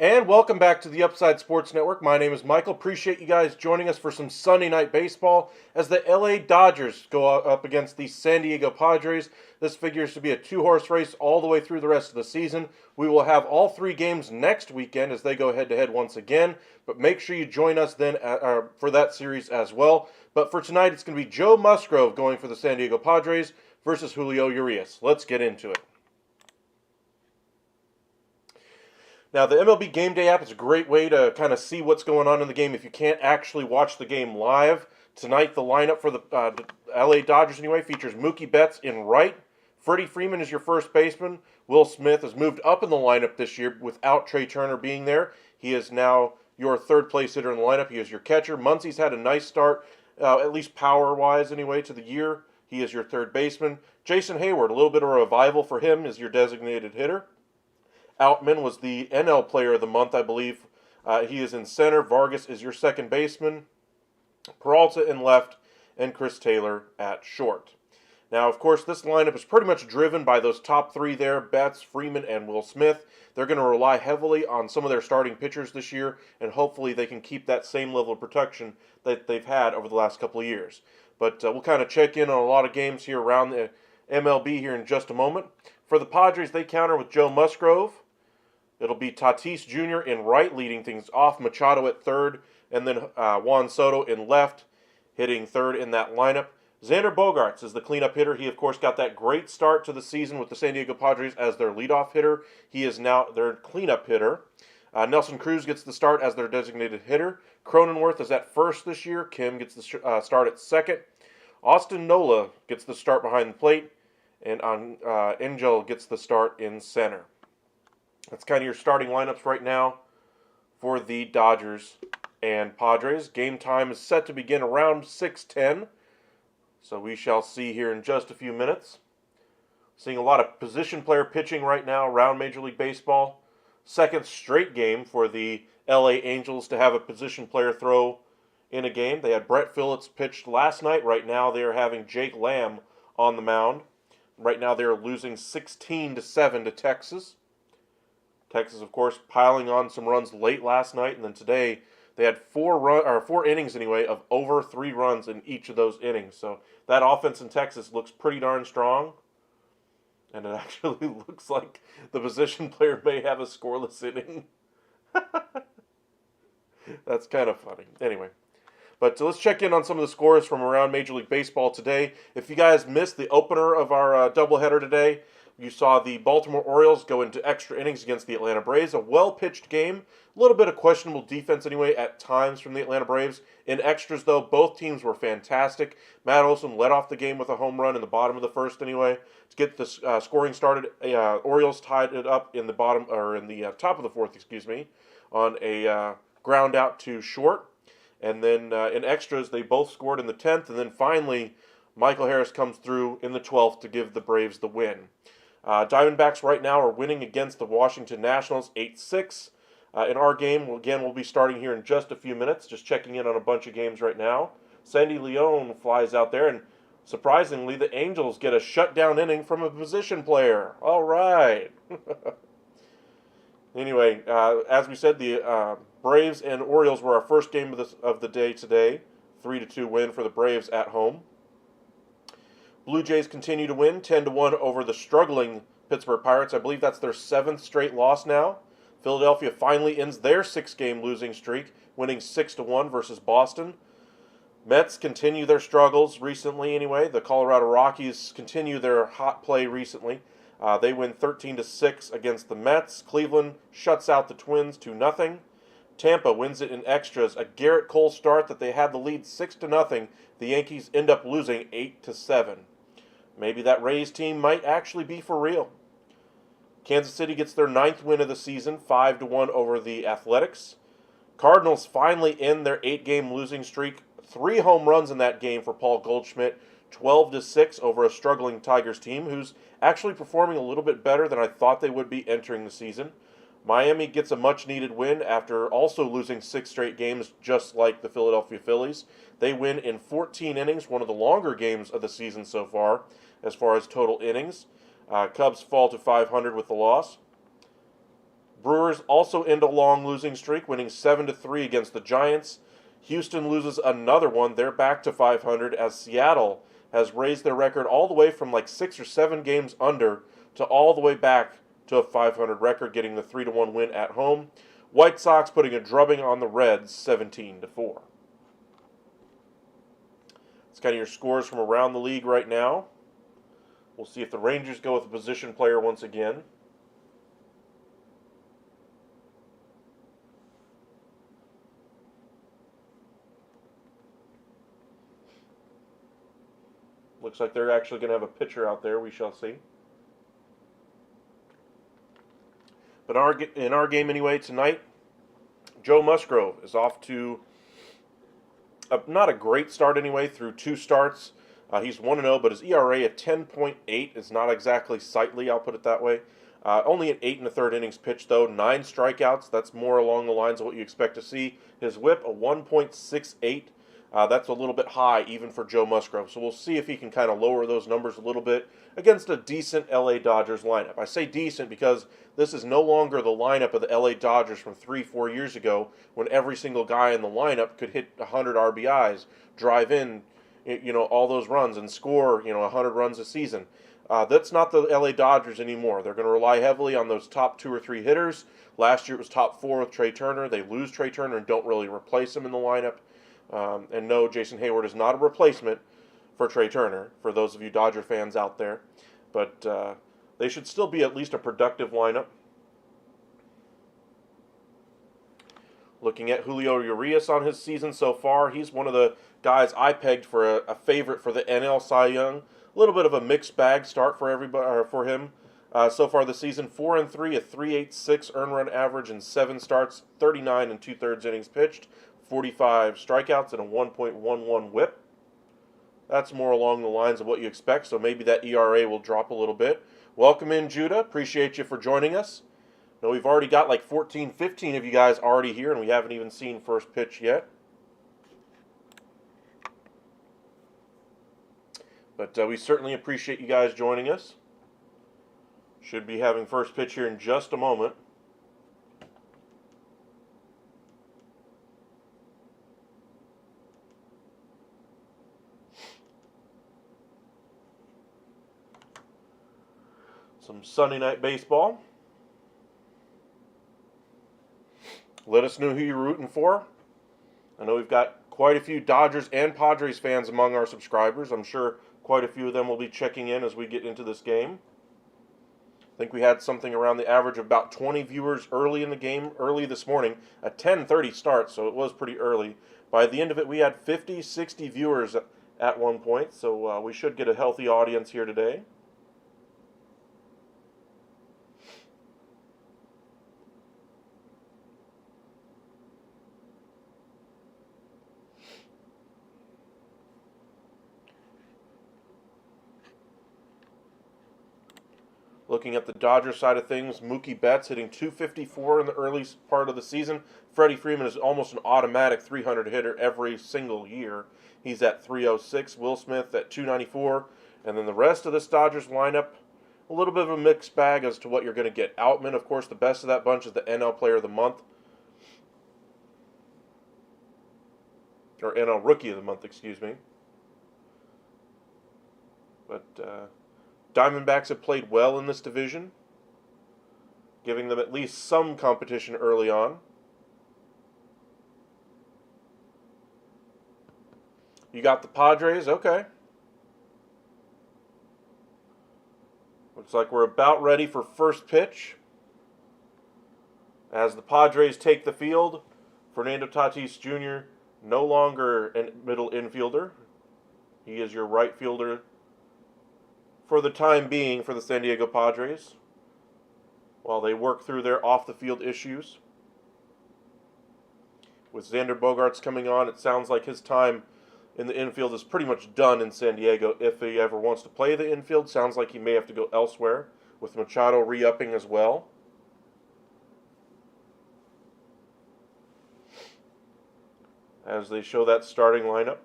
And welcome back to the Upside Sports Network. My name is Michael. Appreciate you guys joining us for some Sunday night baseball as the LA Dodgers go up against the San Diego Padres. This figures to be a two-horse race all the way through the rest of the season. We will have all three games next weekend as they go head-to-head once again, but make sure you join us then for that series as well. But for tonight, it's going to be Joe Musgrove going for the San Diego Padres versus Julio Urias. Let's get into it. Now, the MLB Game Day app is a great way to kind of see what's going on in the game if you can't actually watch the game live. Tonight, the lineup for the LA Dodgers, anyway, features Mookie Betts in right. Freddie Freeman is your first baseman. Will Smith has moved up in the lineup this year without Trey Turner being there. He is now your third place hitter in the lineup. He is your catcher. Muncie's had a nice start, at least power-wise anyway, to the year. He is your third baseman. Jason Hayward, a little bit of a revival for him, is your designated hitter. Outman was the NL Player of the Month, I believe. He is in center. Vargas is your second baseman. Peralta in left, and Chris Taylor at short. Now, of course, this lineup is pretty much driven by those top three there, Betts, Freeman, and Will Smith. They're going to rely heavily on some of their starting pitchers this year, and hopefully they can keep that same level of protection that they've had over the last couple of years. But we'll kind of check in on a lot of games here around the MLB here in just a moment. For the Padres, they counter with Joe Musgrove. It'll be Tatis Jr. in right, leading things off. Machado at third, and then Juan Soto in left, hitting third in that lineup. Xander Bogaerts is the cleanup hitter. He, of course, got that great start to the season with the San Diego Padres as their leadoff hitter. He is now their cleanup hitter. Nelson Cruz gets the start as their designated hitter. Cronenworth is at first this year. Kim gets the start at second. Austin Nola gets the start behind the plate. And Angel gets the start in center. That's kind of your starting lineups right now for the Dodgers and Padres. Game time is set to begin around 6:10. So we shall see here in just a few minutes. Seeing a lot of position player pitching right now around Major League Baseball. Second straight game for the LA Angels to have a position player throw in a game. They had Brett Phillips pitched last night. Right now they are having Jake Lamb on the mound. Right now they are losing 16-7 to Texas. Texas, of course, piling on some runs late last night, and then today they had four innings anyway of over 3 runs in each of those innings. So that offense in Texas looks pretty darn strong, and it actually looks like the position player may have a scoreless inning. That's kind of funny. Anyway, but let's check in on some of the scores from around Major League Baseball today. If you guys missed the opener of our doubleheader today, you saw the Baltimore Orioles go into extra innings against the Atlanta Braves. A well-pitched game. A little bit of questionable defense anyway at times from the Atlanta Braves. In extras, though, both teams were fantastic. Matt Olson led off the game with a home run in the bottom of the first anyway. To get the scoring started, Orioles tied it up in the top of the fourth, on a ground out to short. And then in extras, they both scored in the 10th. And then finally, Michael Harris comes through in the 12th to give the Braves the win. Diamondbacks right now are winning against the Washington Nationals 8-6. In our game, we'll be starting here in just a few minutes, just checking in on a bunch of games right now. Sandy Leon flies out there, and surprisingly, the Angels get a shutdown inning from a position player. All right. Anyway, as we said, the Braves and Orioles were our first game of the day today. 3-2 win for the Braves at home. Blue Jays continue to win 10-1 over the struggling Pittsburgh Pirates. I believe that's their 7th straight loss now. Philadelphia finally ends their 6-game losing streak, winning 6-1 versus Boston. Mets continue their struggles recently anyway. The Colorado Rockies continue their hot play recently. They win 13-6 against the Mets. Cleveland shuts out the Twins 2-0. Tampa wins it in extras. A Garrett Cole start that they had the lead 6-0. The Yankees end up losing 8-7. Maybe that Rays team might actually be for real. Kansas City gets their 9th win of the season, 5-1 over the Athletics. Cardinals finally end their 8-game losing streak. 3 home runs in that game for Paul Goldschmidt, 12-6 over a struggling Tigers team who's actually performing a little bit better than I thought they would be entering the season. Miami gets a much-needed win after also losing 6 straight games just like the Philadelphia Phillies. They win in 14 innings, one of the longer games of the season so far as total innings. Cubs fall to 500 with the loss. Brewers also end a long losing streak, winning 7-3 against the Giants. Houston loses another one. They're back to 500 as Seattle has raised their record all the way from like 6 or 7 games under to all the way back to a 500 record, getting the 3-1 win at home. White Sox putting a drubbing on the Reds, 17-4. It's kind of your scores from around the league right now. We'll see if the Rangers go with a position player once again. Looks like they're actually going to have a pitcher out there. We shall see. But in our game anyway tonight, Joe Musgrove is off to not a great start anyway through 2 starts. He's 1-0, but his ERA at 10.8 is not exactly sightly, I'll put it that way. Only an 8 1/3 innings pitched, though. 9 strikeouts. That's more along the lines of what you expect to see. His whip, a 1.68. That's a little bit high even for Joe Musgrove. So we'll see if he can kind of lower those numbers a little bit against a decent LA Dodgers lineup. I say decent because this is no longer the lineup of the LA Dodgers from 3-4 years ago when every single guy in the lineup could hit 100 RBIs, drive in, all those runs and score, 100 runs a season. That's not the LA Dodgers anymore. They're going to rely heavily on those top 2 or 3 hitters. Last year it was top 4 with Trey Turner. They lose Trey Turner and don't really replace him in the lineup. And no, Jason Hayward is not a replacement for Trey Turner, for those of you Dodger fans out there. But they should still be at least a productive lineup. Looking at Julio Urias on his season so far, he's one of the guys I pegged for a favorite for the NL Cy Young. A little bit of a mixed bag start for everybody, or for him. So far this season, 4-3, a 3.86 earned run average in 7 starts, 39 2/3 innings pitched, 45 strikeouts, and a 1.11 whip. That's more along the lines of what you expect, so maybe that ERA will drop a little bit. Welcome in, Judah. Appreciate you for joining us. Now, we've already got like 14, 15 of you guys already here, and we haven't even seen first pitch yet. But we certainly appreciate you guys joining us. Should be having first pitch here in just a moment. Some Sunday night baseball. Let us know who you're rooting for. I know we've got quite a few Dodgers and Padres fans among our subscribers. I'm sure quite a few of them will be checking in as we get into this game. I think we had something around the average of about 20 viewers early in the game, early this morning, a 10:30 start, so it was pretty early. By the end of it, we had 50, 60 viewers at one point, so we should get a healthy audience here today. Looking at the Dodgers side of things, Mookie Betts hitting .254 in the early part of the season. Freddie Freeman is almost an automatic 300 hitter every single year. He's at .306. Will Smith at .294. And then the rest of this Dodgers lineup, a little bit of a mixed bag as to what you're going to get. Outman, of course, the best of that bunch is the NL Player of the Month. Or NL Rookie of the Month, excuse me. But Diamondbacks have played well in this division, giving them at least some competition early on. You got the Padres, okay. Looks like we're about ready for first pitch. As the Padres take the field, Fernando Tatis Jr. no longer a middle infielder. He is your right fielder for the time being for the San Diego Padres, while they work through their off-the-field issues. With Xander Bogaerts coming on, it sounds like his time in the infield is pretty much done in San Diego. If he ever wants to play the infield, sounds like he may have to go elsewhere, with Machado re-upping as well. As they show that starting lineup.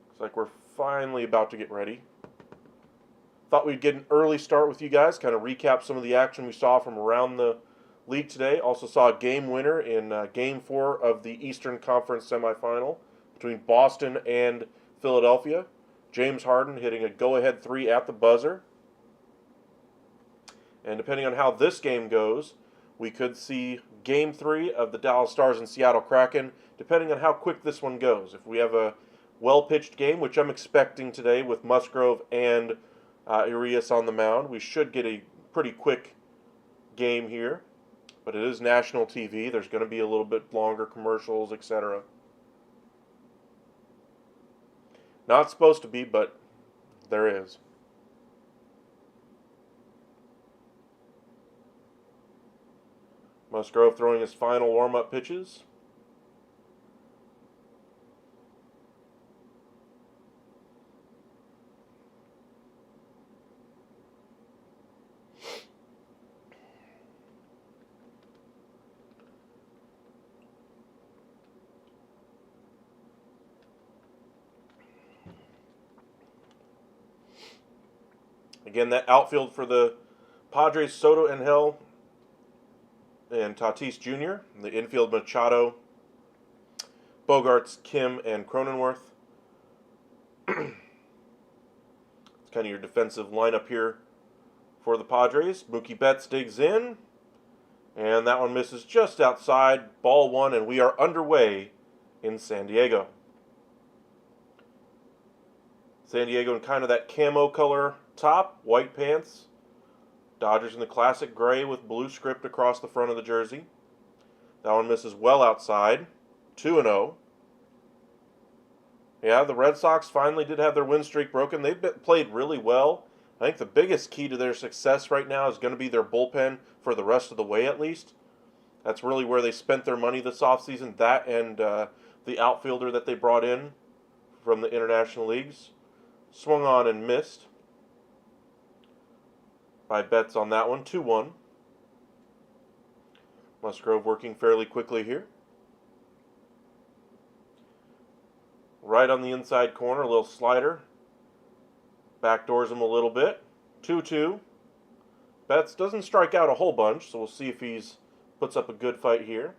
Looks like we're finally about to get ready. Thought we'd get an early start with you guys, kind of recap some of the action we saw from around the league today. Also saw a game winner in Game 4 of the Eastern Conference semifinal between Boston and Philadelphia. James Harden hitting a go-ahead 3 at the buzzer. And depending on how this game goes, we could see Game 3 of the Dallas Stars and Seattle Kraken, depending on how quick this one goes. If we have a well-pitched game, which I'm expecting today with Musgrove and Urias on the mound, we should get a pretty quick game here. But it is national TV. There's going to be a little bit longer commercials, etc. Not supposed to be, but there is. Musgrove throwing his final warm-up pitches. Again, that outfield for the Padres, Soto and Hill and Tatis Jr. The infield, Machado, Bogarts, Kim, and Cronenworth. It's kind of your defensive lineup here for the Padres. Mookie Betts digs in, and that one misses just outside. Ball 1, and we are underway in San Diego. San Diego in kind of that camo color top, white pants. Dodgers in the classic gray with blue script across the front of the jersey. That one misses well outside. 2-0. Yeah, the Red Sox finally did have their win streak broken. They've played really well. I think the biggest key to their success right now is going to be their bullpen for the rest of the way at least. That's really where they spent their money this offseason. That and the outfielder that they brought in from the international leagues. Swung on and missed by Betts on that one. 2-1. Musgrove working fairly quickly here. Right on the inside corner, a little slider. Backdoors him a little bit. 2-2. Betts doesn't strike out a whole bunch, so we'll see if he's puts up a good fight here.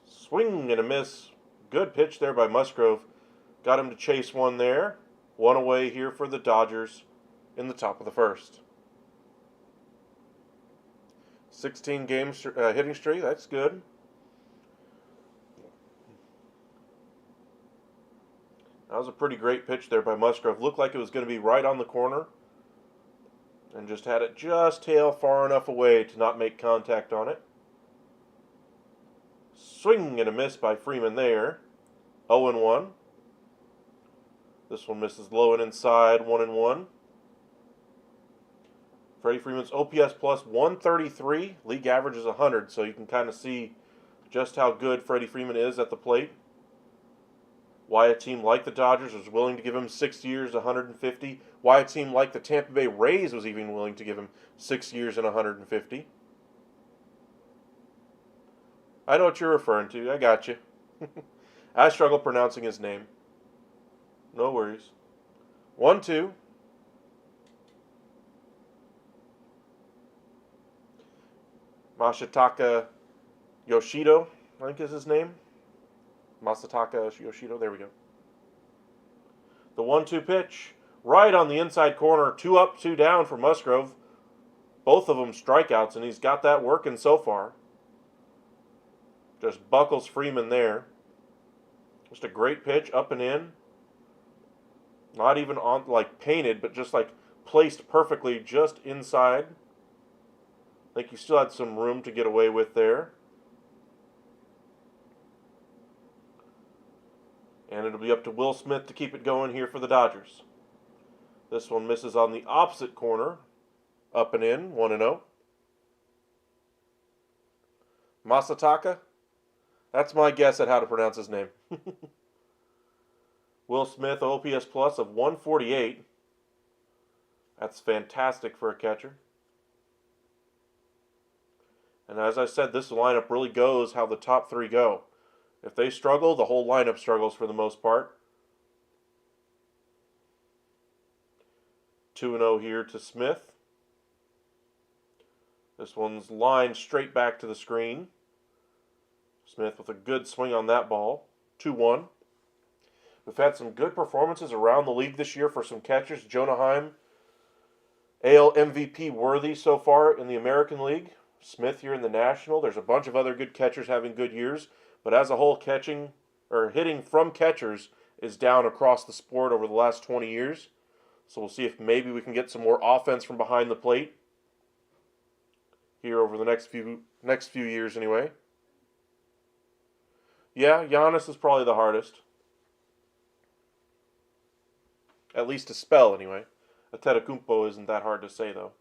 Swing and a miss. Good pitch there by Musgrove. Got him to chase one there. One away here for the Dodgers in the top of the first. 16 games hitting streak. That's good. That was a pretty great pitch there by Musgrove. Looked like it was going to be right on the corner. And just had it just tail far enough away to not make contact on it. Swing and a miss by Freeman there. 0-1. This one misses low and inside, 1-1. Freddie Freeman's OPS plus 133. League average is 100, so you can kind of see just how good Freddie Freeman is at the plate. Why a team like the Dodgers was willing to give him 6 years, 150. Why a team like the Tampa Bay Rays was even willing to give him 6 years and 150. I know what you're referring to. I got you. I struggle pronouncing his name. No worries. 1-2. Masataka Yoshido, I think is his name. Masataka Yoshido, there we go. The 1-2 pitch, right on the inside corner, 2 up, 2 down for Musgrove. Both of them strikeouts, and he's got that working so far. Just buckles Freeman there. Just a great pitch, up and in. Not even on like painted, but just like placed perfectly just inside. I think he still had some room to get away with there. And it'll be up to Will Smith to keep it going here for the Dodgers. This one misses on the opposite corner. Up and in, 1-0. Masataka? That's my guess at how to pronounce his name. Will Smith, OPS plus of 148. That's fantastic for a catcher. And as I said, this lineup really goes how the top 3 go. If they struggle, the whole lineup struggles for the most part. 2-0 here to Smith. This one's lined straight back to the screen. Smith with a good swing on that ball. 2-1. We've had some good performances around the league this year for some catchers. Jonah Heim, AL MVP worthy so far in the American League. Smith here in the National. There's a bunch of other good catchers having good years. But as a whole, catching or hitting from catchers is down across the sport over the last 20 years. So we'll see if maybe we can get some more offense from behind the plate here over the next few years anyway. Yeah, Giannis is probably the hardest. At least to spell anyway. Antetokounmpo isn't that hard to say though.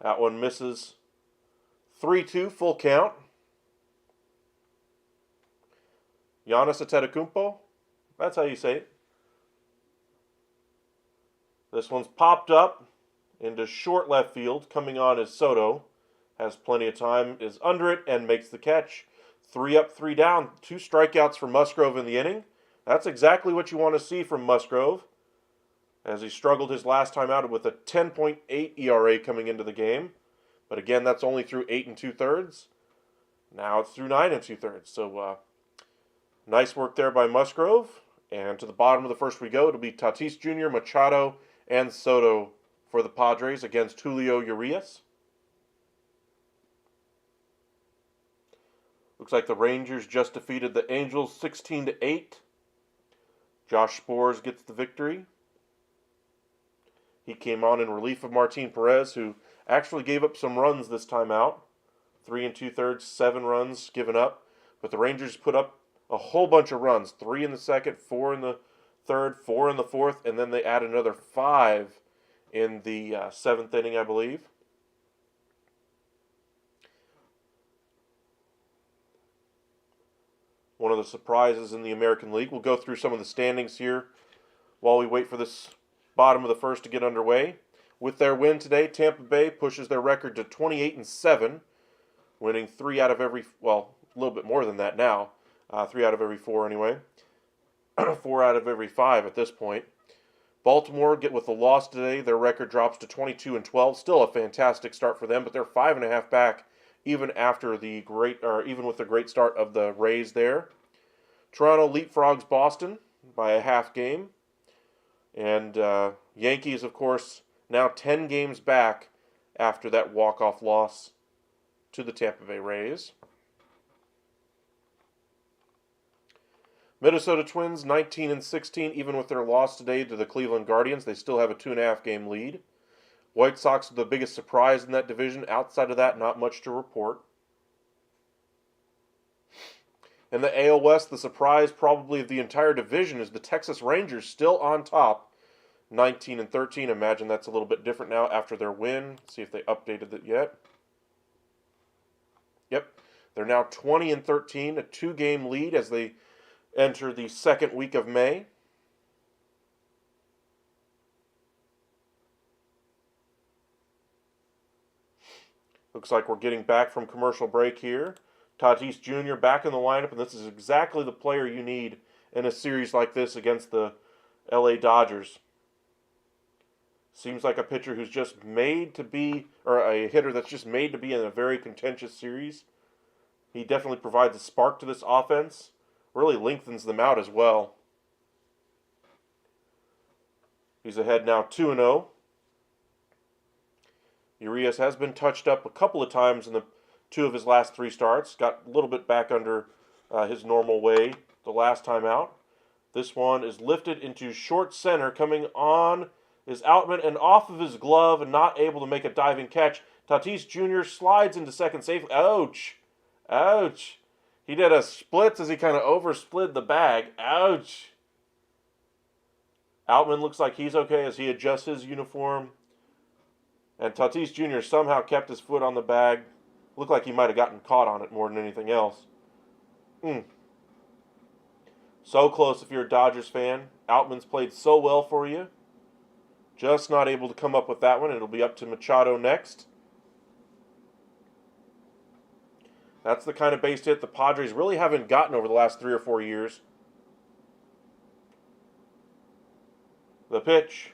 That one misses. 3-2 full count. Giannis Antetokounmpo. That's how you say it. This one's popped up into short left field. Coming on is Soto. Has plenty of time, is under it, and makes the catch. 3 up, 3 down. 2 strikeouts for Musgrove in the inning. That's exactly what you want to see from Musgrove, as he struggled his last time out with a 10.8 ERA coming into the game. But again, that's only through 8 2/3. Now it's through 9 2/3. So nice work there by Musgrove. And to the bottom of the first we go. It'll be Tatis Jr., Machado, and Soto for the Padres against Julio Urias. Looks like the Rangers just defeated the Angels 16-8. Josh Sborz gets the victory. He came on in relief of Martin Perez, who actually gave up some runs this time out. 3 2/3, 7 runs given up. But the Rangers put up a whole bunch of runs. 3 in the second, 4 in the third, 4 in the fourth, and then they add another 5 in the 7th inning, I believe. One of the surprises in the American League. We'll go through some of the standings here while we wait for this bottom of the first to get underway. With their win today, Tampa Bay pushes their record to 28-7, winning 3 out of every, well, a little bit more than that now. 3 out of every 4 anyway. 4 out of every 5 at this point. Baltimore get with the loss today. Their record drops to 22-12. Still a fantastic start for them, but they're 5.5 back even after the even with the great start of the Rays there. Toronto leapfrogs Boston by a half game. And Yankees, of course, now 10 games back after that walk-off loss to the Tampa Bay Rays. Minnesota Twins 19-16, even with their loss today to the Cleveland Guardians. They still have a 2.5 game lead. White Sox are the biggest surprise in that division. Outside of that, not much to report. In the AL West, the surprise probably of the entire division is the Texas Rangers still on top, 19-13. Imagine that's a little bit different now after their win. See if they updated it yet. Yep, they're now 20-13, a 2-game lead as they enter the second week of May. Looks like we're getting back from commercial break here. Tatis Jr. back in the lineup, and this is exactly the player you need in a series like this against the LA Dodgers. Seems like a pitcher who's just made to be, or a hitter that's just made to be in a very contentious series. He definitely provides a spark to this offense. Really lengthens them out as well. He's ahead now 2-0. Urias has been touched up a couple of times in the 2 of his last 3 starts. Got a little bit back under his normal way the last time out. This one is lifted into short center. Coming on is Outman and off of his glove and not able to make a diving catch. Tatis Jr. slides into second safely. Ouch. Ouch. He did a splits as he kind of oversplit the bag. Ouch. Outman looks like he's okay as he adjusts his uniform. And Tatis Jr. somehow kept his foot on the bag. Looked like he might have gotten caught on it more than anything else. So close if you're a Dodgers fan. Outman's played so well for you. Just not able to come up with that one. It'll be up to Machado next. That's the kind of base hit the Padres really haven't gotten over the last 3 or 4 years. The pitch.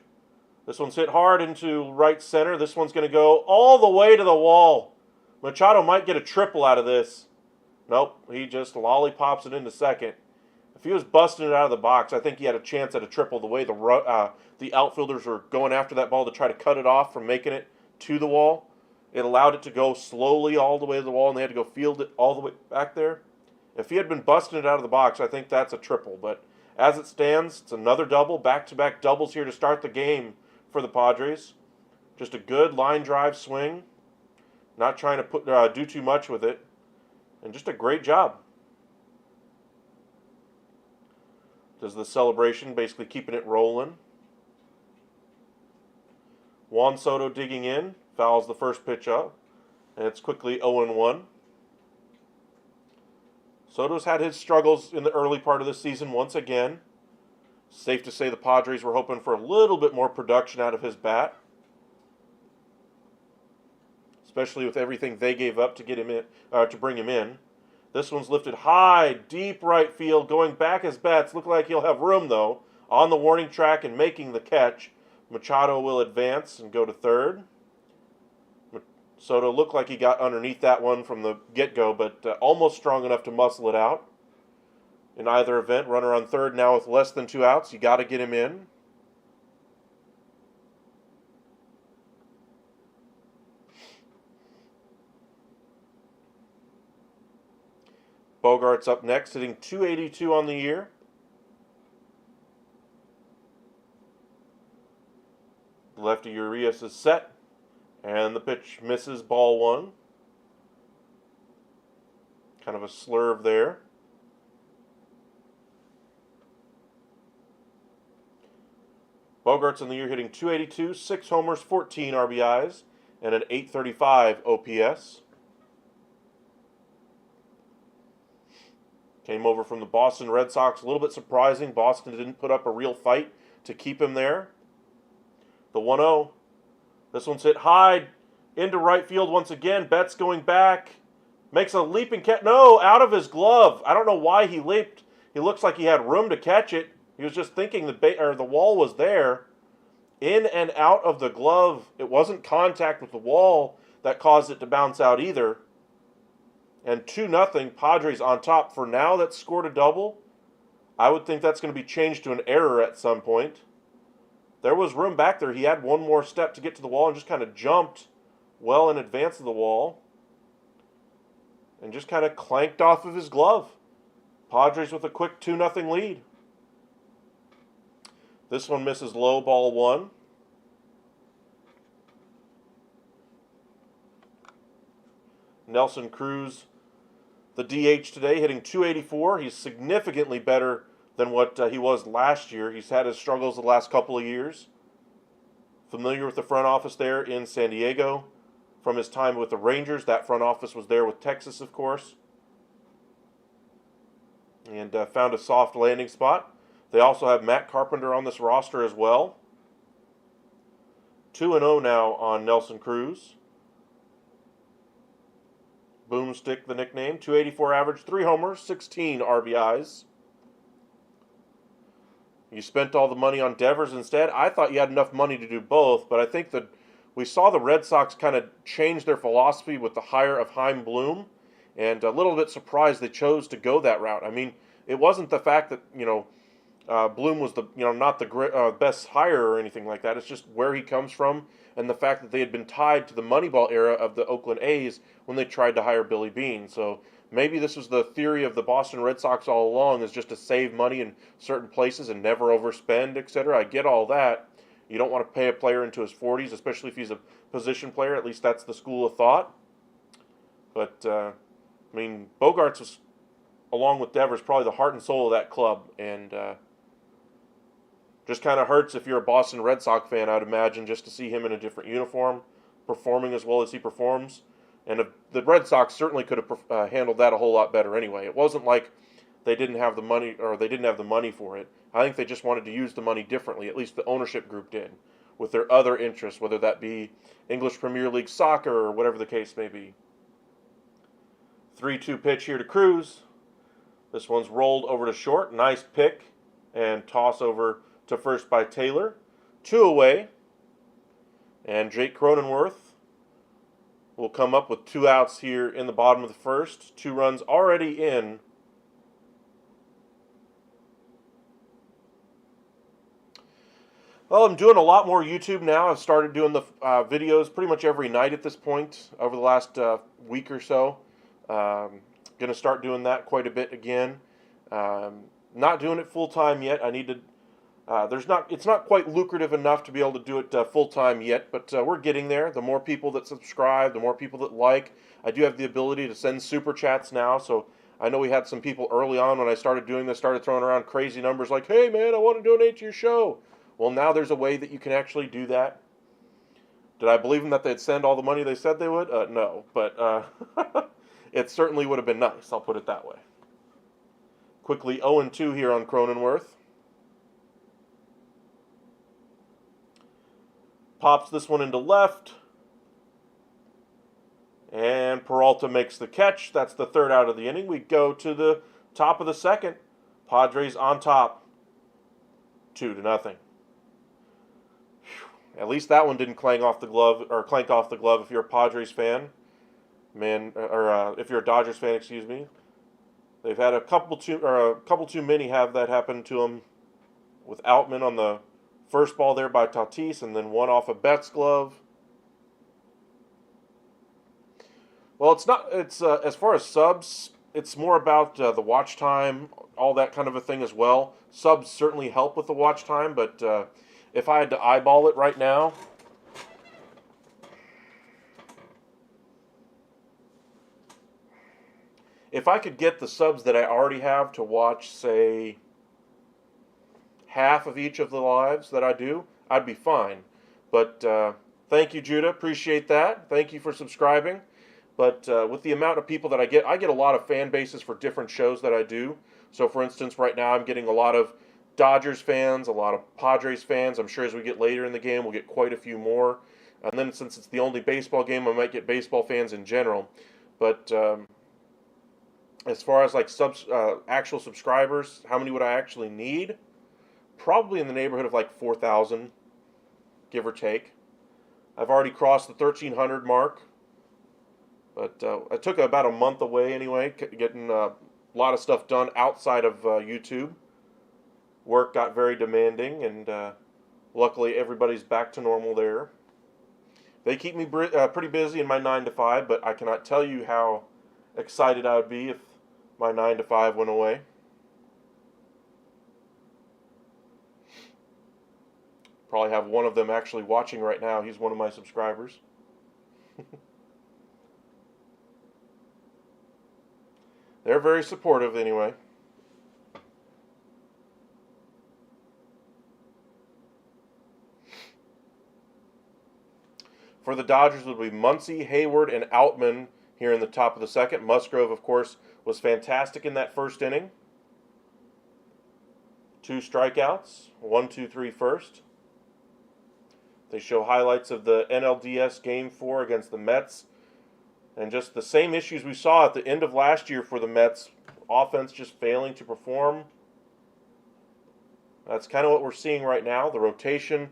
This one's hit hard into right center. This one's going to go all the way to the wall. Machado might get a triple out of this. Nope, he just lollipops it into second. If he was busting it out of the box, I think he had a chance at a triple the way the outfielders were going after that ball to try to cut it off from making it to the wall. It allowed it to go slowly all the way to the wall, and they had to go field it all the way back there. If he had been busting it out of the box, I think that's a triple. But as it stands, it's another double, back-to-back doubles here to start the game for the Padres. Just a good line drive swing. Not trying to do too much with it. And just a great job. Does the celebration, basically keeping it rolling. Juan Soto digging in, fouls the first pitch up, and it's quickly 0-1. Soto's had his struggles in the early part of the season once again. Safe to say the Padres were hoping for a little bit more production out of his bat, especially with everything they gave up to get him in, to bring him in. This one's lifted high, deep right field, going back his bats. Look like he'll have room, though, on the warning track and making the catch. Machado will advance and go to third. Soto looked like he got underneath that one from the get-go, but almost strong enough to muscle it out. In either event, runner on third now with less than 2 outs. You got to get him in. Bogart's up next, hitting .282 on the year. Lefty Urias is set, and the pitch misses, ball one. Kind of a slurve there. Bogart's on the year hitting .282, 6 homers, 14 RBIs, and an .835 OPS. Came over from the Boston Red Sox. A little bit surprising. Boston didn't put up a real fight to keep him there. The 1-0. This one's hit high into right field once again. Betts going back. Makes a leaping catch. No, out of his glove. I don't know why he leaped. He looks like he had room to catch it. He was just thinking the wall was there. In and out of the glove. It wasn't contact with the wall that caused it to bounce out either. And 2-0, Padres on top. For now, that's scored a double. I would think that's going to be changed to an error at some point. There was room back there. He had one more step to get to the wall and just kind of jumped well in advance of the wall. And just kind of clanked off of his glove. Padres with a quick 2-0 lead. This one misses low, ball one. Nelson Cruz, the DH today, hitting .284. He's significantly better than what he was last year. He's had his struggles the last couple of years. Familiar with the front office there in San Diego. From his time with the Rangers, that front office was there with Texas, of course. And found a soft landing spot. They also have Matt Carpenter on this roster as well. 2-0 now on Nelson Cruz. Boomstick, the nickname. .284 average, 3 homers, 16 RBIs. You spent all the money on Devers instead. I thought you had enough money to do both, but I think that we saw the Red Sox kind of change their philosophy with the hire of Chaim Bloom, and a little bit surprised they chose to go that route. I mean, it wasn't the fact that, Bloom was the not the best hire or anything like that. It's just where he comes from and the fact that they had been tied to the Moneyball era of the Oakland A's when they tried to hire Billy Beane. So maybe this was the theory of the Boston Red Sox all along, is just to save money in certain places and never overspend, etc. I get all that. You don't want to pay a player into his 40s, especially if he's a position player. At least that's the school of thought. But, Bogarts was, along with Devers, probably the heart and soul of that club. And just kind of hurts if you're a Boston Red Sox fan, I'd imagine, just to see him in a different uniform, performing as well as he performs. And the Red Sox certainly could have handled that a whole lot better anyway. It wasn't like they didn't have the money, or they didn't have the money for it. I think they just wanted to use the money differently, at least the ownership group did, with their other interests, whether that be English Premier League soccer or whatever the case may be. 3-2 pitch here to Cruz. This one's rolled over to short. Nice pick and toss over to first by Taylor. 2 away. And Jake Cronenworth will come up with 2 outs here in the bottom of the first. 2 runs already in. Well, I'm doing a lot more YouTube now. I've started doing the videos pretty much every night at this point over the last week or so. Going to start doing that quite a bit again. Not doing it full time yet. I need to. It's not quite lucrative enough to be able to do it full time yet, but we're getting there. The more people that subscribe, the more people that like. I do have the ability to send super chats now, so I know we had some people early on when I started doing this started throwing around crazy numbers like, "Hey man, I want to donate to your show." Well, now there's a way that you can actually do that. Did I believe them that they'd send all the money they said they would? No, but it certainly would have been nice. I'll put it that way. Quickly 0-2 here on Cronenworth. Pops this one into left. And Peralta makes the catch. That's the 3rd out of the inning. We go to the top of the 2nd. Padres on top. 2-0. At least that one didn't clank off the glove if you're a Padres fan. If you're a Dodgers fan, excuse me. They've had a couple too many have that happen to them with Outman on the first ball there by Tatis, and then one off of Betts' glove. Well, it's as far as subs, it's more about the watch time, all that kind of a thing as well. Subs certainly help with the watch time, but if I had to eyeball it right now, if I could get the subs that I already have to watch, say, half of each of the lives that I do, I'd be fine. But thank you, Judah. Appreciate that. Thank you for subscribing. But with the amount of people that I get a lot of fan bases for different shows that I do. So, for instance, right now I'm getting a lot of Dodgers fans, a lot of Padres fans. I'm sure as we get later in the game, we'll get quite a few more. And then since it's the only baseball game, I might get baseball fans in general. But as far as like actual subscribers, how many would I actually need? Probably in the neighborhood of like 4,000, give or take. I've already crossed the 1,300 mark. But I took about a month away anyway, getting a lot of stuff done outside of YouTube. Work got very demanding, and luckily everybody's back to normal there. They keep me pretty busy in my 9 to 5, but I cannot tell you how excited I would be if my 9 to 5 went away. Probably have one of them actually watching right now. He's one of my subscribers. They're very supportive anyway. For the Dodgers would be Muncy, Hayward, and Outman here in the top of the 2nd. Musgrove, of course, was fantastic in that first inning. 2 strikeouts, 1-2-3 first. They show highlights of the NLDS Game 4 against the Mets. And just the same issues we saw at the end of last year for the Mets. Offense just failing to perform. That's kind of what we're seeing right now. The rotation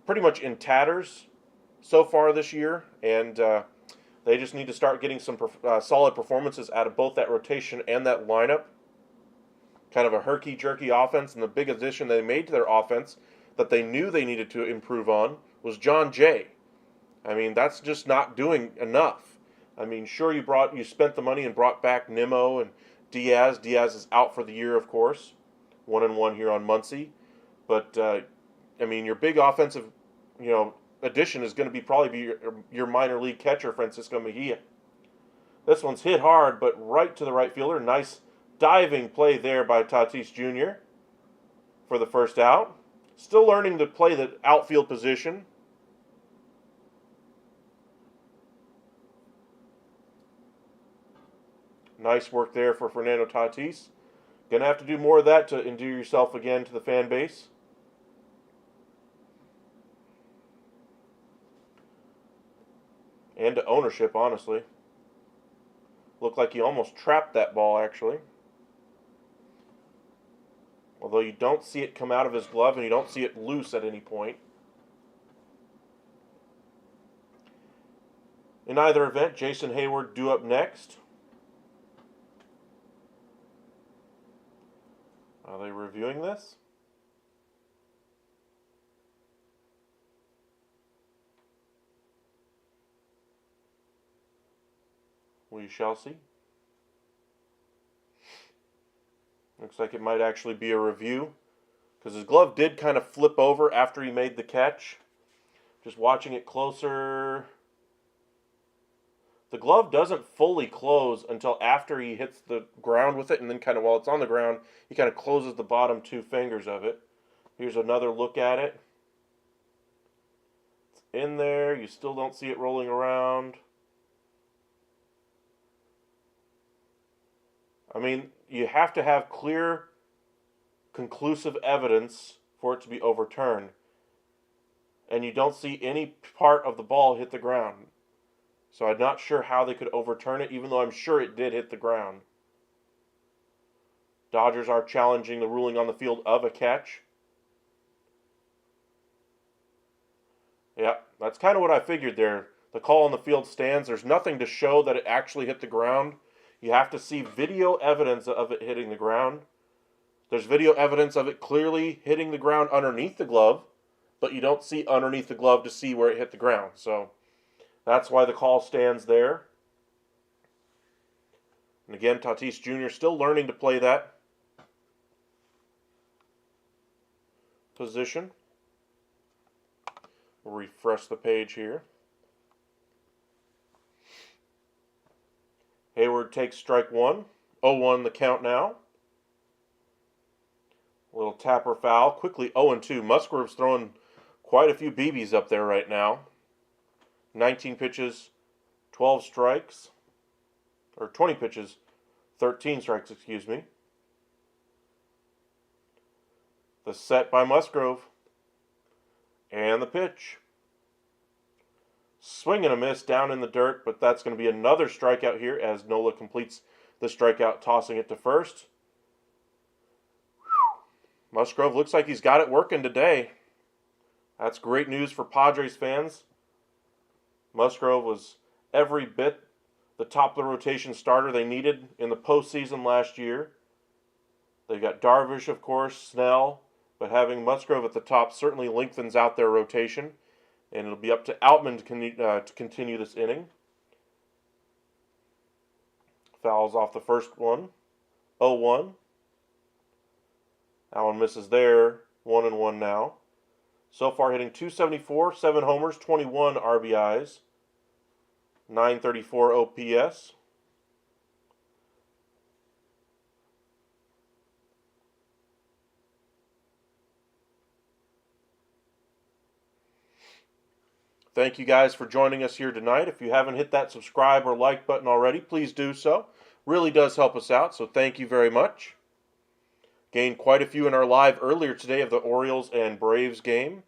pretty much in tatters so far this year. And they just need to start getting some solid performances out of both that rotation and that lineup. Kind of a herky-jerky offense. And the big addition they made to their offense that they knew they needed to improve on was John Jay. I mean, that's just not doing enough. I mean, sure, you spent the money and brought back Nimmo and Diaz. Diaz is out for the year, of course. 1-1 here on Muncy. But, I mean, your big offensive, addition is going to probably be your minor league catcher, Francisco Mejia. This one's hit hard, but right to the right fielder. Nice diving play there by Tatis Jr. for the first out. Still learning to play the outfield position. Nice work there for Fernando Tatis. Going to have to do more of that to endear yourself again to the fan base. And to ownership, honestly. Looked like he almost trapped that ball, actually. Although you don't see it come out of his glove and you don't see it loose at any point. In either event, Jason Hayward due up next. Are they reviewing this? We shall see. Looks like it might actually be a review, because his glove did kind of flip over after he made the catch. Just watching it closer, the glove doesn't fully close until after he hits the ground with it, and then kind of while it's on the ground, he kind of closes the bottom 2 fingers of it. Here's another look at it. It's in there. You still don't see it rolling around. I mean, you have to have clear, conclusive evidence for it to be overturned. And you don't see any part of the ball hit the ground. So I'm not sure how they could overturn it, even though I'm sure it did hit the ground. Dodgers are challenging the ruling on the field of a catch. Yeah, that's kind of what I figured there. The call on the field stands. There's nothing to show that it actually hit the ground. You have to see video evidence of it hitting the ground. There's video evidence of it clearly hitting the ground underneath the glove, but you don't see underneath the glove to see where it hit the ground. So that's why the call stands there. And again, Tatis Jr. still learning to play that position. We'll refresh the page here. Hayward takes strike 1. 0-1 the count now. A little tapper foul. Quickly 0-2. Musgrove's throwing quite a few BBs up there right now. 19 pitches, 12 strikes. Or 20 pitches, 13 strikes, excuse me. The set by Musgrove. And the pitch. Swing and a miss down in the dirt, but that's going to be another strikeout here as Nola completes the strikeout, tossing it to first. Musgrove looks like he's got it working today. That's great news for Padres fans. Musgrove was every bit the top of the rotation starter they needed in the postseason last year. They've got Darvish, of course, Snell, but having Musgrove at the top certainly lengthens out their rotation. And it'll be up to Outman to continue this inning. Fouls off the first one. 0-1. Allen misses there. 1-1 now. So far hitting .274, 7 homers, 21 RBIs. .934 OPS. Thank you guys for joining us here tonight. If you haven't hit that subscribe or like button already, please do so. Really does help us out, so thank you very much. Gained quite a few in our live earlier today of the Orioles and Braves game.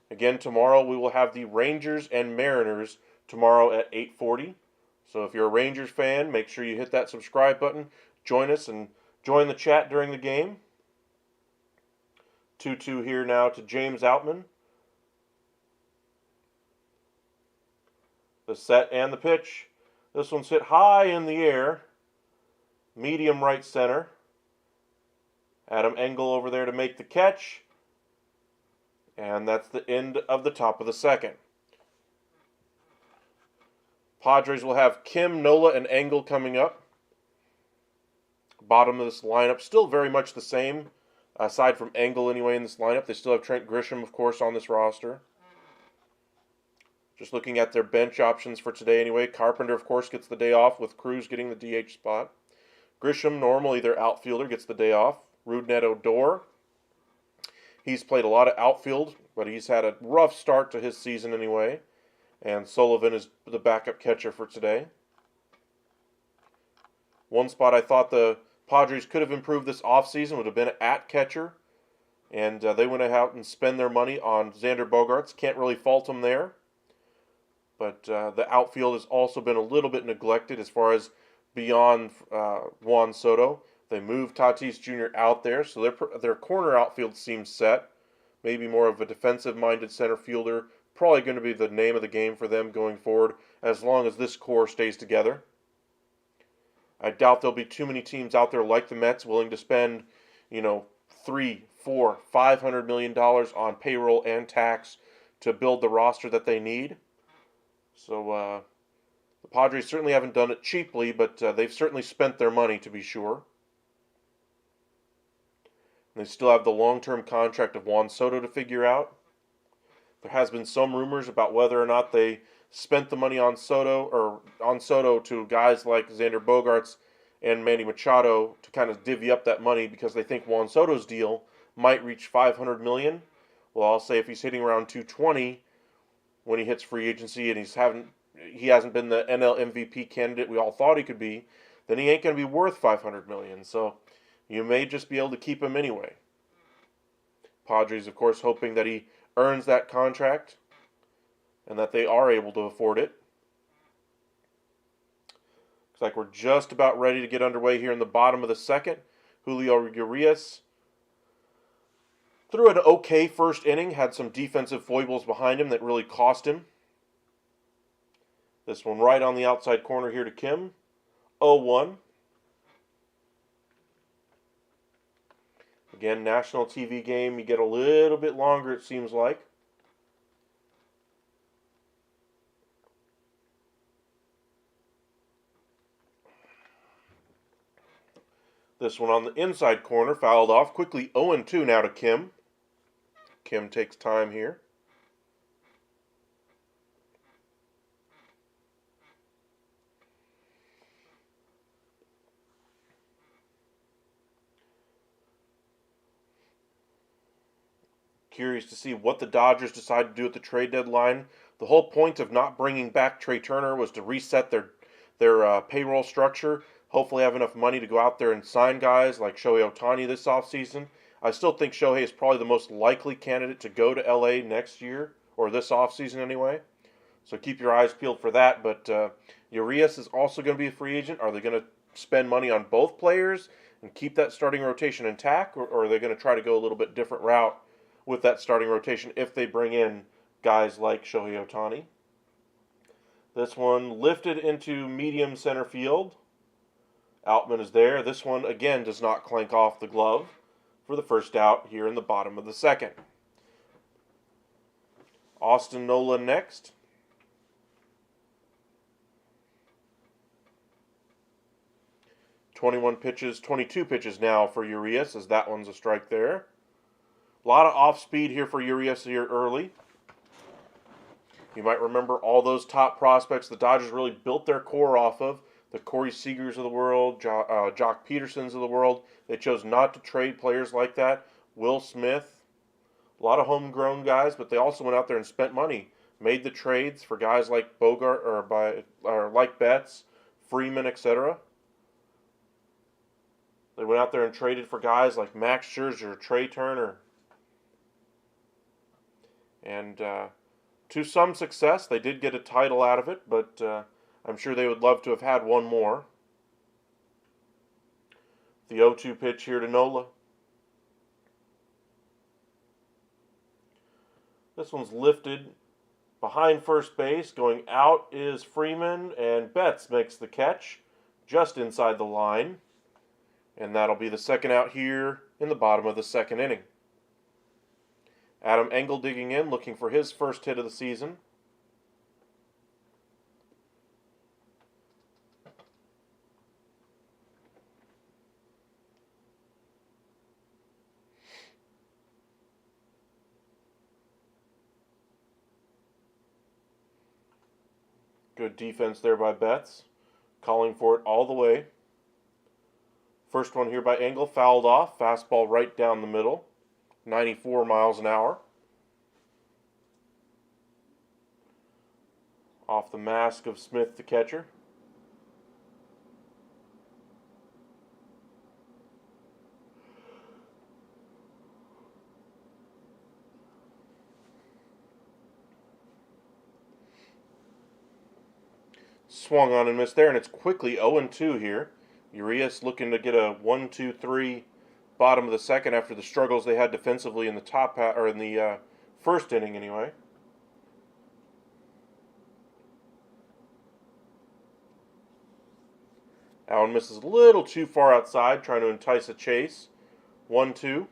Again, tomorrow we will have the Rangers and Mariners tomorrow at 8:40. So if you're a Rangers fan, make sure you hit that subscribe button. Join us and join the chat during the game. 2-2 here now to James Outman. The set and the pitch. This one's hit high in the air. Medium right center. Adam Engel over there to make the catch. And that's the end of the top of the second. Padres will have Kim, Nola, and Engel coming up. Bottom of this lineup, still very much the same. Aside from Engel anyway in this lineup. They still have Trent Grisham, of course, on this roster. Just looking at their bench options for today anyway. Carpenter, of course, gets the day off with Cruz getting the DH spot. Grisham, normally their outfielder, gets the day off. Rougned Odor. He's played a lot of outfield, but he's had a rough start to his season anyway. And Sullivan is the backup catcher for today. One spot I thought the Padres could have improved this offseason would have been at catcher. And they went out and spent their money on Xander Bogaerts. Can't really fault them there. But the outfield has also been a little bit neglected as far as beyond Juan Soto. They moved Tatis Jr. out there, so their corner outfield seems set. Maybe more of a defensive-minded center fielder probably going to be the name of the game for them going forward as long as this core stays together. I doubt there'll be too many teams out there like the Mets willing to spend, you know, $300, $400, $500 million on payroll and tax to build the roster that they need. So the Padres certainly haven't done it cheaply, but they've certainly spent their money, to be sure. And they still have the long-term contract of Juan Soto to figure out. There has been some rumors about whether or not they spent the money on Soto to guys like Xander Bogaerts and Manny Machado to kind of divvy up that money because they think Juan Soto's deal might reach $500 million. Well, I'll say if he's hitting around 220 when he hits free agency and he hasn't been the NL MVP candidate we all thought he could be, then he ain't going to be worth $500 million. So you may just be able to keep him anyway. Padres, of course, hoping that he earns that contract and that they are able to afford it. Looks like we're just about ready to get underway here in the bottom of the second. Julio Urias threw an okay first inning, had some defensive foibles behind him that really cost him. This one right on the outside corner here to Kim. 0-1. Again, national TV game. You get a little bit longer, it seems like. This one on the inside corner, fouled off. Quickly 0-2 now to Kim. Kim takes time here. Curious to see what the Dodgers decide to do at the trade deadline. The whole point of not bringing back Trey Turner was to reset their payroll structure. Hopefully have enough money to go out there and sign guys like Shohei Ohtani this offseason. I still think Shohei is probably the most likely candidate to go to LA next year, or this offseason anyway. So keep your eyes peeled for that. But Urias is also going to be a free agent. Are they going to spend money on both players and keep that starting rotation intact, or are they going to try to go a little bit different route with that starting rotation if they bring in guys like Shohei Ohtani? This one lifted into medium center field. Outman is there. This one, again, does not clank off the glove for the first out here in the bottom of the second. Austin Nola next. (21 pitches, 22 pitches now for Urias, as that one's a strike there. A lot of off speed here for Urias here early. You might remember all those top prospects the Dodgers really built their core off of. The Corey Seagers of the world, Jock Petersons of the world. They chose not to trade players like that. Will Smith, a lot of homegrown guys, but they also went out there and spent money. Made the trades for guys like Bogart or like Betts, Freeman, etc. They went out there and traded for guys like Max Scherzer, Trey Turner. And to some success, they did get a title out of it, but I'm sure they would love to have had one more. The 0-2 pitch here to Nola. This one's lifted behind first base. Going out is Freeman, and Betts makes the catch just inside the line. And that'll be the second out here in the bottom of the second inning. Adam Engel digging in, looking for his first hit of the season. Good defense there by Betts, calling for it all the way. First one here by Engel, fouled off, fastball right down the middle, 94 miles an hour. Off the mask of Smith, the catcher. Swung on and missed there, and it's quickly 0-2 here. Urias looking to get a 1-2-3 bottom of the second after the struggles they had defensively in the first inning anyway. That one misses a little too far outside, trying to entice a chase. 1-2.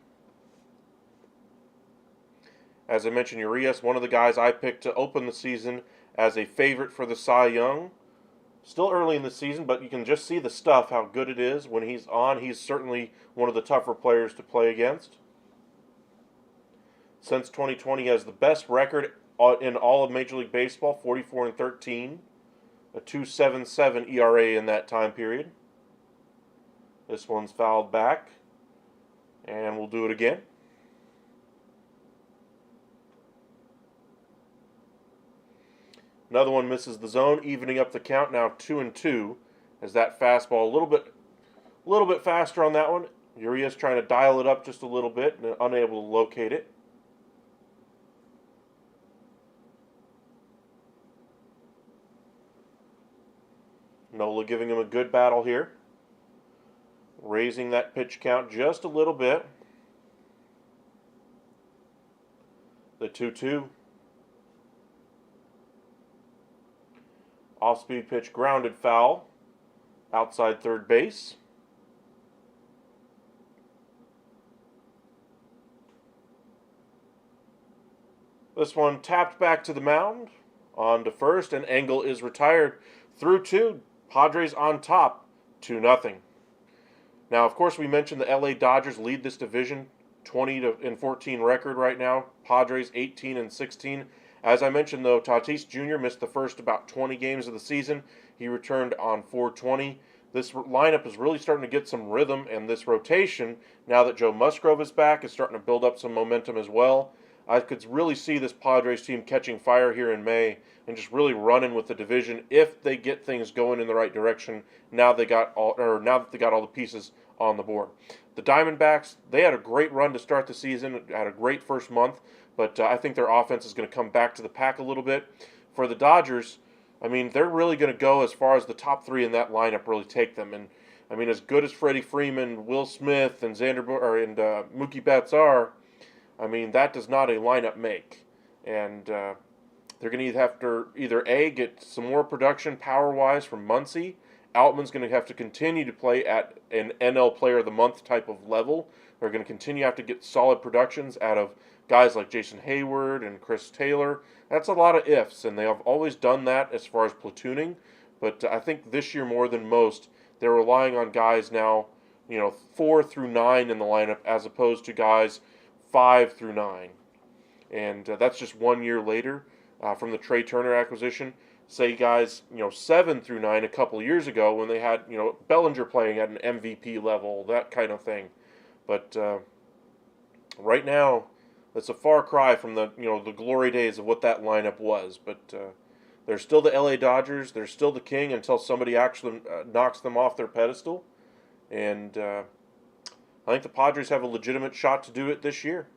As I mentioned, Urias, one of the guys I picked to open the season as a favorite for the Cy Young. Still early in the season, but you can just see the stuff, how good it is. When he's on, he's certainly one of the tougher players to play against. Since 2020, he has the best record in all of Major League Baseball, 44-13. A 2.77 ERA in that time period. This one's fouled back. And we'll do it again. Another one misses the zone, evening up the count, now 2-2. As that fastball a little bit faster on that one. Urias trying to dial it up just a little bit and unable to locate it. Nola giving him a good battle here. Raising that pitch count just a little bit. The 2-2. Off-speed pitch grounded foul. Outside third base. This one tapped back to the mound. On to first, and Engel is retired. Through 2. Padres on top, 2-0. Now, of course, we mentioned the LA Dodgers lead this division, 20-14 record right now. Padres 18-16. As I mentioned, though, Tatis Jr. missed the first about 20 games of the season. He returned on 4/20. This lineup is really starting to get some rhythm, and this rotation, now that Joe Musgrove is back, is starting to build up some momentum as well. I could really see this Padres team catching fire here in May and just really running with the division if they get things going in the right direction. Now that they got all the pieces on the board. The Diamondbacks, they had a great run to start the season, had a great first month, but I think their offense is going to come back to the pack a little bit. For the Dodgers, I mean, they're really going to go as far as the top 3 in that lineup really take them. And I mean, as good as Freddie Freeman, Will Smith, and Mookie Betts are, I mean, that does not a lineup make. And they're going to have to either A, get some more production power-wise from Muncy. Outman's going to have to continue to play at an NL Player of the Month type of level. They're going to continue to have to get solid productions out of guys like Jason Hayward and Chris Taylor. That's a lot of ifs, and they have always done that as far as platooning. But I think this year more than most, they're relying on guys now, 4 through 9 in the lineup as opposed to guys 5 through 9. And that's just 1 year later from the Trey Turner acquisition. Say guys, 7 through 9 a couple years ago when they had, Bellinger playing at an MVP level, that kind of thing. But right now, it's a far cry from the, the glory days of what that lineup was. But they're still the LA Dodgers. They're still the king until somebody actually knocks them off their pedestal. And I think the Padres have a legitimate shot to do it this year.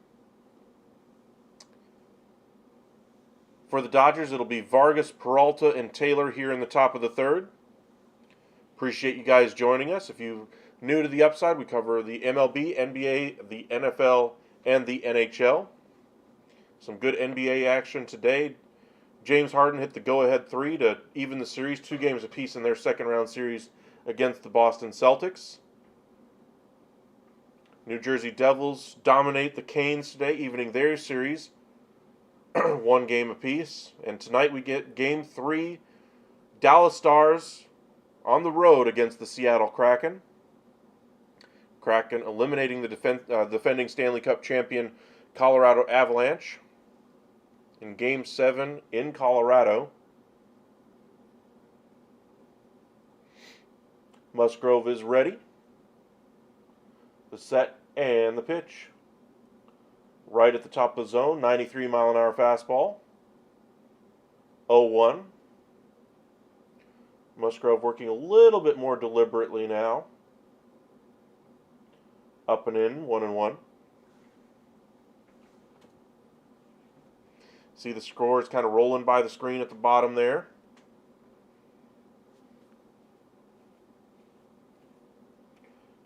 For the Dodgers, it'll be Vargas, Peralta, and Taylor here in the top of the third. Appreciate you guys joining us. If you're new to the Upside, we cover the MLB, NBA, the NFL, and the NHL. Some good NBA action today. James Harden hit the go-ahead 3 to even the series, 2 games apiece in their second-round series against the Boston Celtics. New Jersey Devils dominate the Canes today, evening their series 1 game apiece. And tonight we get Game 3, Dallas Stars on the road against the Seattle Kraken. Kraken eliminating the defending Stanley Cup champion Colorado Avalanche in Game 7 in Colorado. Musgrove is ready. The set and the pitch. Right at the top of the zone, 93-mile-an-hour fastball. 0-1. Musgrove working a little bit more deliberately now. Up and in, 1-1. See the scores kind of rolling by the screen at the bottom there.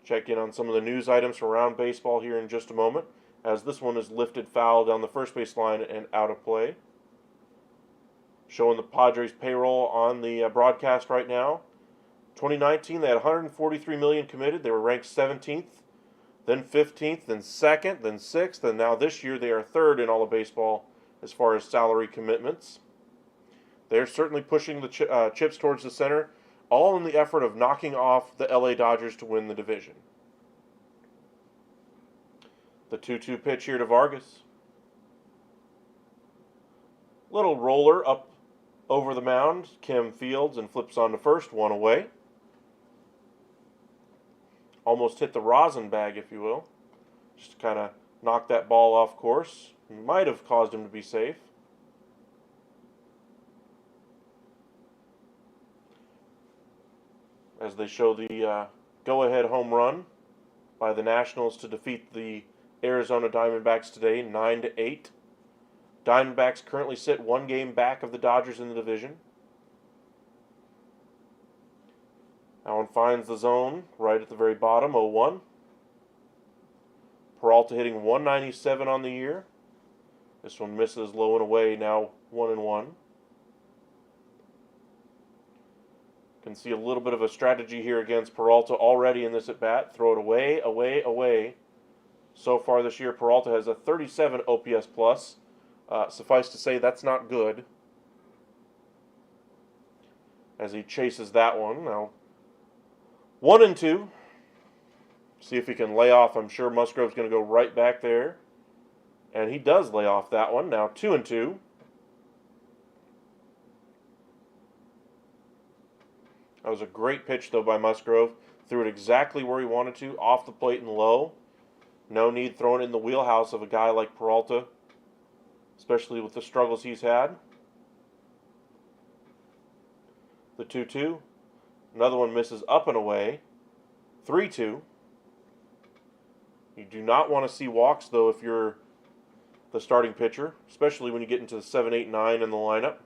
Check in on some of the news items from around baseball here in just a moment, as this one is lifted foul down the first base line and out of play. Showing the Padres payroll on the broadcast right now. 2019, they had 143 million committed. They were ranked 17th, then 15th, then 2nd, then 6th, and now this year they are 3rd in all of baseball as far as salary commitments. They're certainly pushing the chips towards the center, all in the effort of knocking off the LA Dodgers to win the division. The 2-2 pitch here to Vargas. Little roller up over the mound. Kim fields and flips on to first, one away. Almost hit the rosin bag, if you will. Just kind of knocked that ball off course. Might have caused him to be safe. As they show the go-ahead home run by the Nationals to defeat the Arizona Diamondbacks today, 9-8. Diamondbacks currently sit 1 game back of the Dodgers in the division. That one finds the zone right at the very bottom, 0-1. Peralta hitting 197 on the year. This one misses low and away, now 1-1. Can see a little bit of a strategy here against Peralta already in this at-bat. Throw it away, away, away. So far this year, Peralta has a 37 OPS plus. Suffice to say, that's not good. As he chases that one. Now, 1-2. See if he can lay off. I'm sure Musgrove's going to go right back there. And he does lay off that one. Now 2-2. That was a great pitch, though, by Musgrove. Threw it exactly where he wanted to, off the plate and low. No need throwing it in the wheelhouse of a guy like Peralta, especially with the struggles he's had. The 2-2. Another one misses up and away. 3-2. You do not want to see walks, though, if you're the starting pitcher, especially when you get into the 7, 8, 9 in the lineup.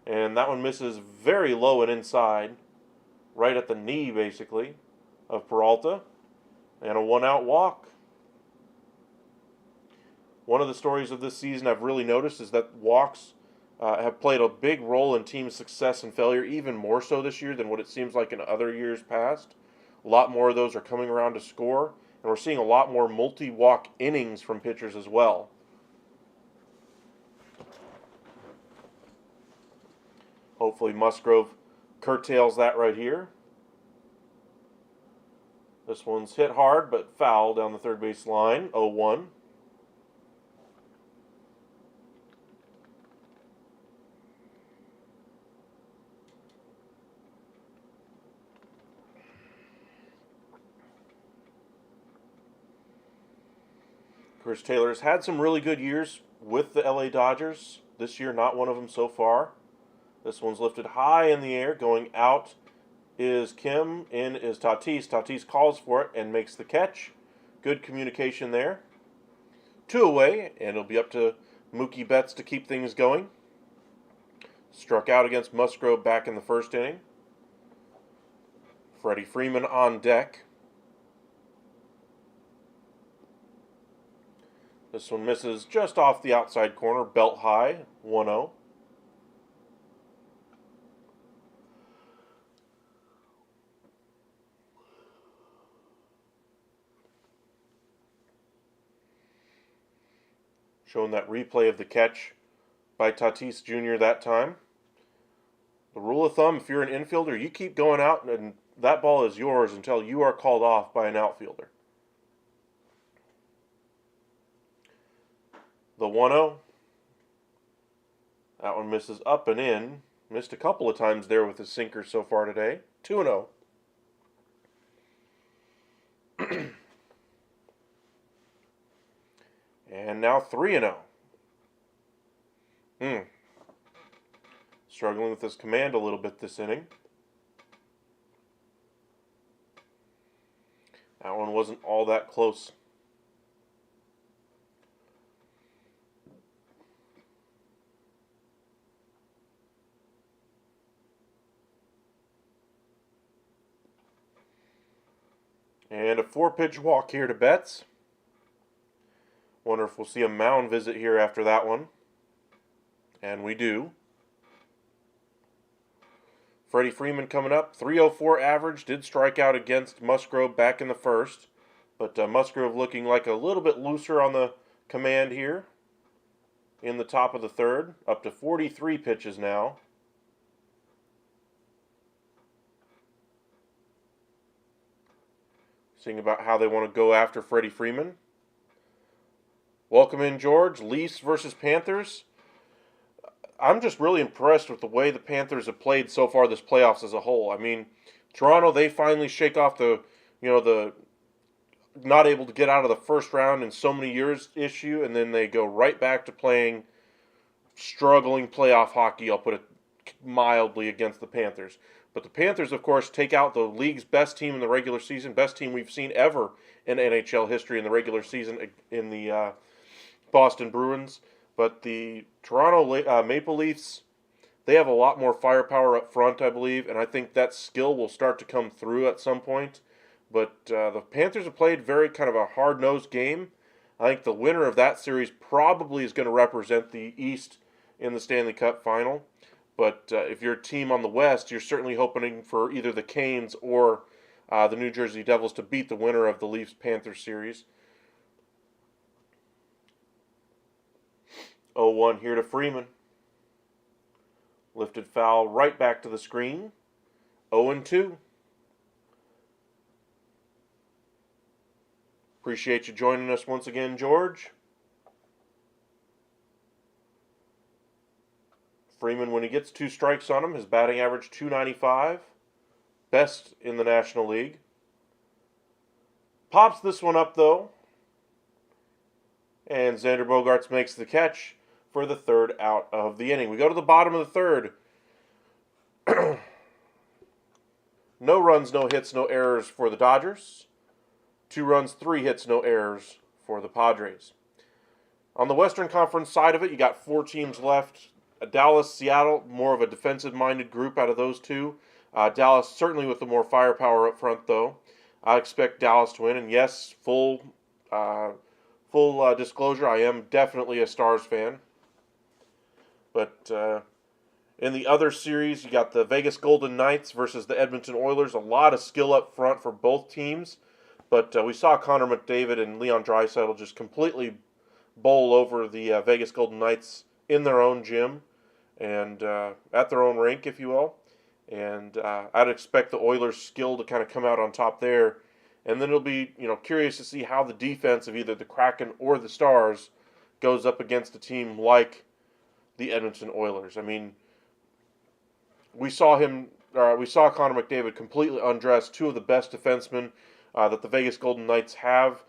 And that one misses very low and inside, right at the knee, basically, of Peralta. And a 1-out walk. One of the stories of this season I've really noticed is that walks have played a big role in team success and failure, even more so this year than what it seems like in other years past. A lot more of those are coming around to score, and we're seeing a lot more multi-walk innings from pitchers as well. Hopefully Musgrove curtails that right here. This one's hit hard, but foul down the third base line, 0-1. Chris Taylor has had some really good years with the LA Dodgers. This year, not one of them so far. This one's lifted high in the air. Going out is Kim. In is Tatis. Tatis calls for it and makes the catch. Good communication there. 2 away, and it'll be up to Mookie Betts to keep things going. Struck out against Musgrove back in the first inning. Freddie Freeman on deck. This one misses just off the outside corner, belt high, 1-0. Showing that replay of the catch by Tatis Jr. that time. The rule of thumb, if you're an infielder, you keep going out and that ball is yours until you are called off by an outfielder. The 1-0. That one misses up and in. Missed a couple of times there with his sinker so far today. 2-0. And now 3-0. Struggling with his command a little bit this inning. That one wasn't all that close. And a 4-pitch walk here to Betts. Wonder if we'll see a mound visit here after that one. And we do. Freddie Freeman coming up, 304 average, did strike out against Musgrove back in the first, but Musgrove looking like a little bit looser on the command here in the top of the third, up to 43 pitches now. Seeing about how they want to go after Freddie Freeman. Welcome in, George. Leafs versus Panthers. I'm just really impressed with the way the Panthers have played so far this playoffs as a whole. I mean, Toronto, they finally shake off the not able to get out of the first round in so many years issue, and then they go right back to playing struggling playoff hockey, I'll put it mildly, against the Panthers. But the Panthers, of course, take out the league's best team in the regular season, best team we've seen ever in NHL history in the regular season in the Boston Bruins. But the Toronto Maple Leafs, they have a lot more firepower up front, I believe, and I think that skill will start to come through at some point. But the Panthers have played very kind of a hard-nosed game. I think the winner of that series probably is going to represent the East in the Stanley Cup final. But if you're a team on the West, you're certainly hoping for either the Canes or the New Jersey Devils to beat the winner of the Leafs-Panthers series. 0-1 here to Freeman. Lifted foul right back to the screen. 0-2. Appreciate you joining us once again, George. Freeman, when he gets 2 strikes on him, his batting average .295. Best in the National League. Pops this one up, though. And Xander Bogaerts makes the catch for the third out of the inning. We go to the bottom of the third. No runs, no hits, no errors for the Dodgers. 2 runs, 3 hits, no errors for the Padres. On the Western Conference side of it, you got 4 teams left. Dallas, Seattle, more of a defensive-minded group out of those two. Dallas certainly with the more firepower up front, though. I expect Dallas to win. And yes, full disclosure, I am definitely a Stars fan. But in the other series, you got the Vegas Golden Knights versus the Edmonton Oilers. A lot of skill up front for both teams. But we saw Connor McDavid and Leon Draisaitl just completely bowl over the Vegas Golden Knights in their own gym and at their own rink, if you will. And I'd expect the Oilers' skill to kind of come out on top there. And then it'll be curious to see how the defense of either the Kraken or the Stars goes up against a team like the Edmonton Oilers. I mean, we saw Connor McDavid completely undress 2 of the best defensemen that the Vegas Golden Knights have.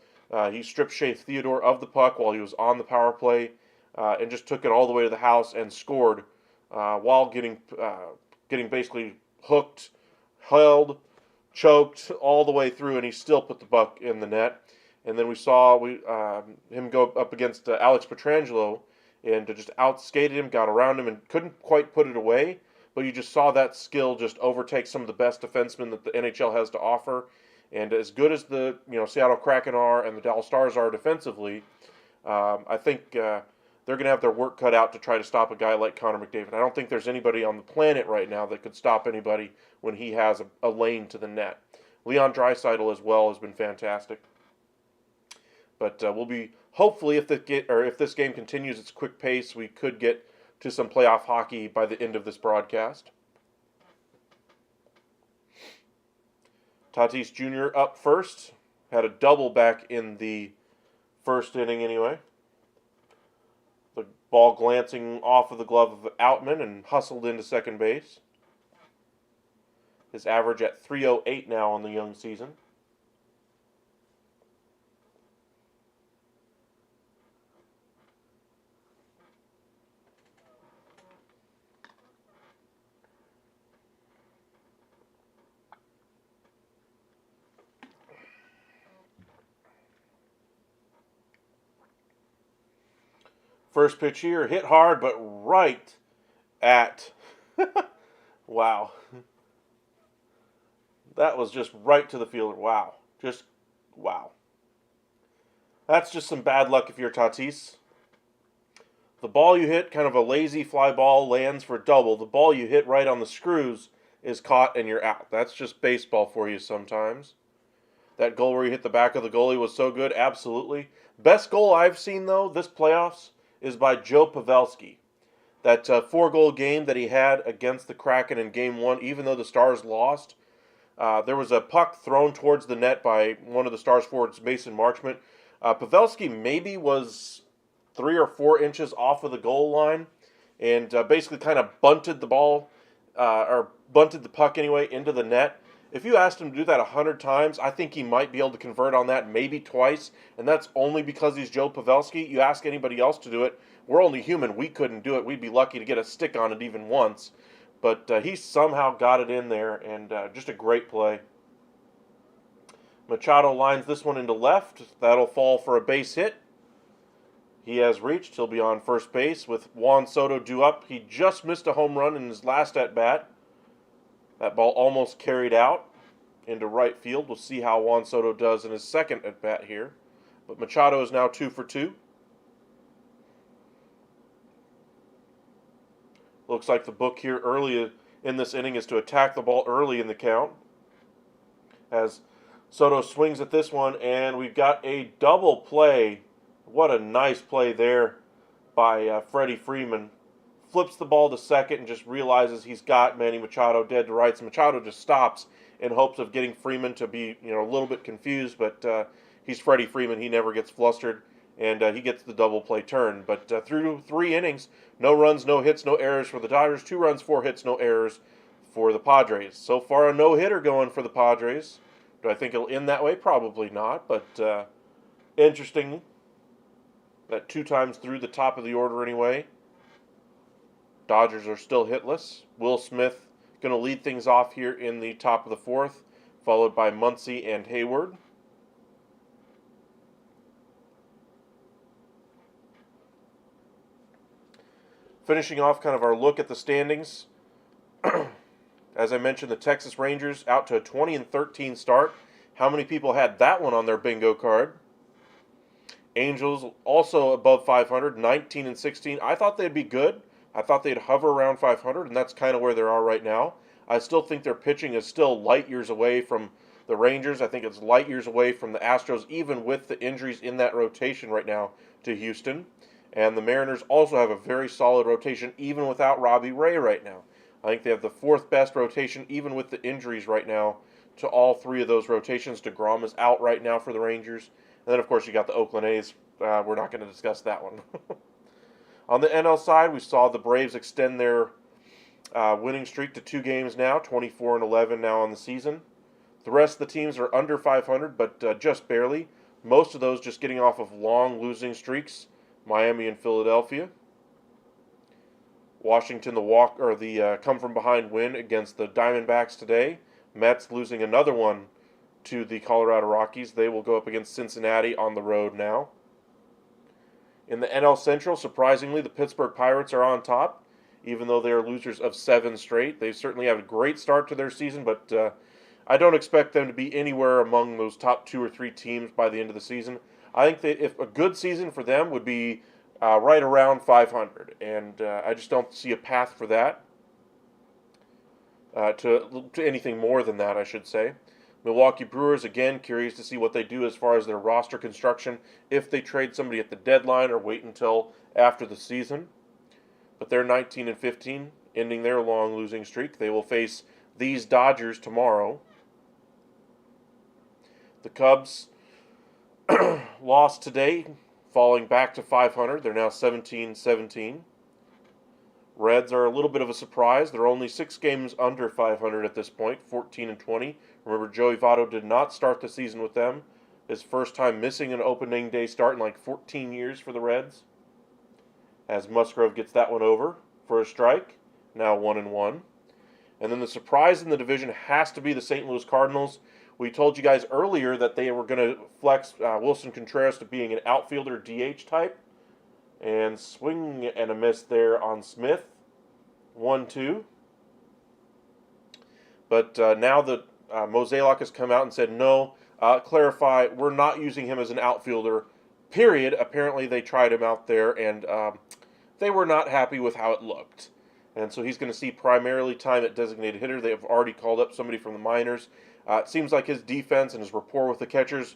He stripped Shea Theodore of the puck while he was on the power play and just took it all the way to the house and scored while getting basically hooked, held, choked all the way through, and he still put the puck in the net. And then we saw him go up against Alex Pietrangelo and just outskated him, got around him, and couldn't quite put it away. But you just saw that skill just overtake some of the best defensemen that the NHL has to offer. And as good as the Seattle Kraken are and the Dallas Stars are defensively, I think they're going to have their work cut out to try to stop a guy like Connor McDavid. I don't think there's anybody on the planet right now that could stop anybody when he has a lane to the net. Leon Draisaitl as well has been fantastic. But we'll be hopefully if this game continues its quick pace, we could get to some playoff hockey by the end of this broadcast. Tatis Jr. up first. Had a double back in the first inning anyway. The ball glancing off of the glove of Outman and hustled into second base. His average at .308 now on the young season. First pitch here, hit hard, but right at, wow. That was just right to the fielder. Wow. Just, wow. That's just some bad luck if you're Tatis. The ball you hit, kind of a lazy fly ball, lands for double. The ball you hit right on the screws is caught and you're out. That's just baseball for you sometimes. That goal where he hit the back of the goalie was so good, absolutely. Best goal I've seen, though, this playoffs, is by Joe Pavelski. That 4-goal game that he had against the Kraken in Game 1, even though the Stars lost, there was a puck thrown towards the net by one of the Stars forwards, Mason Marchment. Pavelski maybe was 3 or 4 inches off of the goal line and basically kind of bunted the ball, or bunted the puck anyway, into the net. If you asked him to do that 100 times, I think he might be able to convert on that maybe twice, and that's only because he's Joe Pavelski. You ask anybody else to do it, we're only human. We couldn't do it. We'd be lucky to get a stick on it even once. But he somehow got it in there, and just a great play. Machado lines this one into left. That'll fall for a base hit. He has reached. He'll be on first base with Juan Soto due up. He just missed a home run in his last at-bat. That ball almost carried out into right field. We'll see how Juan Soto does in his second at-bat here. But Machado is now 2 for 2. Looks like the book here early in this inning is to attack the ball early in the count. As Soto swings at this one, and we've got a double play. What a nice play there by Freddie Freeman. Flips the ball to second and just realizes he's got Manny Machado dead to rights. Machado just stops in hopes of getting Freeman to be a little bit confused, but he's Freddie Freeman. He never gets flustered, and he gets the double play turn. But through 3 innings, no runs, no hits, no errors for the Dodgers. 2 runs, 4 hits, no errors for the Padres. So far, a no-hitter going for the Padres. Do I think it'll end that way? Probably not, but interesting that 2 times through the top of the order anyway. Dodgers are still hitless. Will Smith going to lead things off here in the top of the 4th, followed by Muncy and Hayward. Finishing off kind of our look at the standings. As I mentioned, the Texas Rangers out to a 20-13 start. How many people had that one on their bingo card? Angels also above 500, 19-16. I thought they'd be good. I thought they'd hover around 500, and that's kind of where they are right now. I still think their pitching is still light years away from the Rangers. I think it's light years away from the Astros, even with the injuries in that rotation right now to Houston. And the Mariners also have a very solid rotation, even without Robbie Ray right now. I think they have the 4th best rotation, even with the injuries right now, to all 3 of those rotations. DeGrom is out right now for the Rangers. And then, of course, you got the Oakland A's. We're not going to discuss that one. On the NL side, we saw the Braves extend their winning streak to 2 games now, 24-11 now on the season. The rest of the teams are under 500, but just barely. Most of those just getting off of long losing streaks, Miami and Philadelphia. Washington, the come-from-behind win against the Diamondbacks today. Mets losing another one to the Colorado Rockies. They will go up against Cincinnati on the road now. In the NL Central, surprisingly, the Pittsburgh Pirates are on top, even though they are losers of 7 straight. They certainly have a great start to their season, but I don't expect them to be anywhere among those top 2 or 3 teams by the end of the season. I think that if a good season for them would be right around 500, and I just don't see a path for that, to anything more than that, I should say. Milwaukee Brewers, again, curious to see what they do as far as their roster construction, if they trade somebody at the deadline or wait until after the season. But they're 19-15, ending their long losing streak. They will face these Dodgers tomorrow. The Cubs lost today, falling back to 500. They're now 17-17. Reds are a little bit of a surprise. They're only 6 games under 500 at this point, 14-20. Remember, Joey Votto did not start the season with them. His first time missing an opening day start in like 14 years for the Reds. As Musgrove gets that one over for a strike, now 1-1. And then the surprise in the division has to be the St. Louis Cardinals. We told you guys earlier that they were going to flex Wilson Contreras to being an outfielder DH type. And swing and a miss there on Smith. 1-2. But now the Mozeliak has come out and said, no, clarify, we're not using him as an outfielder, period. Apparently they tried him out there, and they were not happy with how it looked. And so he's going to see primarily time at designated hitter. They have already called up somebody from the minors. It seems like his defense and his rapport with the catchers,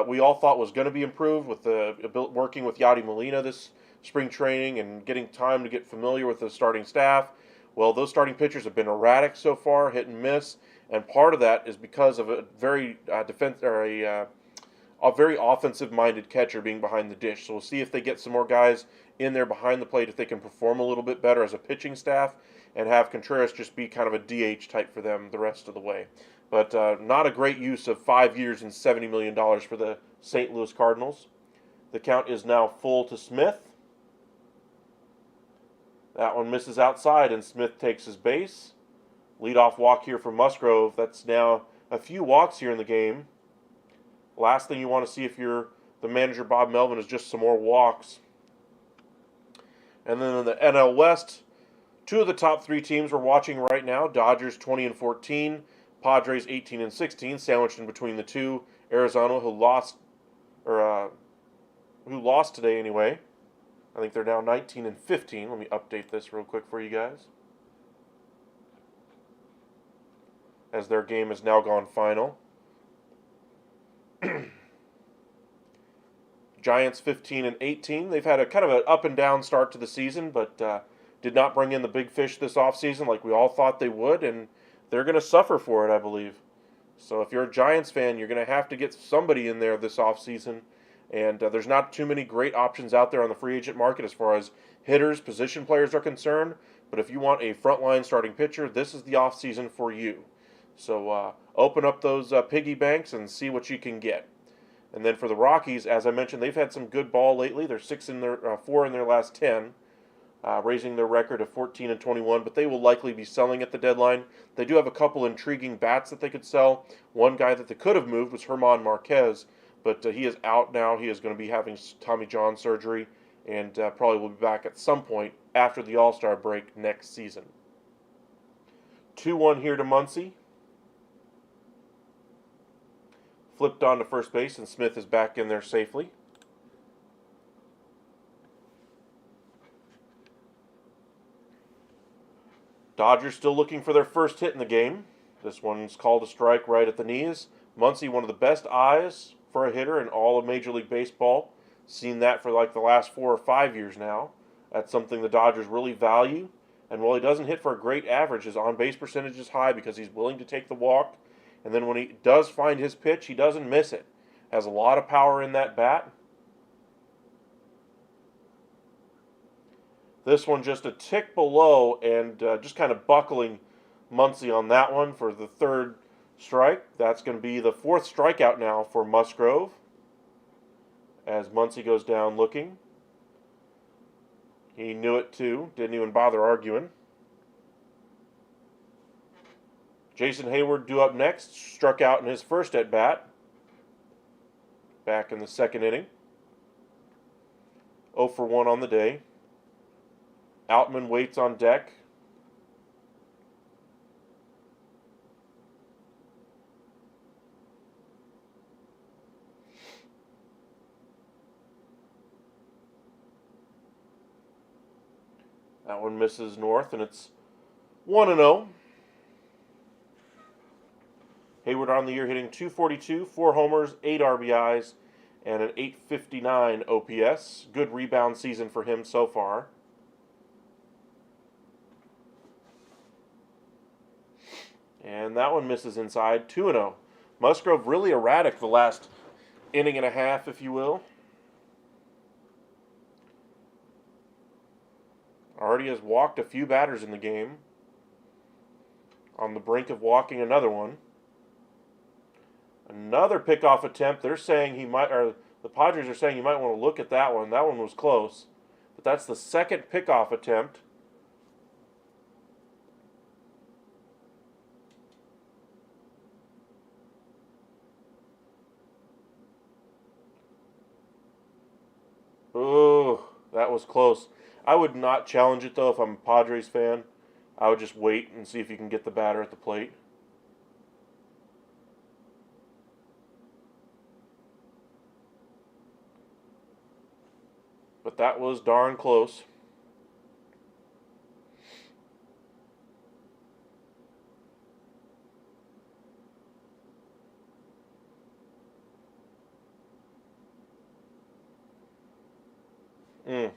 we all thought was going to be improved with working with Yadi Molina this spring training and getting time to get familiar with the starting staff. Well, those starting pitchers have been erratic so far, hit and miss, and part of that is because of a very a very offensive-minded catcher being behind the dish. So we'll see if they get some more guys in there behind the plate, if they can perform a little bit better as a pitching staff, and have Contreras just be kind of a DH type for them the rest of the way. But not a great use of 5 years and $70 million for the St. Louis Cardinals. The count is now full to Smith. That one misses outside, and Smith takes his base. Leadoff walk here for Musgrove. That's now a few walks here in the game. Last thing you want to see if you're the manager, Bob Melvin, is just some more walks. And then in the NL West, two of the top three teams we're watching right now, Dodgers 20-14, Padres 18-16, sandwiched in between the two. Arizona, who lost today anyway. I think they're now 19-15. Let me update this real quick for you guys, as their game has now gone final. Giants 15-18. They've had a kind of an up and down start to the season, but did not bring in the big fish this offseason like we all thought they would, and they're going to suffer for it, I believe. So if you're a Giants fan, you're going to have to get somebody in there this offseason, and there's not too many great options out there on the free agent market as far as hitters, position players are concerned, but if you want a frontline starting pitcher, this is the offseason for you. So open up those piggy banks and see what you can get. And then for the Rockies, as I mentioned, they've had some good ball lately. They're 4 in their last 10, raising their record of 14-21. But they will likely be selling at the deadline. They do have a couple intriguing bats that they could sell. One guy that they could have moved was Herman Marquez, but he is out now. He is going to be having Tommy John surgery, and probably will be back at some point after the All-Star break next season. 2-1 here to Muncy. Flipped on to first base, and Smith is back in there safely. Dodgers still looking for their first hit in the game. This one's called a strike right at the knees. Muncy, one of the best eyes for a hitter in all of Major League Baseball. Seen that for like the last 4 or 5 years now. That's something the Dodgers really value. And while he doesn't hit for a great average, his on-base percentage is high because he's willing to take the walk. And then when he does find his pitch, he doesn't miss it. Has a lot of power in that bat. This one just a tick below and just kind of buckling Muncy on that one for the third strike. That's going to be the fourth strikeout now for Musgrove, as Muncy goes down looking. He knew it too. Didn't even bother arguing. Jason Hayward due up next. Struck out in his first at-bat. Back in the second inning. 0 for 1 on the day. Outman waits on deck. That one misses north, and it's 1-0. Hayward on the year hitting .242, 4 homers, 8 RBIs, and an .859 OPS. Good rebound season for him so far. And that one misses inside, 2-0. Musgrove really erratic the last inning and a half, if you will. Already has walked a few batters in the game. On the brink of walking another one. Another pickoff attempt. They're saying he might, or the Padres are saying you might want to look at that one. That one was close. But that's the second pickoff attempt. Oh, that was close. I would not challenge it, though, if I'm a Padres fan. I would just wait and see if you can get the batter at the plate. But that was darn close. Mm.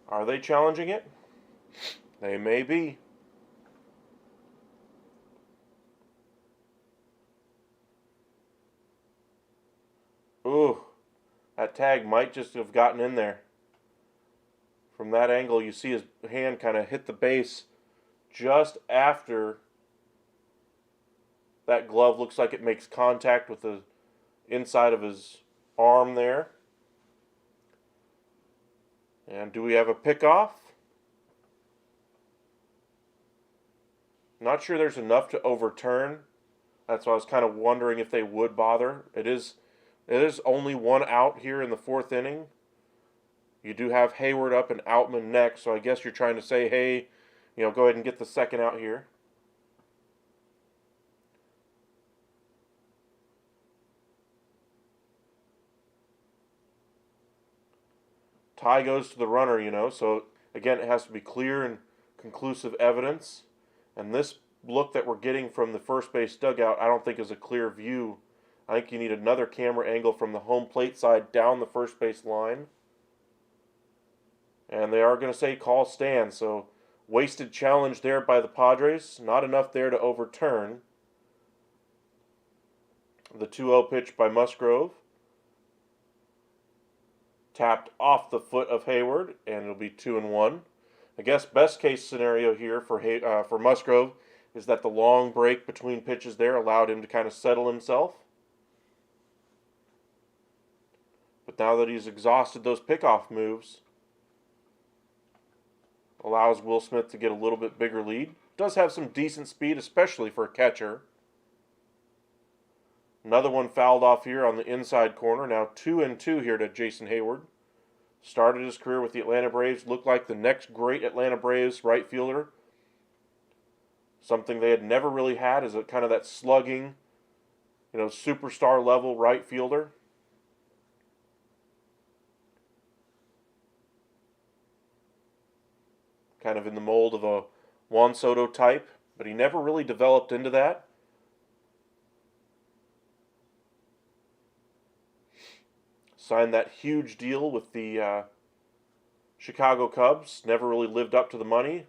Are they challenging it? They may be. Ooh, that tag might just have gotten in there. From that angle, you see his hand kind of hit the base just after that glove looks like it makes contact with the inside of his arm there. And do we have a pickoff? Not sure there's enough to overturn. That's why I was kind of wondering if they would bother. It is only one out here in the fourth inning. You do have Hayward up and Outman next, so I guess you're trying to say, hey, go ahead and get the second out here. Tie goes to the runner, so again, it has to be clear and conclusive evidence. And this look that we're getting from the first base dugout, I don't think is a clear view. I think you need another camera angle from the home plate side down the first base line. And they are going to say call stand, so wasted challenge there by the Padres. Not enough there to overturn. The 2-0 pitch by Musgrove. Tapped off the foot of Hayward, and it'll be 2-1. I guess best case scenario here for Musgrove is that the long break between pitches there allowed him to kind of settle himself. But now that he's exhausted those pickoff moves, allows Will Smith to get a little bit bigger lead. Does have some decent speed, especially for a catcher. Another one fouled off here on the inside corner. Now 2-2 here to Jason Hayward. Started his career with the Atlanta Braves. Looked like the next great Atlanta Braves right fielder. Something they had never really had is a kind of that slugging, superstar level right fielder. Kind of in the mold of a Juan Soto type, but he never really developed into that. Signed that huge deal with the Chicago Cubs. Never really lived up to the money.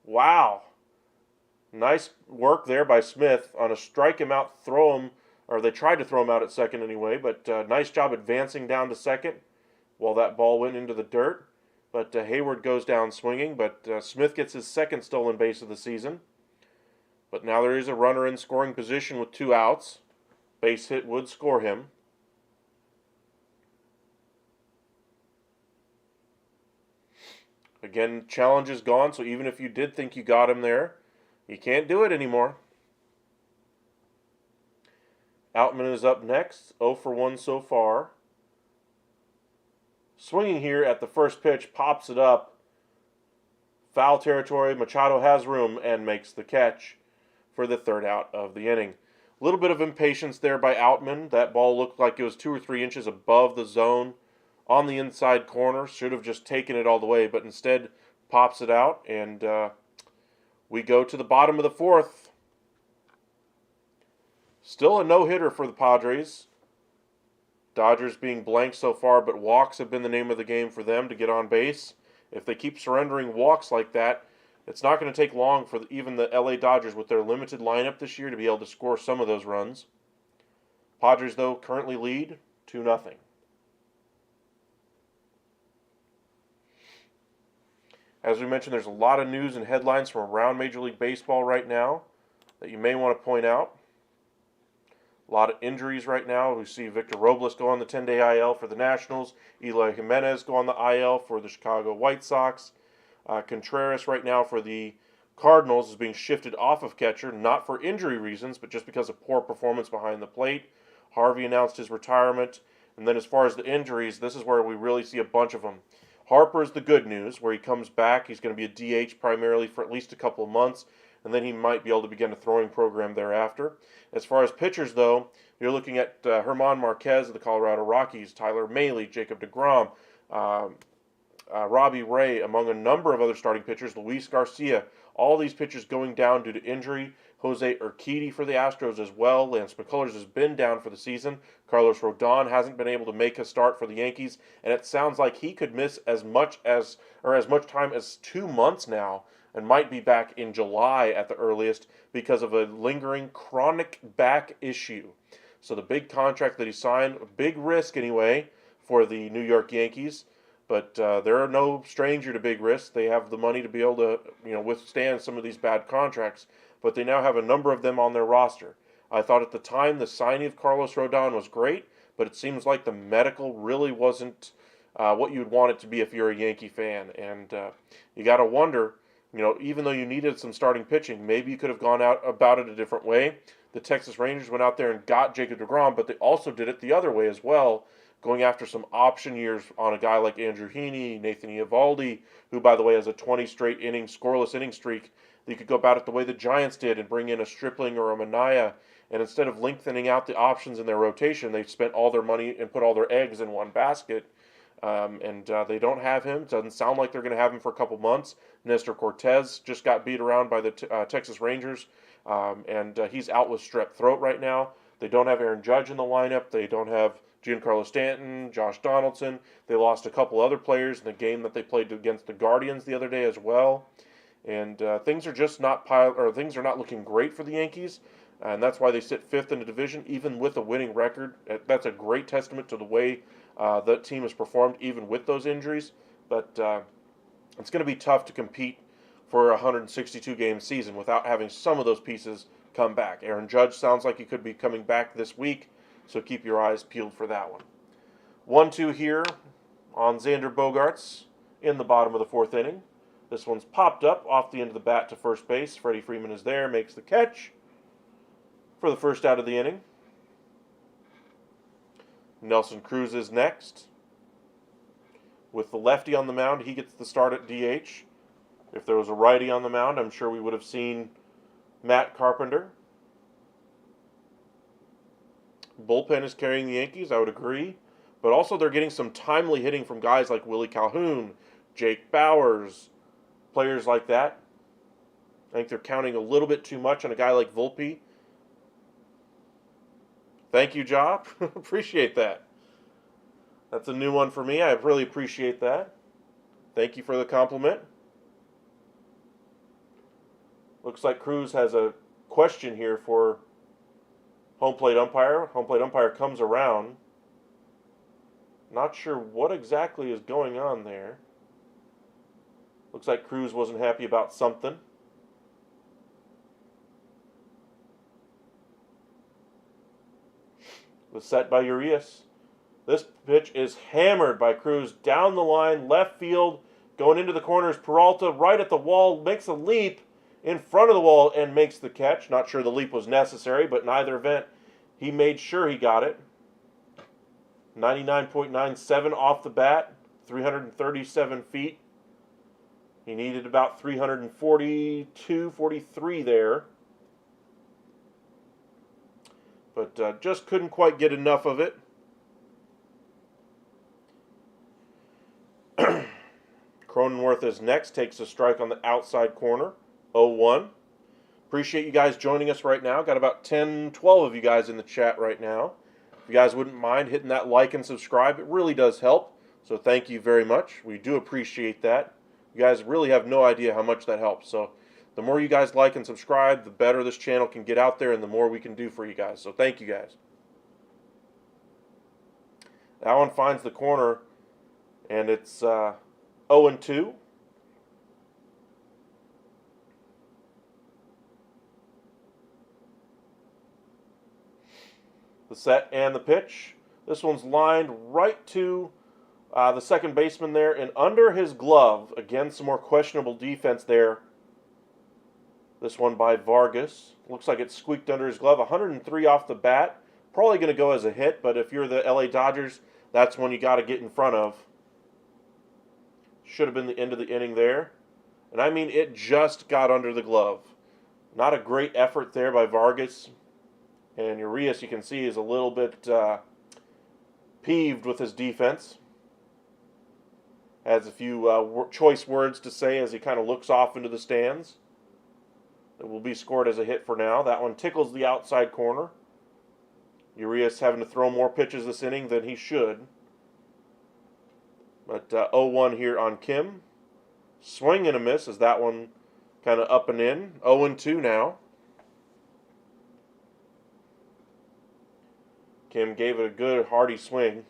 Wow. Nice work there by Smith on a strike him out, throw him, or they tried to throw him out at second anyway, but nice job advancing down to second while that ball went into the dirt. But Hayward goes down swinging, but Smith gets his second stolen base of the season. But now there is a runner in scoring position with 2 outs. Base hit would score him. Again, challenge is gone, so even if you did think you got him there, you can't do it anymore. Outman is up next, 0 for 1 so far. Swinging here at the first pitch, pops it up. Foul territory, Machado has room and makes the catch for the third out of the inning. A little bit of impatience there by Outman. That ball looked like it was 2 or 3 inches above the zone on the inside corner. Should have just taken it all the way, but instead pops it out, and we go to the bottom of the fourth. Still a no-hitter for the Padres. Dodgers being blank so far, but walks have been the name of the game for them to get on base. If they keep surrendering walks like that, it's not going to take long for even the LA Dodgers with their limited lineup this year to be able to score some of those runs. Padres, though, currently lead 2-0. As we mentioned, there's a lot of news and headlines from around Major League Baseball right now that you may want to point out. A lot of injuries right now. We see Victor Robles go on the 10-day IL for the Nationals. Eloy Jimenez go on the IL for the Chicago White Sox. Contreras right now for the Cardinals is being shifted off of catcher, not for injury reasons, but just because of poor performance behind the plate. Harvey announced his retirement. And then as far as the injuries, this is where we really see a bunch of them. Harper is the good news, where he comes back. He's going to be a DH primarily for at least a couple of months, and then he might be able to begin a throwing program thereafter. As far as pitchers, though, you're looking at German Marquez of the Colorado Rockies, Tyler Mahle, Jacob deGrom, Robbie Ray, among a number of other starting pitchers, Luis Garcia. All these pitchers going down due to injury. Jose Urquidy for the Astros as well. Lance McCullers has been down for the season. Carlos Rodon hasn't been able to make a start for the Yankees, and it sounds like he could miss as much time as 2 months now, and might be back in July at the earliest because of a lingering chronic back issue. So the big contract that he signed, a big risk anyway for the New York Yankees, but they're no stranger to big risks. They have the money to be able to withstand some of these bad contracts, but they now have a number of them on their roster. I thought at the time the signing of Carlos Rodon was great, but it seems like the medical really wasn't what you'd want it to be if you're a Yankee fan. And you got to wonder, even though you needed some starting pitching, maybe you could have gone out about it a different way. The Texas Rangers went out there and got Jacob deGrom, but they also did it the other way as well, going after some option years on a guy like Andrew Heaney, Nathan Eovaldi, who, by the way, has a 20 straight scoreless inning streak. You could go about it the way the Giants did and bring in a Stripling or a Manaea, and instead of lengthening out the options in their rotation, they've spent all their money and put all their eggs in one basket. And they don't have him. It doesn't sound like they're going to have him for a couple months. Nestor Cortez just got beat around by the Texas Rangers, and he's out with strep throat right now. They don't have Aaron Judge in the lineup. They don't have Giancarlo Stanton, Josh Donaldson. They lost a couple other players in the game that they played against the Guardians the other day as well. And things are just not things are not looking great for the Yankees, and that's why they sit fifth in the division, even with a winning record. That's a great testament to the way that team has performed, even with those injuries. But it's going to be tough to compete for a 162-game season without having some of those pieces come back. Aaron Judge sounds like he could be coming back this week, so keep your eyes peeled for that one. 1-2 here on Xander Bogaerts in the bottom of the fourth inning. This one's popped up off the end of the bat to first base. Freddie Freeman is there, makes the catch for the first out of the inning. Nelson Cruz is next. With the lefty on the mound, he gets the start at DH. If there was a righty on the mound, I'm sure we would have seen Matt Carpenter. Bullpen is carrying the Yankees, I would agree. But also they're getting some timely hitting from guys like Willie Calhoun, Jake Bauers, players like that. I think they're counting a little bit too much on a guy like Volpe. Thank you, Job. Appreciate that. That's a new one for me. I really appreciate that. Thank you for the compliment. Looks like Cruz has a question here for home plate umpire. Home plate umpire comes around. Not sure what exactly is going on there. Looks like Cruz wasn't happy about something. Was set by Urias. This pitch is hammered by Cruz down the line, left field, going into the corners. Peralta right at the wall, makes a leap in front of the wall and makes the catch. Not sure the leap was necessary, but in either event, he made sure he got it. 99.97 off the bat, 337 feet. He needed about 342, 43 there. But just couldn't quite get enough of it. Cronenworth is next, takes a strike on the outside corner, 0-1. Appreciate you guys joining us right now. Got about 10, 12 of you guys in the chat right now. If you guys wouldn't mind hitting that like and subscribe, it really does help. So thank you very much. We do appreciate that. You guys really have no idea how much that helps. So the more you guys like and subscribe, the better this channel can get out there and the more we can do for you guys. So thank you guys. That one finds the corner, and it's 0-2. The set and the pitch. This one's lined right to the second baseman there, and under his glove. Again, some more questionable defense there. This one by Vargas. Looks like it squeaked under his glove. 103 off the bat. Probably going to go as a hit, but if you're the LA Dodgers, that's one you got to get in front of. Should have been the end of the inning there. And I mean, it just got under the glove. Not a great effort there by Vargas. And Urias, you can see, is a little bit peeved with his defense. Has a few choice words to say as he kind of looks off into the stands. It will be scored as a hit for now. That one tickles the outside corner. Urias having to throw more pitches this inning than he should. But 0-1 here on Kim. Swing and a miss as that one kind of up and in. 0-2 now. Kim gave it a good hearty swing.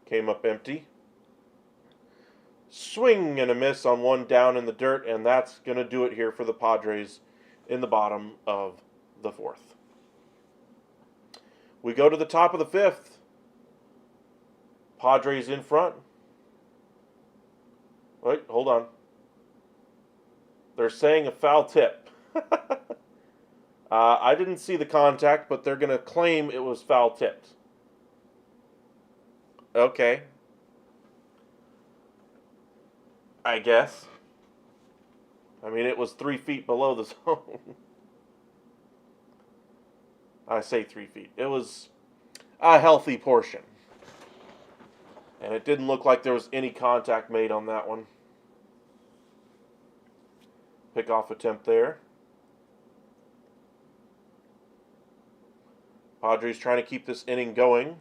Came up empty. Swing and a miss on one down in the dirt, and that's going to do it here for the Padres in the bottom of the fourth. We go to the top of the fifth. Padres in front. Wait, hold on. They're saying a foul tip. I didn't see the contact, but they're going to claim it was foul tipped. Okay. I guess. I mean, it was 3 feet below the zone. I say 3 feet. It was a healthy portion. And it didn't look like there was any contact made on that one. Pickoff attempt there. Padres trying to keep this inning going.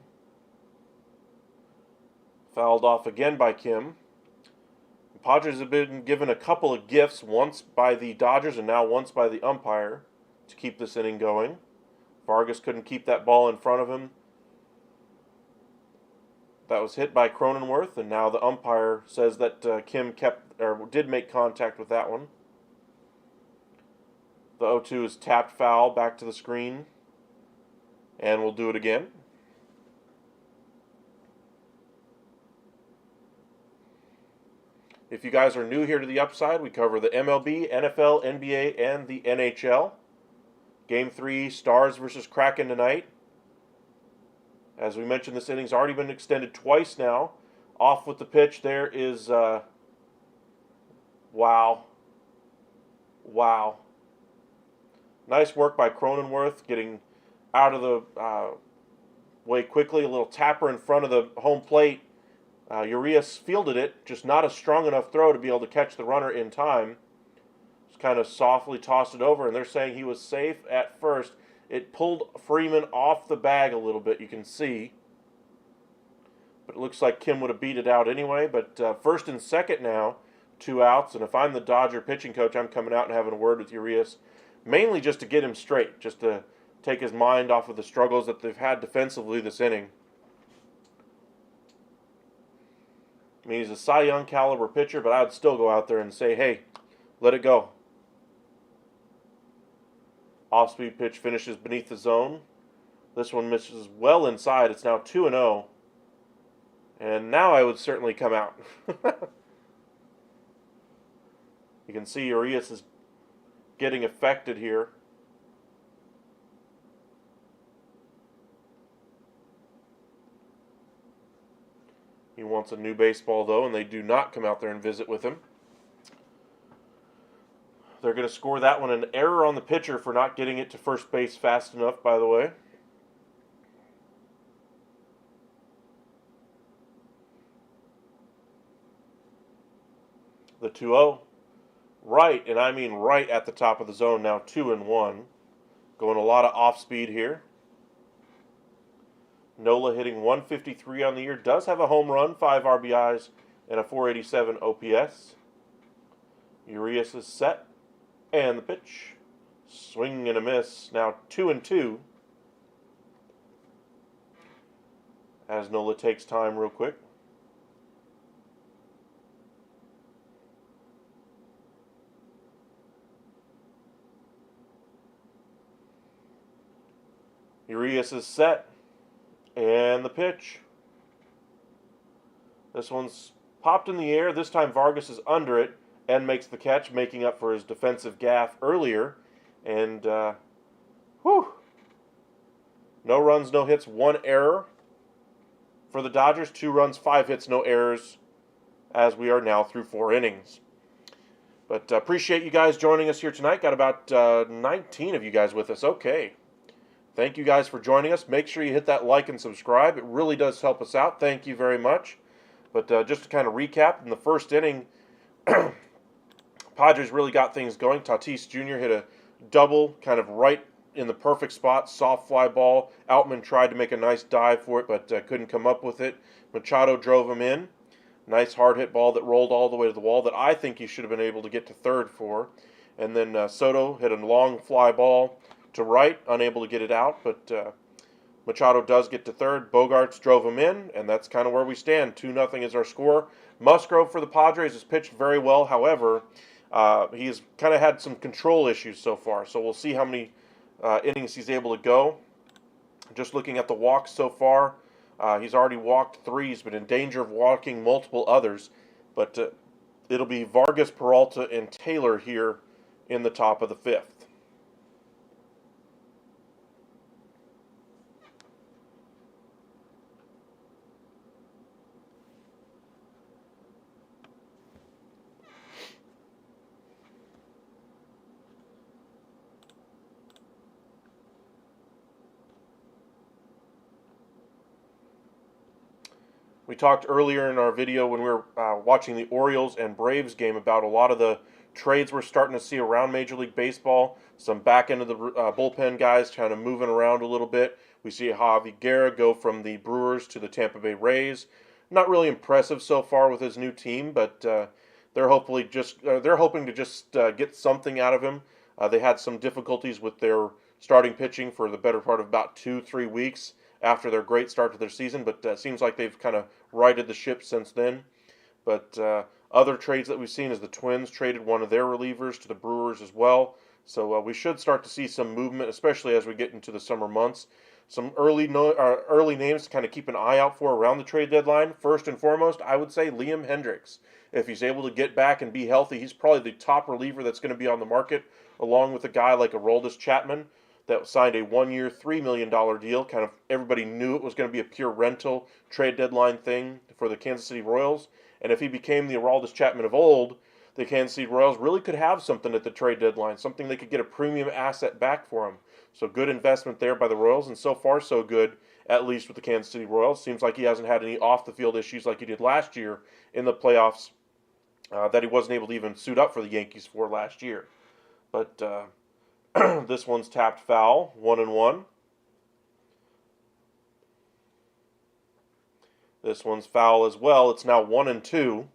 Fouled off again by Kim. The Padres have been given a couple of gifts, once by the Dodgers and now once by the umpire, to keep this inning going. Vargas couldn't keep that ball in front of him. That was hit by Cronenworth, and now the umpire says that Kim did make contact with that one. The 0-2 is tapped foul back to the screen, and we'll do it again. If you guys are new here to the Upside, we cover the MLB, NFL, NBA, and the NHL. Game 3, Stars versus Kraken tonight. As we mentioned, this inning's already been extended twice now. Off with the pitch, there is, wow. Nice work by Cronenworth, getting out of the way quickly. A little tapper in front of the home plate. Urias fielded it, just not a strong enough throw to be able to catch the runner in time. Just kind of softly tossed it over, and they're saying he was safe at first. It pulled Freeman off the bag a little bit, you can see. But it looks like Kim would have beat it out anyway. But first and second now, 2 outs. And if I'm the Dodger pitching coach, I'm coming out and having a word with Urias. Mainly just to get him straight, just to take his mind off of the struggles that they've had defensively this inning. I mean, he's a Cy Young caliber pitcher, but I'd still go out there and say, hey, let it go. Off-speed pitch finishes beneath the zone. This one misses well inside. It's now 2-0. And now I would certainly come out. You can see Urias is getting affected here. He wants a new baseball, though, and they do not come out there and visit with him. They're going to score that one an error on the pitcher for not getting it to first base fast enough, by the way. The 2-0. Right, and I mean right at the top of the zone now, 2-1. Going a lot of off-speed here. Nola hitting 153 on the year. Does have a home run, 5 RBIs, and a 487 OPS. Urias is set. And the pitch. Swing and a miss. Now 2-2. As Nola takes time real quick. Urias is set. And the pitch. This one's popped in the air. This time Vargas is under it and makes the catch, making up for his defensive gaffe earlier. And, no runs, no hits, 1 error for the Dodgers. 2 runs, 5 hits, no errors, as we are now through 4 innings. But appreciate you guys joining us here tonight. Got about 19 of you guys with us. Okay. Thank you guys for joining us. Make sure you hit that like and subscribe. It really does help us out. Thank you very much. But just to kind of recap, in the first inning, Padres really got things going. Tatis Jr. hit a double, kind of right in the perfect spot, soft fly ball. Outman tried to make a nice dive for it, but couldn't come up with it. Machado drove him in. Nice hard hit ball that rolled all the way to the wall that I think he should have been able to get to third for. And then Soto hit a long fly ball to right, unable to get it out, but Machado does get to third. Bogarts drove him in, and that's kind of where we stand. 2-0 is our score. Musgrove for the Padres has pitched very well. However, he's kind of had some control issues so far, so we'll see how many innings he's able to go. Just looking at the walks so far, he's already walked 3. He's been in danger of walking multiple others, but it'll be Vargas, Peralta, and Taylor here in the top of the 5th. We talked earlier in our video when we were watching the Orioles and Braves game about a lot of the trades we're starting to see around Major League Baseball. Some back end of the bullpen guys kind of moving around a little bit. We see Javi Guerra go from the Brewers to the Tampa Bay Rays. Not really impressive so far with his new team, but they're hoping to just get something out of him. They had some difficulties with their starting pitching for the better part of about 2-3 weeks after their great start to their season, but seems like they've kind of righted the ship since then. But other trades that we've seen is the Twins traded one of their relievers to the Brewers as well. So we should start to see some movement, especially as we get into the summer months. Some early names to kind of keep an eye out for around the trade deadline. First and foremost, I would say Liam Hendriks. If he's able to get back and be healthy, he's probably the top reliever that's going to be on the market, along with a guy like Aroldis Chapman that signed a 1-year, $3 million deal. Kind of everybody knew it was going to be a pure rental trade deadline thing for the Kansas City Royals. And if he became the Aroldis Chapman of old, the Kansas City Royals really could have something at the trade deadline, something they could get a premium asset back for him. So good investment there by the Royals, and so far so good, at least with the Kansas City Royals. Seems like he hasn't had any off-the-field issues like he did last year in the playoffs that he wasn't able to even suit up for the Yankees for last year. But this one's tapped foul, 1-1. This one's foul as well. It's now 1-2.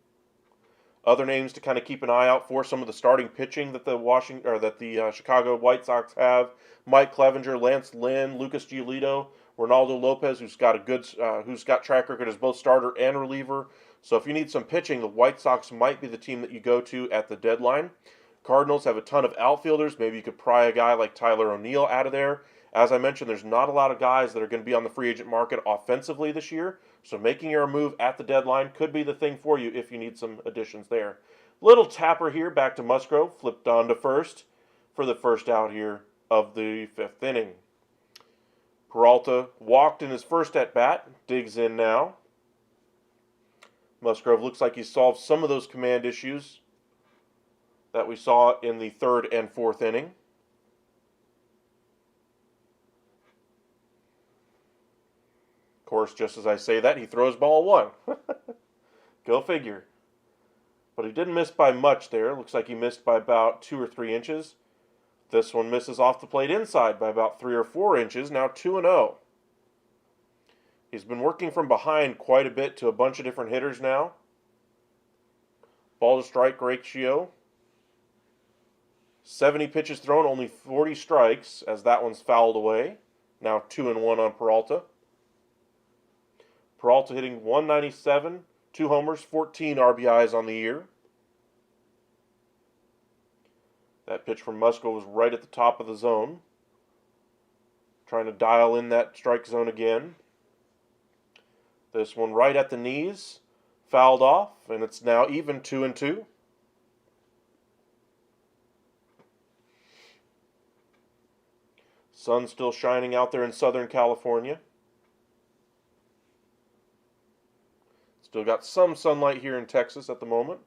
Other names to kind of keep an eye out for: some of the starting pitching that the Chicago White Sox have: Mike Clevenger, Lance Lynn, Lucas Giolito, Ronaldo Lopez, who's got track record as both starter and reliever. So if you need some pitching, the White Sox might be the team that you go to at the deadline. Cardinals have a ton of outfielders. Maybe you could pry a guy like Tyler O'Neill out of there. As I mentioned, there's not a lot of guys that are going to be on the free agent market offensively this year, so making your move at the deadline could be the thing for you if you need some additions there. Little tapper here back to Musgrove, flipped on to first for the first out here of the 5th inning. Peralta walked in his first at-bat, digs in now. Musgrove looks like he solved some of those command issues that we saw in the 3rd and 4th inning. Of course, just as I say that, he throws ball 1. Go figure. But he didn't miss by much there. Looks like he missed by about 2 or 3 inches. This one misses off the plate inside by about 3 or 4 inches. Now 2-0. He's been working from behind quite a bit to a bunch of different hitters now. Ball to strike ratio: 70 pitches thrown, only 40 strikes, as that one's fouled away. Now 2-1 on Peralta. Peralta hitting .197, 2 homers, 14 RBIs on the year. That pitch from Musgrove was right at the top of the zone. Trying to dial in that strike zone again. This one right at the knees, fouled off, and it's now even 2-2. Sun still shining out there in Southern California. Still got some sunlight here in Texas at the moment,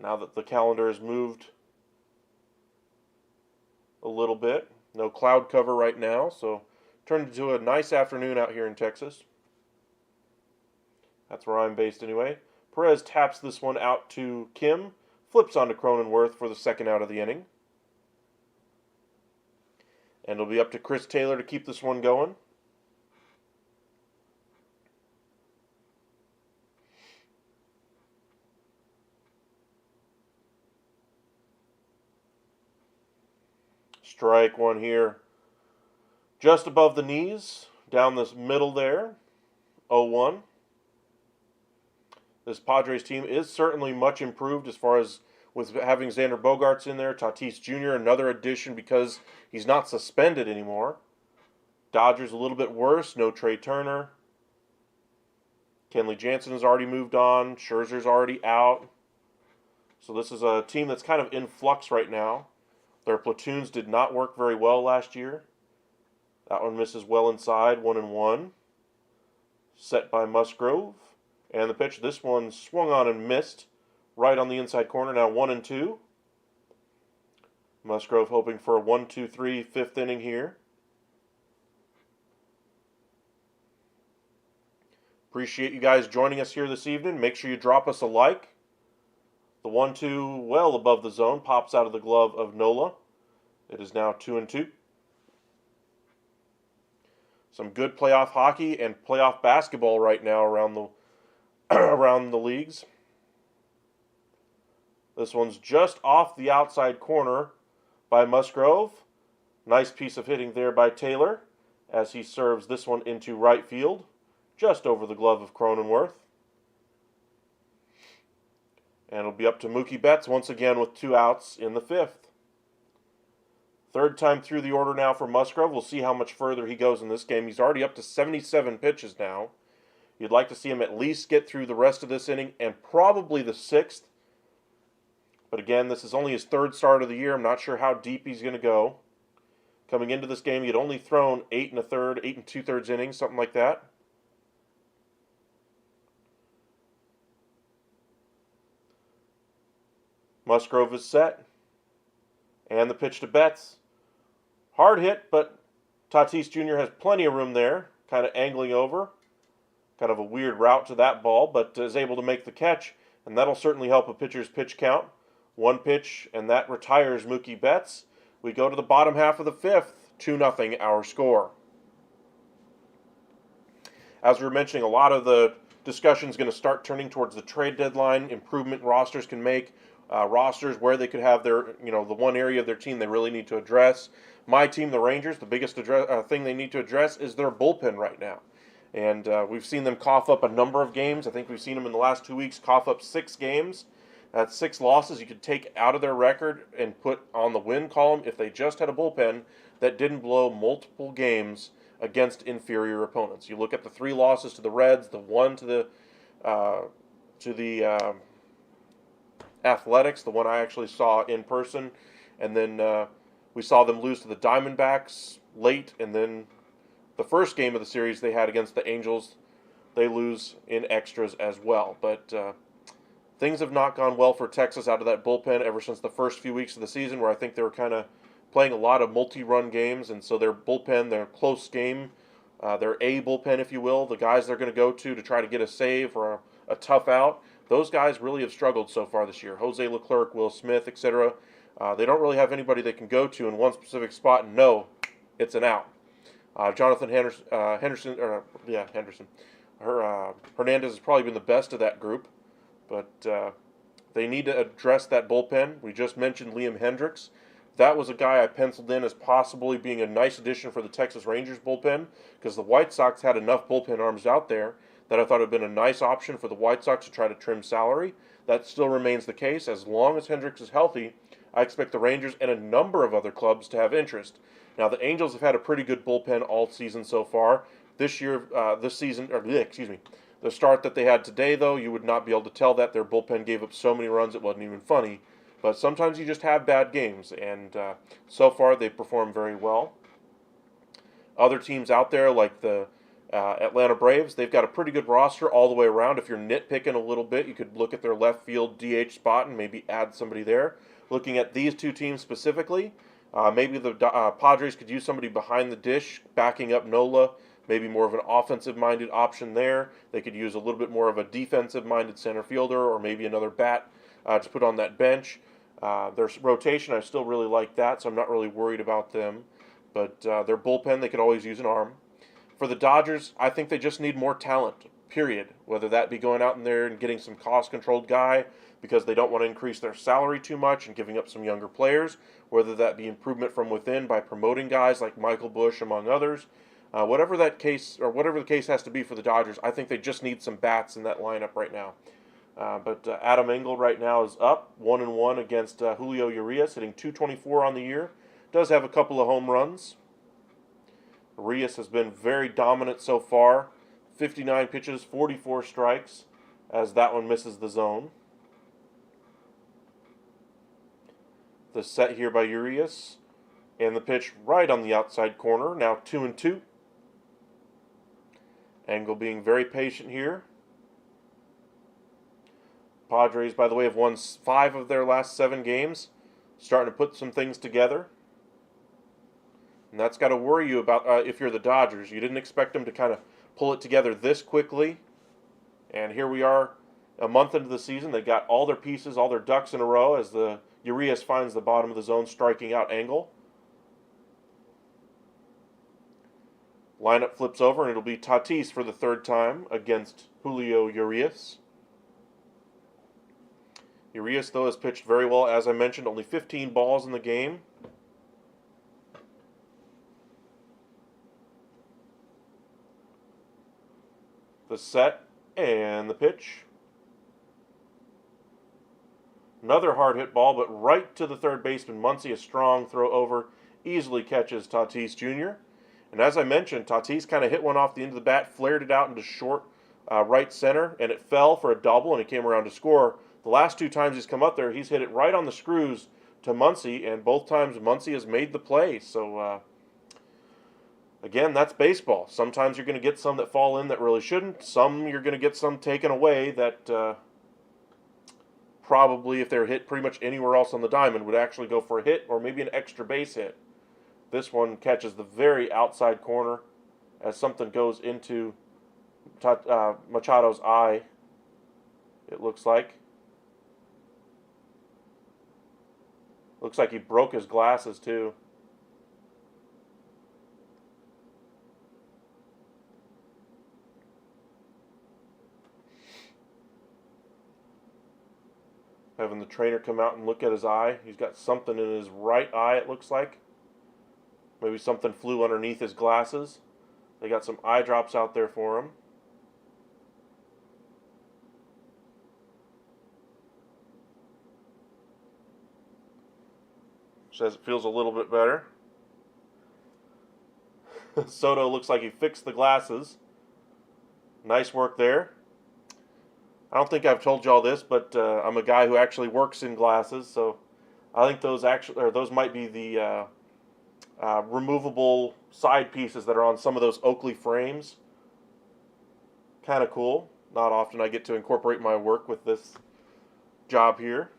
now that the calendar has moved a little bit. No cloud cover right now, so turned into a nice afternoon out here in Texas. That's where I'm based anyway. Perez taps this one out to Kim, flips onto Cronenworth for the second out of the inning. And it'll be up to Chris Taylor to keep this one going. Strike one here. Just above the knees, down this middle there. 0-1. This Padres team is certainly much improved as far as with having Xander Bogaerts in there. Tatis Jr., another addition because he's not suspended anymore. Dodgers a little bit worse. No Trey Turner. Kenley Jansen has already moved on. Scherzer's already out. So this is a team that's kind of in flux right now. Their platoons did not work very well last year. That one misses well inside, 1-1. Set by Musgrove. And the pitch, this one swung on and missed. Right on the inside corner, now 1-2. Musgrove hoping for a 1-2-3 fifth inning here. Appreciate you guys joining us here this evening. Make sure you drop us a like. The 1-2 well above the zone pops out of the glove of Nola. It is now 2-2. Some good playoff hockey and playoff basketball right now around the around the leagues. This one's just off the outside corner by Musgrove. Nice piece of hitting there by Taylor as he serves this one into right field, just over the glove of Cronenworth. And it'll be up to Mookie Betts once again with 2 outs in the 5th. Third time through the order now for Musgrove. We'll see how much further he goes in this game. He's already up to 77 pitches now. You'd like to see him at least get through the rest of this inning and probably the 6th. But again, this is only his 3rd start of the year. I'm not sure how deep he's going to go. Coming into this game, he had only thrown 8 1/3, 8 2/3 innings, something like that. Musgrove is set. And the pitch to Betts. Hard hit, but Tatis Jr. has plenty of room there, kind of angling over. Kind of a weird route to that ball, but is able to make the catch, and that'll certainly help a pitcher's pitch count. 1 pitch, and that retires Mookie Betts. We go to the bottom half of the 5th, 2-0 our score. As we were mentioning, a lot of the discussion is going to start turning towards the trade deadline, improvement rosters can make, rosters where they could have their, the one area of their team they really need to address. My team, the Rangers, the biggest thing they need to address is their bullpen right now. And we've seen them cough up a number of games. I think we've seen them in the last 2 weeks cough up 6 games. That's 6 losses you could take out of their record and put on the win column if they just had a bullpen that didn't blow multiple games against inferior opponents. You look at the 3 losses to the Reds, the 1 to the Athletics, the one I actually saw in person, and then we saw them lose to the Diamondbacks late, and then the first game of the series they had against the Angels, they lose in extras as well. But things have not gone well for Texas out of that bullpen ever since the first few weeks of the season, where I think they were kind of playing a lot of multi-run games, and so their bullpen, their close game, their A bullpen, if you will, the guys they're going to go to try to get a save or a tough out, those guys really have struggled so far this year. Jose Leclerc, Will Smith, etc. They don't really have anybody they can go to in one specific spot and know it's an out. Jonathan Hernandez has probably been the best of that group, but they need to address that bullpen. We just mentioned Liam Hendriks. That was a guy I penciled in as possibly being a nice addition for the Texas Rangers bullpen because the White Sox had enough bullpen arms out there that I thought it would have been a nice option for the White Sox to try to trim salary. That still remains the case. As long as Hendriks is healthy, I expect the Rangers and a number of other clubs to have interest. Now, the Angels have had a pretty good bullpen all season so far. The start that they had today, though, you would not be able to tell that. Their bullpen gave up so many runs it wasn't even funny. But sometimes you just have bad games, and so far they've performed very well. Other teams out there, like the Atlanta Braves, they've got a pretty good roster all the way around. If you're nitpicking a little bit, you could look at their left field DH spot and maybe add somebody there. Looking at these 2 teams specifically, maybe the Padres could use somebody behind the dish, backing up Nola, maybe more of an offensive-minded option there. They could use a little bit more of a defensive-minded center fielder or maybe another bat to put on that bench. Their rotation, I still really like that, so I'm not really worried about them. but their bullpen, they could always use an arm. For the Dodgers, I think they just need more talent, period. Whether that be going out in there and getting some cost-controlled guy because they don't want to increase their salary too much and giving up some younger players, whether that be improvement from within by promoting guys like Michael Busch, among others. Whatever the case has to be for the Dodgers, I think they just need some bats in that lineup right now. But Adam Engel right now is up 1-1 against Julio Urias, hitting .224 on the year. Does have a couple of home runs. Urias has been very dominant so far. 59 pitches, 44 strikes, as that one misses the zone. The set here by Urias, and the pitch right on the outside corner. Now 2-2. Engel being very patient here. Padres, by the way, have won 5 of their last 7 games. Starting to put some things together. And that's got to worry you about if you're the Dodgers. You didn't expect them to kind of pull it together this quickly. And here we are a month into the season. They got all their pieces, all their ducks in a row as the Urias finds the bottom of the zone, striking out Engel. Lineup flips over, and it'll be Tatis for the 3rd time against Julio Urias. Urias, though, has pitched very well. As I mentioned, only 15 balls in the game. The set and the pitch. Another hard hit ball, but right to the third baseman. Muncy, a strong throw over, easily catches Tatis Jr. And as I mentioned, Tatis kind of hit one off the end of the bat, flared it out into short right center, and it fell for a double, and he came around to score. The last 2 times he's come up there, he's hit it right on the screws to Muncy, and both times Muncy has made the play. So, again, that's baseball. Sometimes you're going to get some that fall in that really shouldn't. Some you're going to get some taken away that probably, if they're hit pretty much anywhere else on the diamond, would actually go for a hit or maybe an extra base hit. This one catches the very outside corner as something goes into Machado's eye, it looks like. Looks like he broke his glasses, too. Having the trainer come out and look at his eye. He's got something in his right eye, it looks like. Maybe something flew underneath his glasses. They got some eye drops out there for him. Says it feels a little bit better. Soto looks like he fixed the glasses. Nice work there. I don't think I've told you all this, but I'm a guy who actually works in glasses, so I think those might be the removable side pieces that are on some of those Oakley frames. Kind of cool. Not often I get to incorporate my work with this job here.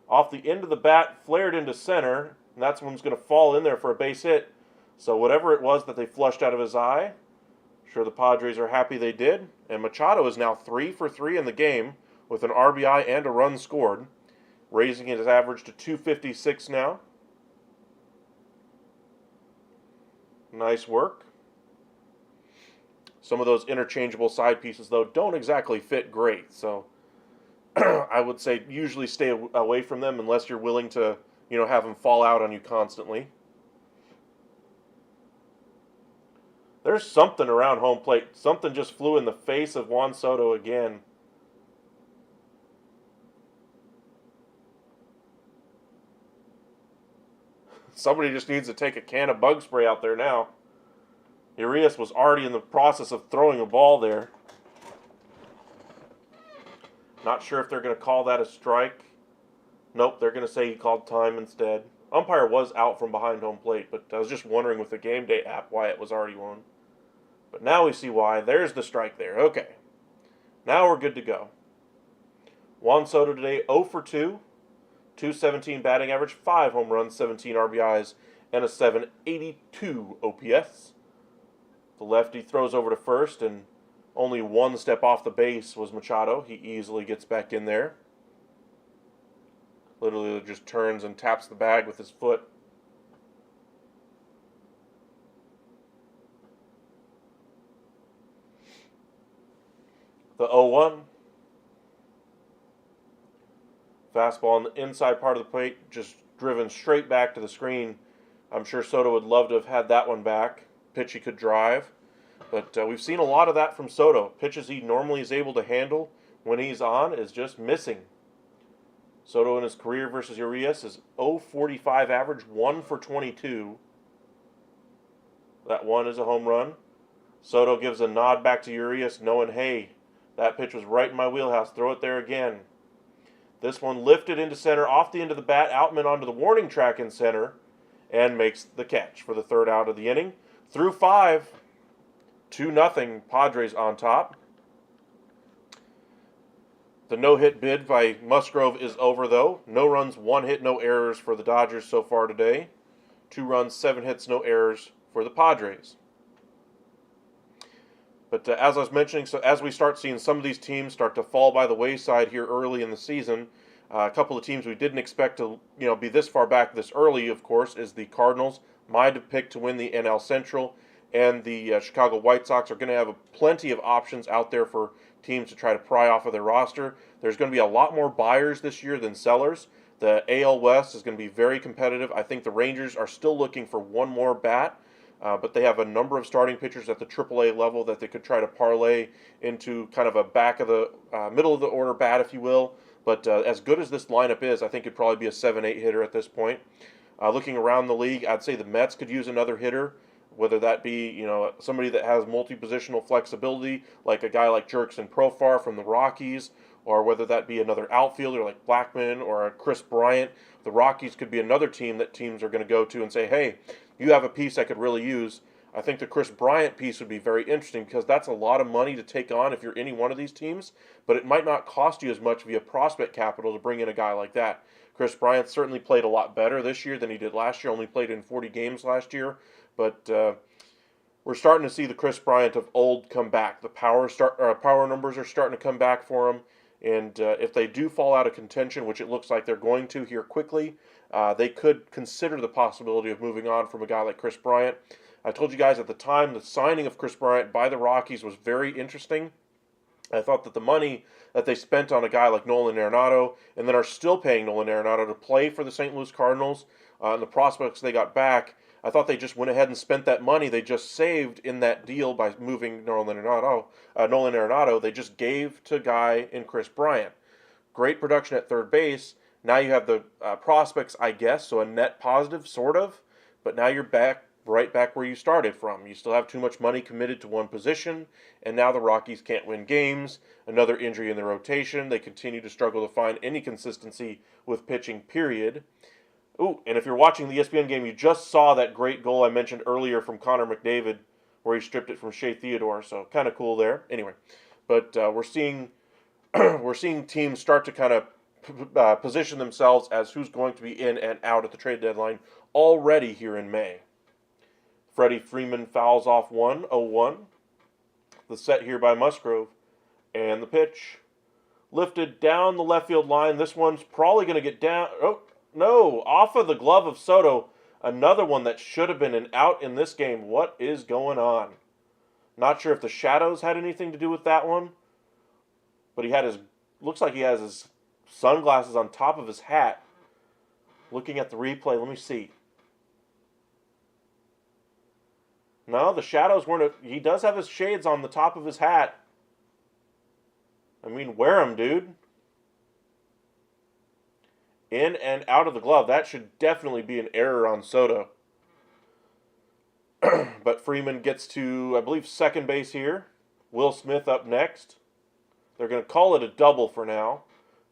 Off the end of the bat, flared into center, and that's one's going to fall in there for a base hit. So whatever it was that they flushed out of his eye, I'm sure the Padres are happy they did. And Machado is now 3 for 3 in the game with an RBI and a run scored, raising his average to 256 now. Nice work. Some of those interchangeable side pieces, though, don't exactly fit great. So I would say usually stay away from them unless you're willing to, have them fall out on you constantly. There's something around home plate. Something just flew in the face of Juan Soto again. Somebody just needs to take a can of bug spray out there now. Urias was already in the process of throwing a ball there. Not sure if they're going to call that a strike. Nope, they're going to say he called time instead. Umpire was out from behind home plate, but I was just wondering with the Game Day app why it was already one. But now we see why. There's the strike there. Okay. Now we're good to go. Juan Soto today 0 for 2. 217 batting average, 5 home runs, 17 RBIs, and a 782 OPS. The lefty throws over to first, and only one step off the base was Machado. He easily gets back in there. Literally just turns and taps the bag with his foot. The 0-1. Fastball on the inside part of the plate, just driven straight back to the screen. I'm sure Soto would love to have had that one back. Pitch he could drive. But we've seen a lot of that from Soto. Pitches he normally is able to handle when he's on is just missing. Soto in his career versus Urias is 0.45 average, 1 for 22. That one is a home run. Soto gives a nod back to Urias, knowing, hey, that pitch was right in my wheelhouse. Throw it there again. This one lifted into center, off the end of the bat, Outman onto the warning track in center, and makes the catch for the third out of the inning. Through 5, 2-0, Padres on top. The no-hit bid by Musgrove is over, though. No runs, 1 hit, no errors for the Dodgers so far today. 2 runs, 7 hits, no errors for the Padres. But as I was mentioning, so as we start seeing some of these teams start to fall by the wayside here early in the season, a couple of teams we didn't expect to be this far back this early, of course, is the Cardinals. My pick to win the NL Central, and the Chicago White Sox are going to have plenty of options out there for teams to try to pry off of their roster. There's going to be a lot more buyers this year than sellers. The AL West is going to be very competitive. I think the Rangers are still looking for one more bat. But they have a number of starting pitchers at the AAA level that they could try to parlay into kind of a back of the middle of the order bat, if you will. But as good as this lineup is, I think it'd probably be a 7-8 hitter at this point. Looking around the league, I'd say the Mets could use another hitter, whether that be somebody that has multi-positional flexibility, like a guy like Jurickson Profar from the Rockies, or whether that be another outfielder like Blackmon or a Chris Bryant. The Rockies could be another team that teams are going to go to and say, hey, you have a piece I could really use. I think the Chris Bryant piece would be very interesting because that's a lot of money to take on if you're any one of these teams, but it might not cost you as much via prospect capital to bring in a guy like that. Chris Bryant certainly played a lot better this year than he did last year, only played in 40 games last year, but we're starting to see the Chris Bryant of old come back. The power numbers are starting to come back for him, and if they do fall out of contention, which it looks like they're going to here quickly, they could consider the possibility of moving on from a guy like Chris Bryant. I told you guys at the time the signing of Chris Bryant by the Rockies was very interesting. I thought that the money that they spent on a guy like Nolan Arenado, and then are still paying Nolan Arenado to play for the St. Louis Cardinals, and the prospects they got back, I thought they just went ahead and spent that money they just saved in that deal by moving Nolan Arenado. They just gave to a guy in Chris Bryant. Great production at third base. Now you have the prospects, I guess, so a net positive, sort of. But now you're right back where you started from. You still have too much money committed to one position, and now the Rockies can't win games. Another injury in the rotation. They continue to struggle to find any consistency with pitching, period. Ooh, and if you're watching the ESPN game, you just saw that great goal I mentioned earlier from Connor McDavid, where he stripped it from Shea Theodore. So kind of cool there. Anyway, but we're seeing teams start to kind of position themselves as who's going to be in and out at the trade deadline already here in May. Freddie Freeman fouls off 1-0-1. The set here by Musgrove. And the pitch lifted down the left field line. This one's probably going to get down. Oh, no, off of the glove of Soto. Another one that should have been an out in this game. What is going on? Not sure if the shadows had anything to do with that one. But looks like he has his sunglasses on top of his hat. Looking at the replay, let me see. No, the shadows weren't. He does have his shades on the top of his hat. I mean, wear them, dude. In and out of the glove. That should definitely be an error on Soto. But Freeman gets to, I believe, second base here. Will Smith up next. They're going to call it a double for now.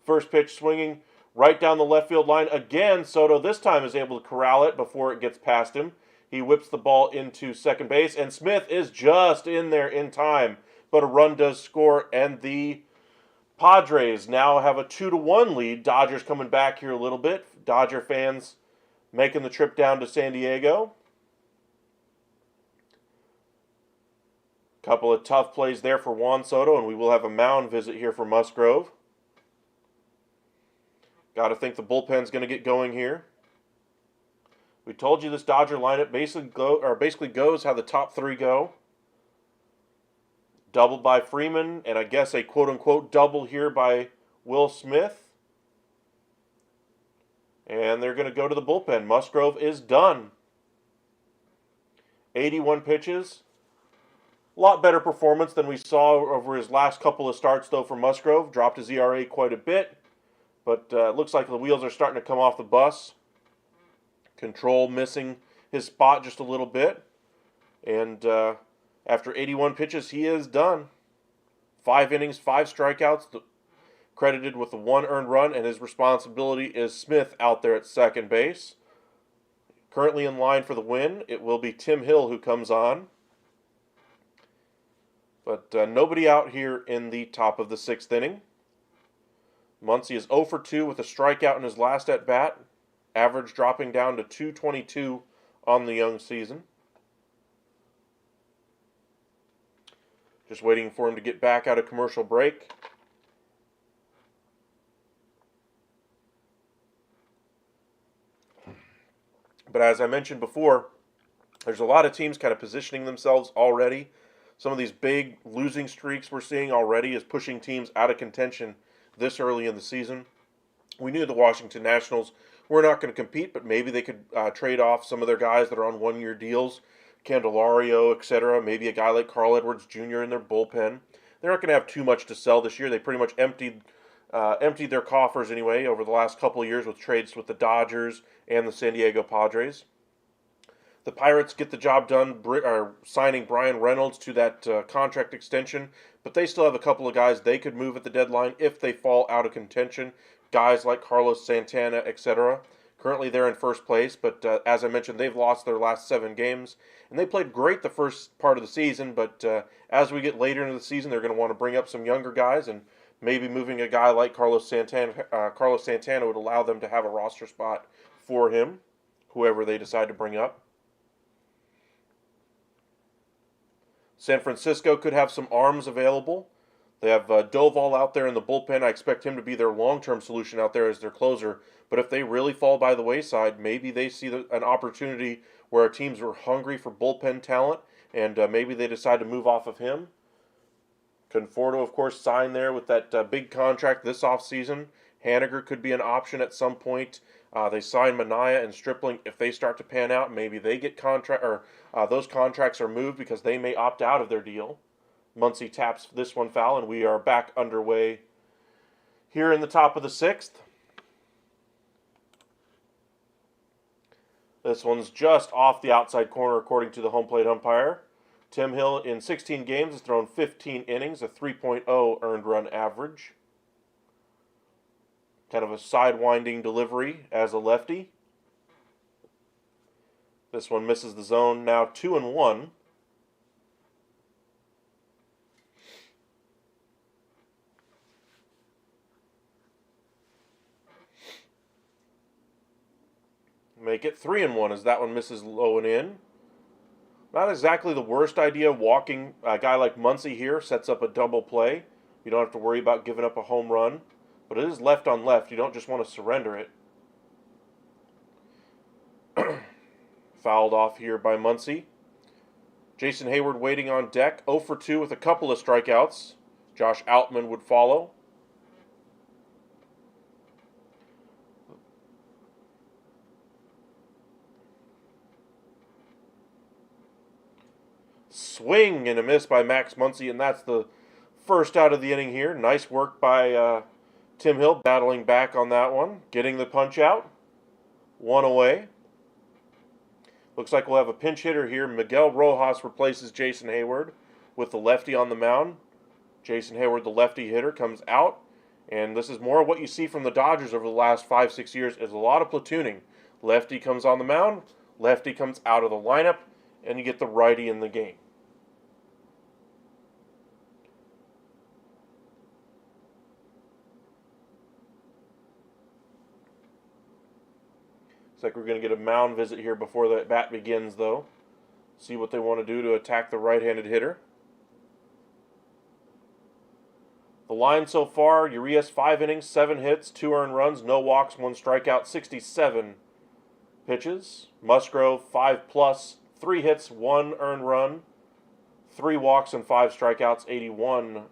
First pitch swinging right down the left field line. Again, Soto this time is able to corral it before it gets past him. He whips the ball into second base, and Smith is just in there in time. But a run does score, and the Padres now have a 2-1 lead. Dodgers coming back here a little bit. Dodger fans making the trip down to San Diego. Couple of tough plays there for Juan Soto, and we will have a mound visit here for Musgrove. Got to think the bullpen's going to get going here. We told you this Dodger lineup basically goes how the top three go. Double by Freeman, and I guess a quote-unquote double here by Will Smith. And they're going to go to the bullpen. Musgrove is done. 81 pitches. A lot better performance than we saw over his last couple of starts, though, for Musgrove. Dropped his ERA quite a bit. But it looks like the wheels are starting to come off the bus. Control missing his spot just a little bit. And after 81 pitches, he is done. 5 innings, 5 strikeouts, credited with the 1 earned run, and his responsibility is Smith out there at second base. Currently in line for the win, it will be Tim Hill who comes on. But nobody out here in the top of the 6th inning. Muncy is 0 for 2 with a strikeout in his last at-bat. Average dropping down to .222 on the young season. Just waiting for him to get back out of commercial break. But as I mentioned before, there's a lot of teams kind of positioning themselves already. Some of these big losing streaks we're seeing already is pushing teams out of contention this early in the season. We knew the Washington Nationals were not going to compete, but maybe they could trade off some of their guys that are on one-year deals, Candelario, etc., maybe a guy like Carl Edwards Jr. in their bullpen. They're not going to have too much to sell this year. They pretty much emptied their coffers anyway over the last couple of years with trades with the Dodgers and the San Diego Padres. The Pirates get the job done signing Brian Reynolds to that contract extension, but they still have a couple of guys they could move at the deadline if they fall out of contention. Guys like Carlos Santana, etc. Currently they're in first place, but as I mentioned, they've lost their last 7 games. And they played great the first part of the season, but as we get later into the season, they're going to want to bring up some younger guys, and maybe moving a guy like Carlos Santana would allow them to have a roster spot for him, whoever they decide to bring up. San Francisco could have some arms available. They have Doval out there in the bullpen. I expect him to be their long-term solution out there as their closer. But if they really fall by the wayside, maybe they see an opportunity where teams are hungry for bullpen talent, and maybe they decide to move off of him. Conforto, of course, signed there with that big contract this offseason. Haniger could be an option at some point. They signed Manaea and Stripling. If they start to pan out, maybe they get those contracts are moved because they may opt out of their deal. Muncy taps this one foul, and we are back underway here in the top of the 6th. This one's just off the outside corner according to the home plate umpire. Tim Hill in 16 games has thrown 15 innings, a 3.0 earned run average. Kind of a sidewinding delivery as a lefty. This one misses the zone, now 2-1. Make it 3-1 as that one misses low and in. Not exactly the worst idea. Walking a guy like Muncy here sets up a double play. You don't have to worry about giving up a home run. But it is left on left. You don't just want to surrender it. Fouled off here by Muncy. Jason Hayward waiting on deck. 0 for 2 with a couple of strikeouts. Josh Outman would follow. Swing and a miss by Max Muncy, and that's the first out of the inning here. Nice work by Tim Hill battling back on that one. Getting the punch out. 1 away. Looks like we'll have a pinch hitter here. Miguel Rojas replaces Jason Hayward with the lefty on the mound. Jason Hayward, the lefty hitter, comes out. And this is more of what you see from the Dodgers over the last 5-6 years is a lot of platooning. Lefty comes on the mound. Lefty comes out of the lineup. And you get the righty in the game. Looks like we're going to get a mound visit here before the bat begins, though. See what they want to do to attack the right-handed hitter. The line so far, Urias 5 innings, 7 hits, 2 earned runs, no walks, 1 strikeout, 67 pitches. Musgrove 5+, 3 hits, 1 earned run, 3 walks and 5 strikeouts, 81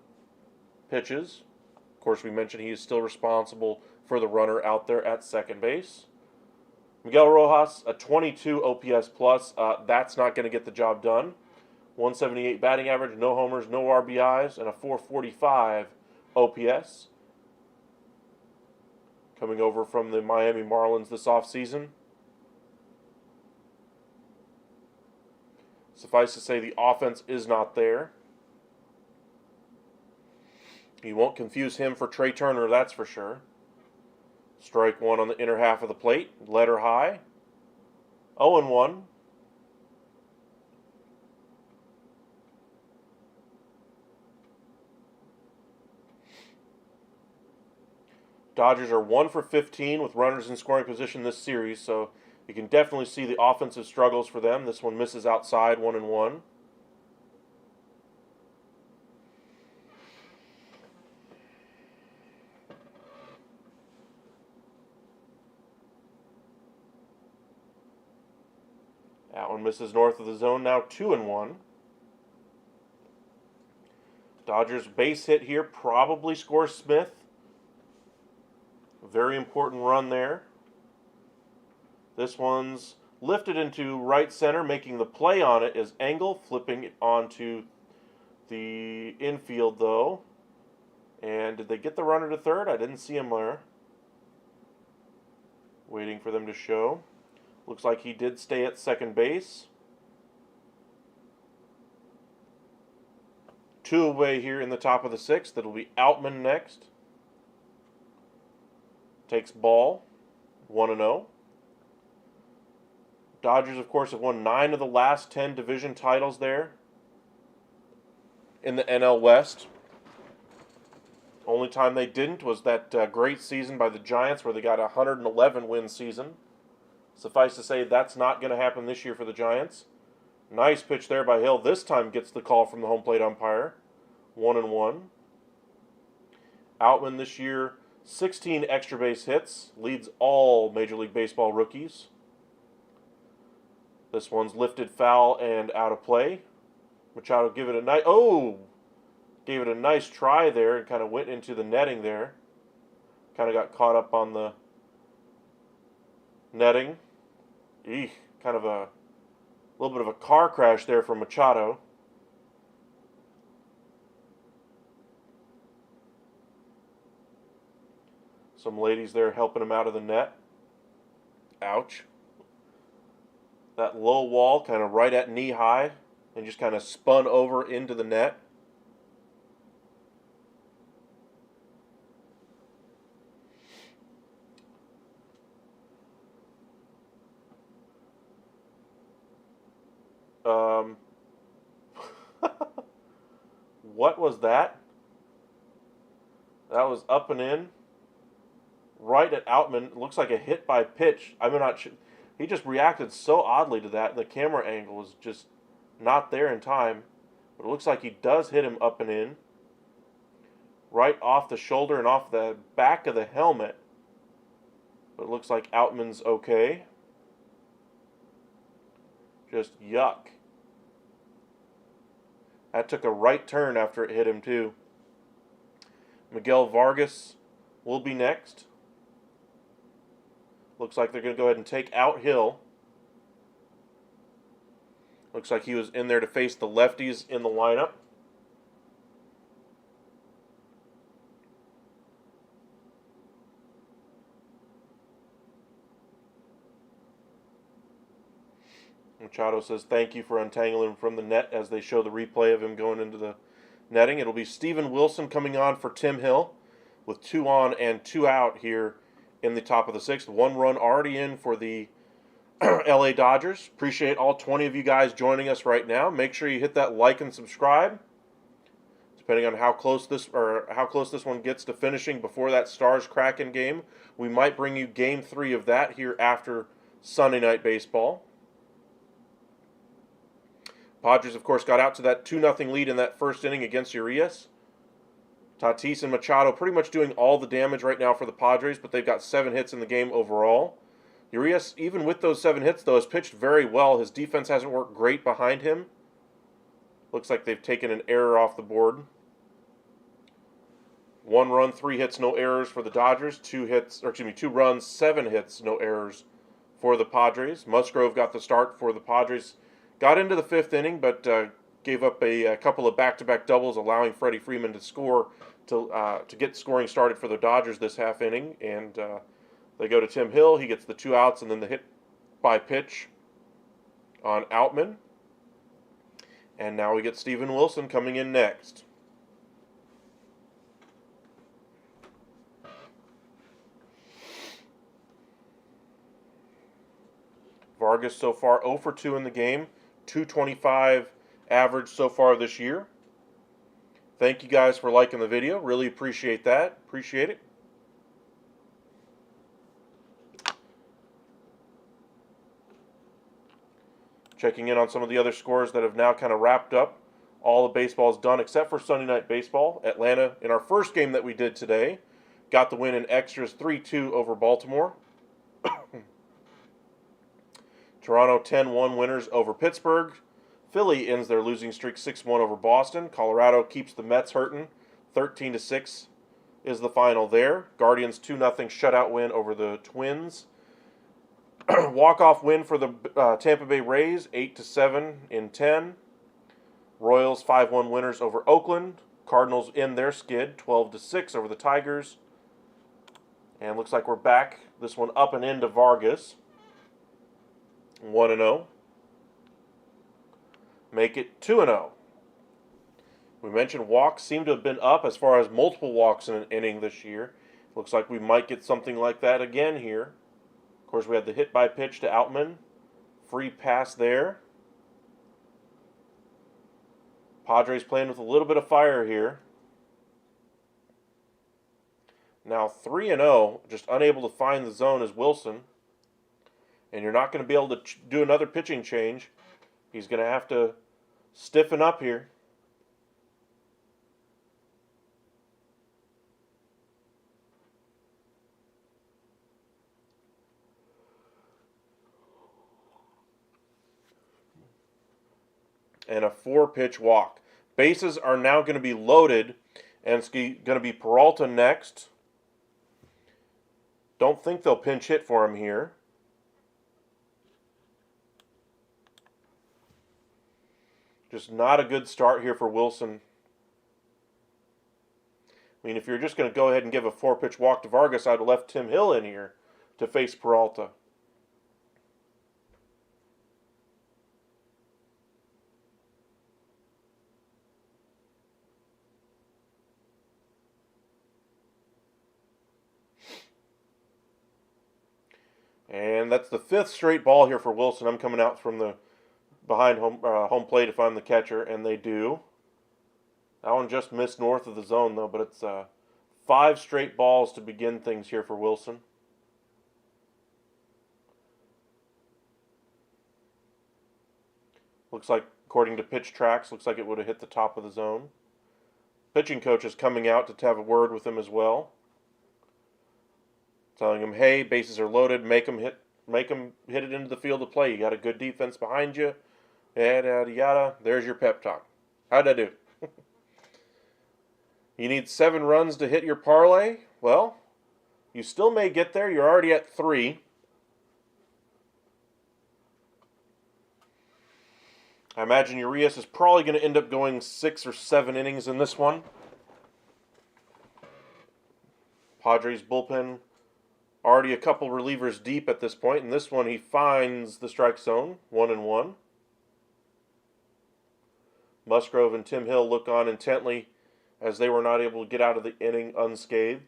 pitches. Of course, we mentioned he is still responsible for the runner out there at second base. Miguel Rojas, a 22 OPS plus. That's not going to get the job done. 178 batting average, no homers, no RBIs, and a 445 OPS. Coming over from the Miami Marlins this offseason. Suffice to say, the offense is not there. You won't confuse him for Trey Turner, that's for sure. Strike one on the inner half of the plate. Letter high. 0-1. Dodgers are 1 for 15 with runners in scoring position this series, so you can definitely see the offensive struggles for them. This one misses outside, 1-1. That one misses north of the zone, now 2-1. Dodgers base hit here, probably scores Smith. Very important run there. This one's lifted into right center, making the play on it is Engel, flipping it onto the infield though. And did they get the runner to third? I didn't see him there. Waiting for them to show. Looks like he did stay at second base. 2 away here in the top of the 6th. It'll be Outman next. Takes ball. 1-0. Dodgers, of course, have won 9 of the last 10 division titles there in the NL West. Only time they didn't was that great season by the Giants where they got a 111-win season. Suffice to say, that's not going to happen this year for the Giants. Nice pitch there by Hill. This time gets the call from the home plate umpire. 1-1. Outman this year, 16 extra base hits. Leads all Major League Baseball rookies. This one's lifted foul and out of play. Machado gave it a nice try there and kind of went into the netting there. Kind of got caught up on the netting. Kind of a little bit of a car crash there for Machado. Some ladies there helping him out of the net. Ouch. That low wall kind of right at knee high and just kind of spun over into the net. What was that? That was up and in. Right at Outman. Looks like a hit by pitch. I'm not sure. He just reacted so oddly to that, and the camera angle was just not there in time. But it looks like he does hit him up and in. Right off the shoulder and off the back of the helmet. But it looks like Outman's okay. Just yuck. That took a right turn after it hit him too. Miguel Vargas will be next. Looks like they're going to go ahead and take out Hill. Looks like he was in there to face the lefties in the lineup. Machado says thank you for untangling him from the net as they show the replay of him going into the netting. It'll be Steven Wilson coming on for Tim Hill with 2 on and 2 out here in the top of the 6th. 1 run already in for the LA Dodgers. Appreciate all 20 of you guys joining us right now. Make sure you hit that like and subscribe. Depending on how close this one gets to finishing before that Stars-Kraken game, we might bring you Game 3 of that here after Sunday Night Baseball. Padres, of course, got out to that 2-0 lead in that first inning against Urias. Tatis and Machado pretty much doing all the damage right now for the Padres, but they've got 7 hits in the game overall. Urias, even with those 7 hits, though, has pitched very well. His defense hasn't worked great behind him. Looks like they've taken an error off the board. 1 run, 3 hits, no errors for the Dodgers. 2 runs, 7 hits, no errors for the Padres. Musgrove got the start for the Padres. Got into the 5th inning, but gave up a couple of back-to-back doubles, allowing Freddie Freeman to score to get scoring started for the Dodgers this half inning. And they go to Tim Hill. He gets the 2 outs, and then the hit by pitch on Outman. And now we get Steven Wilson coming in next. Vargas so far 0 for 2 in the game, 225 average so far this year. Thank you guys for liking the video. Really appreciate that. Appreciate it. Checking in on some of the other scores that have now kind of wrapped up. All the baseball is done except for Sunday Night Baseball. Atlanta, in our first game that we did today, got the win in extras 3-2 over Baltimore. Toronto 10-1 winners over Pittsburgh. Philly ends their losing streak 6-1 over Boston. Colorado keeps the Mets hurting. 13-6 is the final there. Guardians 2-0 shutout win over the Twins. Walk-off win for the Tampa Bay Rays, 8-7 in 10. Royals 5-1 winners over Oakland. Cardinals end their skid, 12-6 over the Tigers. And looks like we're back. This one up and into Vargas. 1-0. Make it 2-0. We mentioned walks seem to have been up as far as multiple walks in an inning this year. Looks like we might get something like that again here. Of course, we had the hit by pitch to Outman. Free pass there. Padres playing with a little bit of fire here. Now 3-0, just unable to find the zone is Wilson. And you're not going to be able to do another pitching change. He's going to have to stiffen up here. And a 4-pitch walk. Bases are now going to be loaded, and it's going to be Peralta next. Don't think they'll pinch hit for him here. Just not a good start here for Wilson. I mean, if you're just going to go ahead and give a 4-pitch walk to Vargas, I'd have left Tim Hill in here to face Peralta. And that's the 5th straight ball here for Wilson. I'm coming out from the behind home plate if I'm the catcher, and they do. That one just missed north of the zone, though, but it's 5 straight balls to begin things here for Wilson. Looks like, according to pitch tracks, looks like it would have hit the top of the zone. Pitching coach is coming out to have a word with him as well. Telling him, hey, bases are loaded, make him hit it into the field of play. You got a good defense behind you. Yada, yada, yada. There's your pep talk. How'd I do? You need 7 runs to hit your parlay? Well, you still may get there. You're already at 3. I imagine Urias is probably going to end up going 6 or 7 innings in this one. Padres bullpen already a couple relievers deep at this point. In this one, he finds the strike zone, 1-1. Musgrove and Tim Hill look on intently as they were not able to get out of the inning unscathed.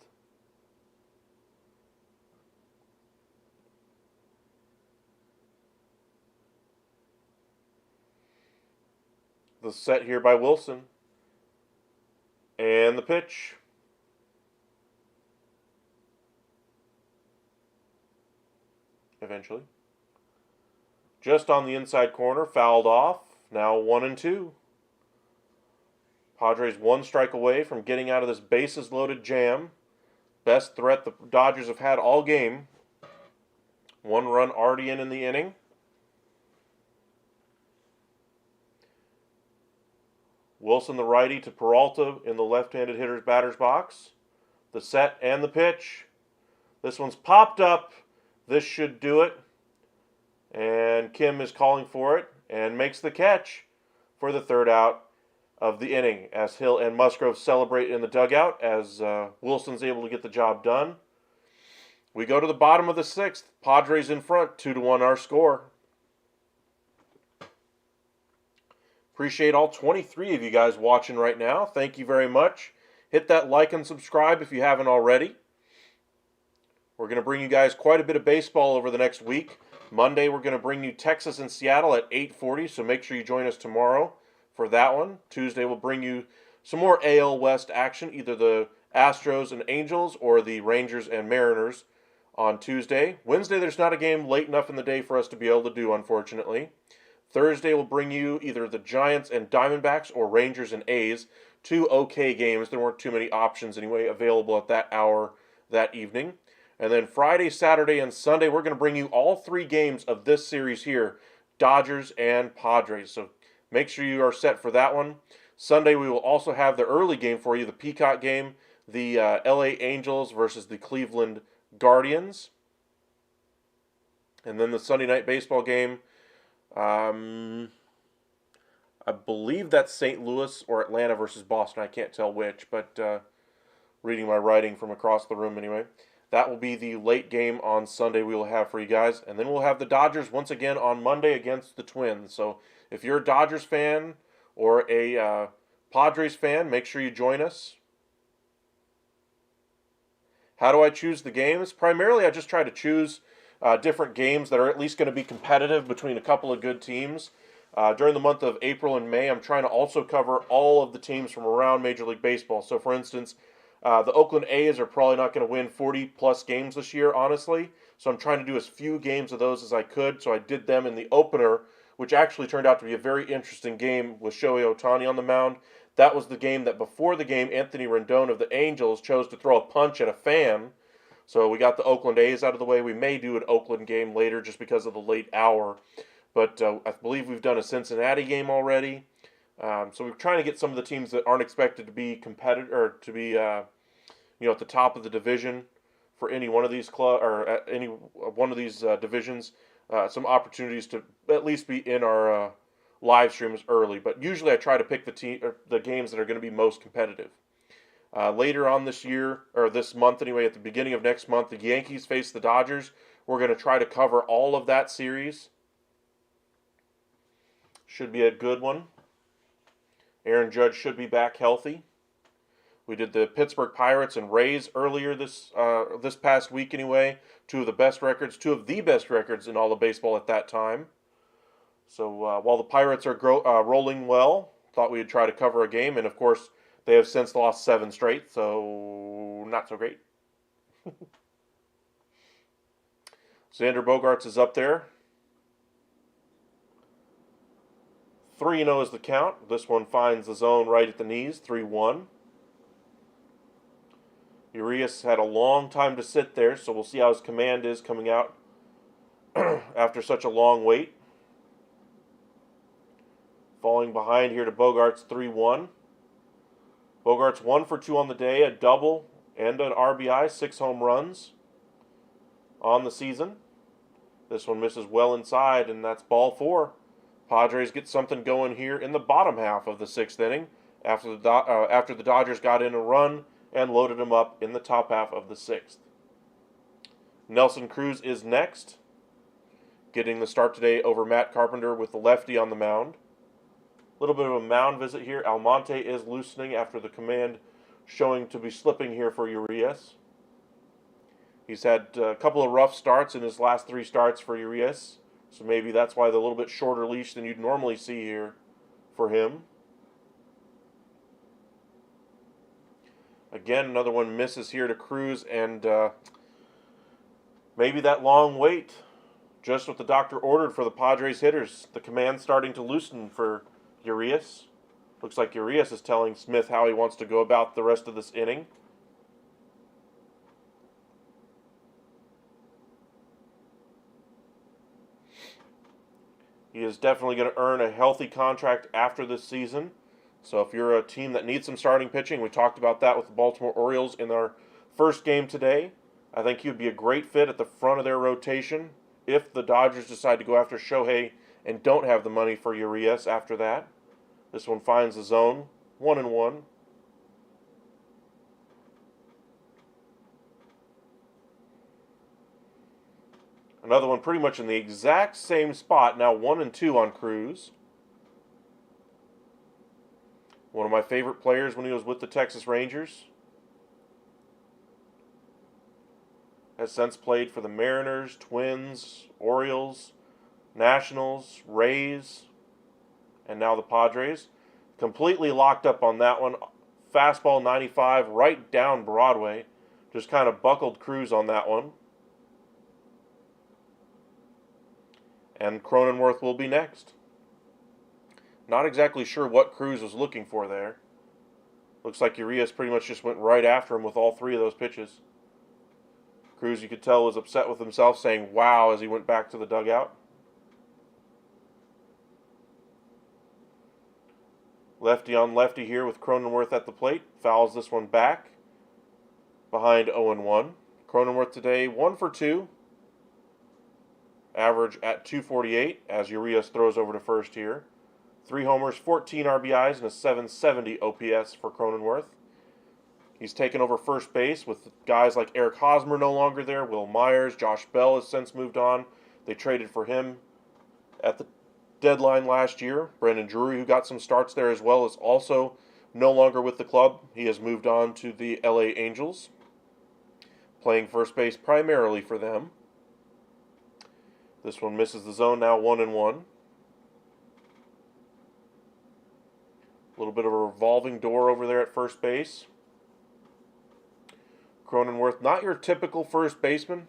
The set here by Wilson. And the pitch. Eventually. Just on the inside corner, fouled off. Now 1-2. Padres 1 strike away from getting out of this bases loaded jam. Best threat the Dodgers have had all game. 1 run already in the inning. Wilson the righty to Peralta in the left-handed hitter's batter's box. The set and the pitch. This one's popped up. This should do it. And Kim is calling for it and makes the catch for the third out of the inning as Hill and Musgrove celebrate in the dugout as Wilson's able to get the job done. We go to the bottom of the sixth. Padres in front, 2-1 our score. Appreciate all 23 of you guys watching right now. Thank you very much. Hit that like and subscribe if you haven't already. We're going to bring you guys quite a bit of baseball over the next week. Monday, we're going to bring you Texas and Seattle at 8:40, so make sure you join us tomorrow for that one. Tuesday, we'll bring you some more AL West action, either the Astros and Angels or the Rangers and Mariners on Tuesday. Wednesday, there's not a game late enough in the day for us to be able to do, unfortunately. Thursday, we'll bring you either the Giants and Diamondbacks or Rangers and A's. Two okay games. There weren't too many options anyway available at that hour that evening. And then Friday, Saturday, and Sunday, we're going to bring you all three games of this series here, Dodgers and Padres. So make sure you are set for that one. Sunday, we will also have the early game for you, the Peacock game, the LA Angels versus the Cleveland Guardians. And then the Sunday night baseball game, I believe that's St. Louis or Atlanta versus Boston. I can't tell which, but reading my writing from across the room anyway. That will be the late game on Sunday we will have for you guys. And then we'll have the Dodgers once again on Monday against the Twins. So if you're a Dodgers fan or a Padres fan, make sure you join us. How do I choose the games? Primarily, I just try to choose different games that are at least going to be competitive between a couple of good teams. During the month of April and May, I'm trying to also cover all of the teams from around Major League Baseball. So, for instance, the Oakland A's are probably not going to win 40-plus games this year, honestly. So I'm trying to do as few games of those as I could. So I did them in the opener, which actually turned out to be a very interesting game with Shohei Ohtani on the mound. That was the game that before the game, Anthony Rendon of the Angels chose to throw a punch at a fan. So we got the Oakland A's out of the way. We may do an Oakland game later just because of the late hour. But I believe we've done a Cincinnati game already. So we're trying to get some of the teams that aren't expected to be competitive or to be, at the top of the division for any one of these any one of these divisions, some opportunities to at least be in our live streams early. But usually I try to pick the games that are going to be most competitive. Later on this year or this month anyway, at the beginning of next month, the Yankees face the Dodgers. We're going to try to cover all of that series. Should be a good one. Aaron Judge should be back healthy. We did the Pittsburgh Pirates and Rays earlier this past week anyway. Two of the best records in all of baseball at that time. So while the Pirates are rolling well, thought we'd try to cover a game. And of course, they have since lost 7 straight, so not so great. Xander Bogaerts is up there. 3-0 is the count. This one finds the zone right at the knees, 3-1. Urias had a long time to sit there, so we'll see how his command is coming out after such a long wait. Falling behind here to Bogaerts, 3-1. Bogaerts 1 for 2 on the day, a double and an RBI, 6 home runs on the season. This one misses well inside, and that's ball 4. Padres get something going here in the bottom half of the 6th inning after the Dodgers got in a run and loaded them up in the top half of the 6th. Nelson Cruz is next, getting the start today over Matt Carpenter with the lefty on the mound. A little bit of a mound visit here. Almonte is loosening after the command showing to be slipping here for Urias. He's had a couple of rough starts in his last 3 starts for Urias. So maybe that's why the little bit shorter leash than you'd normally see here for him. Again, another one misses here to Cruz, and maybe that long wait, just what the doctor ordered for the Padres hitters. The command starting to loosen for Urias. Looks like Urias is telling Smith how he wants to go about the rest of this inning. He is definitely going to earn a healthy contract after this season. So if you're a team that needs some starting pitching, we talked about that with the Baltimore Orioles in our first game today. I think he would be a great fit at the front of their rotation if the Dodgers decide to go after Shohei and don't have the money for Urias after that. This one finds the zone, 1-1. Another one pretty much in the exact same spot, now 1-2 on Cruz. One of my favorite players when he was with the Texas Rangers. Has since played for the Mariners, Twins, Orioles, Nationals, Rays, and now the Padres. Completely locked up on that one. Fastball 95 right down Broadway. Just kind of buckled Cruz on that one. And Cronenworth will be next. Not exactly sure what Cruz was looking for there. Looks like Urias pretty much just went right after him with all three of those pitches. Cruz, you could tell, was upset with himself, saying wow as he went back to the dugout. Lefty on lefty here with Cronenworth at the plate. Fouls this one back. Behind 0-1. Cronenworth today 1 for 2. Average at 248 as Urias throws over to first here. 3 homers, 14 RBIs, and a 770 OPS for Cronenworth. He's taken over first base with guys like Eric Hosmer no longer there. Will Myers, Josh Bell has since moved on. They traded for him at the deadline last year. Brandon Drury, who got some starts there as well, is also no longer with the club. He has moved on to the LA Angels, playing first base primarily for them. This one misses the zone, now 1-1. A little bit of a revolving door over there at first base. Cronenworth, not your typical first baseman.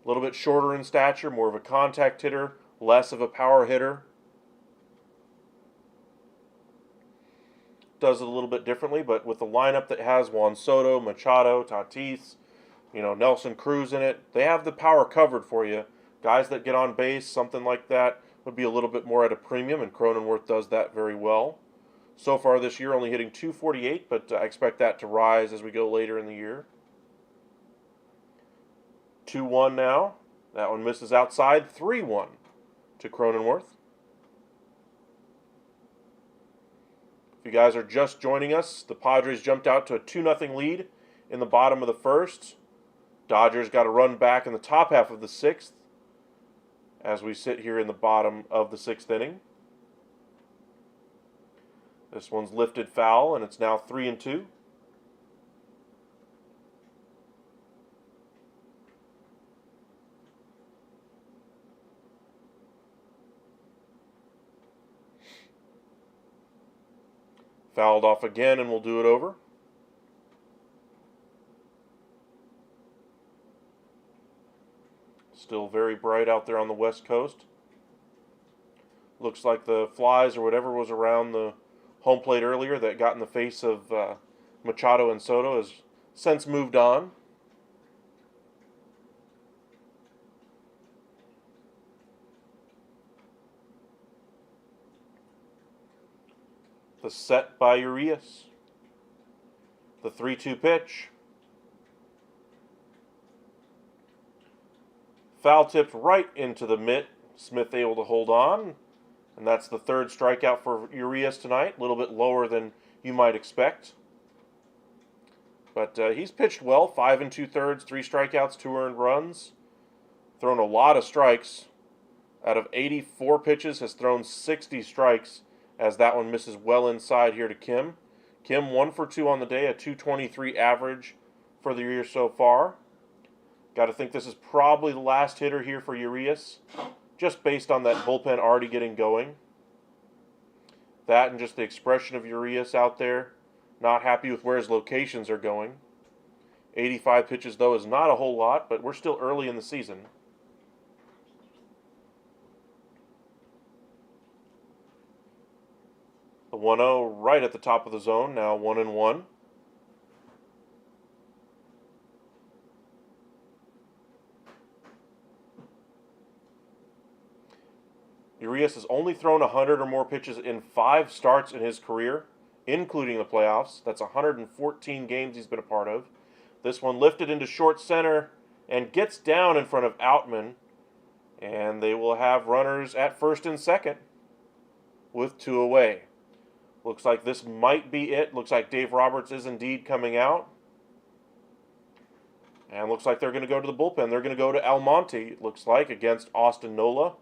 A little bit shorter in stature, more of a contact hitter, less of a power hitter. Does it a little bit differently, but with the lineup that has Juan Soto, Machado, Tatis, Nelson Cruz in it, they have the power covered for you. Guys that get on base, something like that, would be a little bit more at a premium, and Cronenworth does that very well. So far this year, only hitting 248, but I expect that to rise as we go later in the year. 2-1 now. That one misses outside. 3-1 to Cronenworth. If you guys are just joining us, the Padres jumped out to a 2-0 lead in the bottom of the first. Dodgers got a run back in the top half of the sixth as we sit here in the bottom of the sixth inning. This one's lifted foul, and it's now 3-2. Fouled off again, and we'll do it over. Still very bright out there on the west coast. Looks like the flies or whatever was around the home plate earlier that got in the face of Machado and Soto has since moved on. The set by Urias. The 3-2 pitch. Foul tipped right into the mitt. Smith able to hold on. And that's the third strikeout for Urias tonight. A little bit lower than you might expect. But he's pitched well. 5 2/3, 3 strikeouts, 2 earned runs. Thrown a lot of strikes. Out of 84 pitches, has thrown 60 strikes, as that one misses well inside here to Kim. Kim 1 for 2 on the day, a 223 average for the year so far. Got to think this is probably the last hitter here for Urias, just based on that bullpen already getting going. That and just the expression of Urias out there, not happy with where his locations are going. 85 pitches, though, is not a whole lot, but we're still early in the season. The 1-0 right at the top of the zone, now 1-1. Urias has only thrown 100 or more pitches in 5 starts in his career, including the playoffs. That's 114 games he's been a part of. This one lifted into short center and gets down in front of Outman. And they will have runners at first and second with 2 away. Looks like this might be it. Looks like Dave Roberts is indeed coming out. And looks like they're going to go to the bullpen. They're going to go to Almonte, it looks like, against Austin Nola.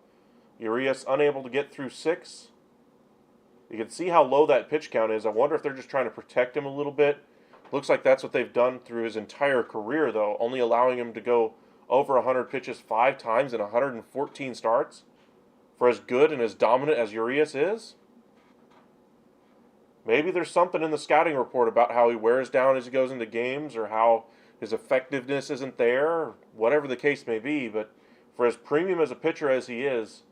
Urias unable to get through 6. You can see how low that pitch count is. I wonder if they're just trying to protect him a little bit. Looks like that's what they've done through his entire career, though, only allowing him to go over 100 pitches 5 times in 114 starts. For as good and as dominant as Urias is, maybe there's something in the scouting report about how he wears down as he goes into games, or how his effectiveness isn't there, or whatever the case may be. But for as premium as a pitcher as he is,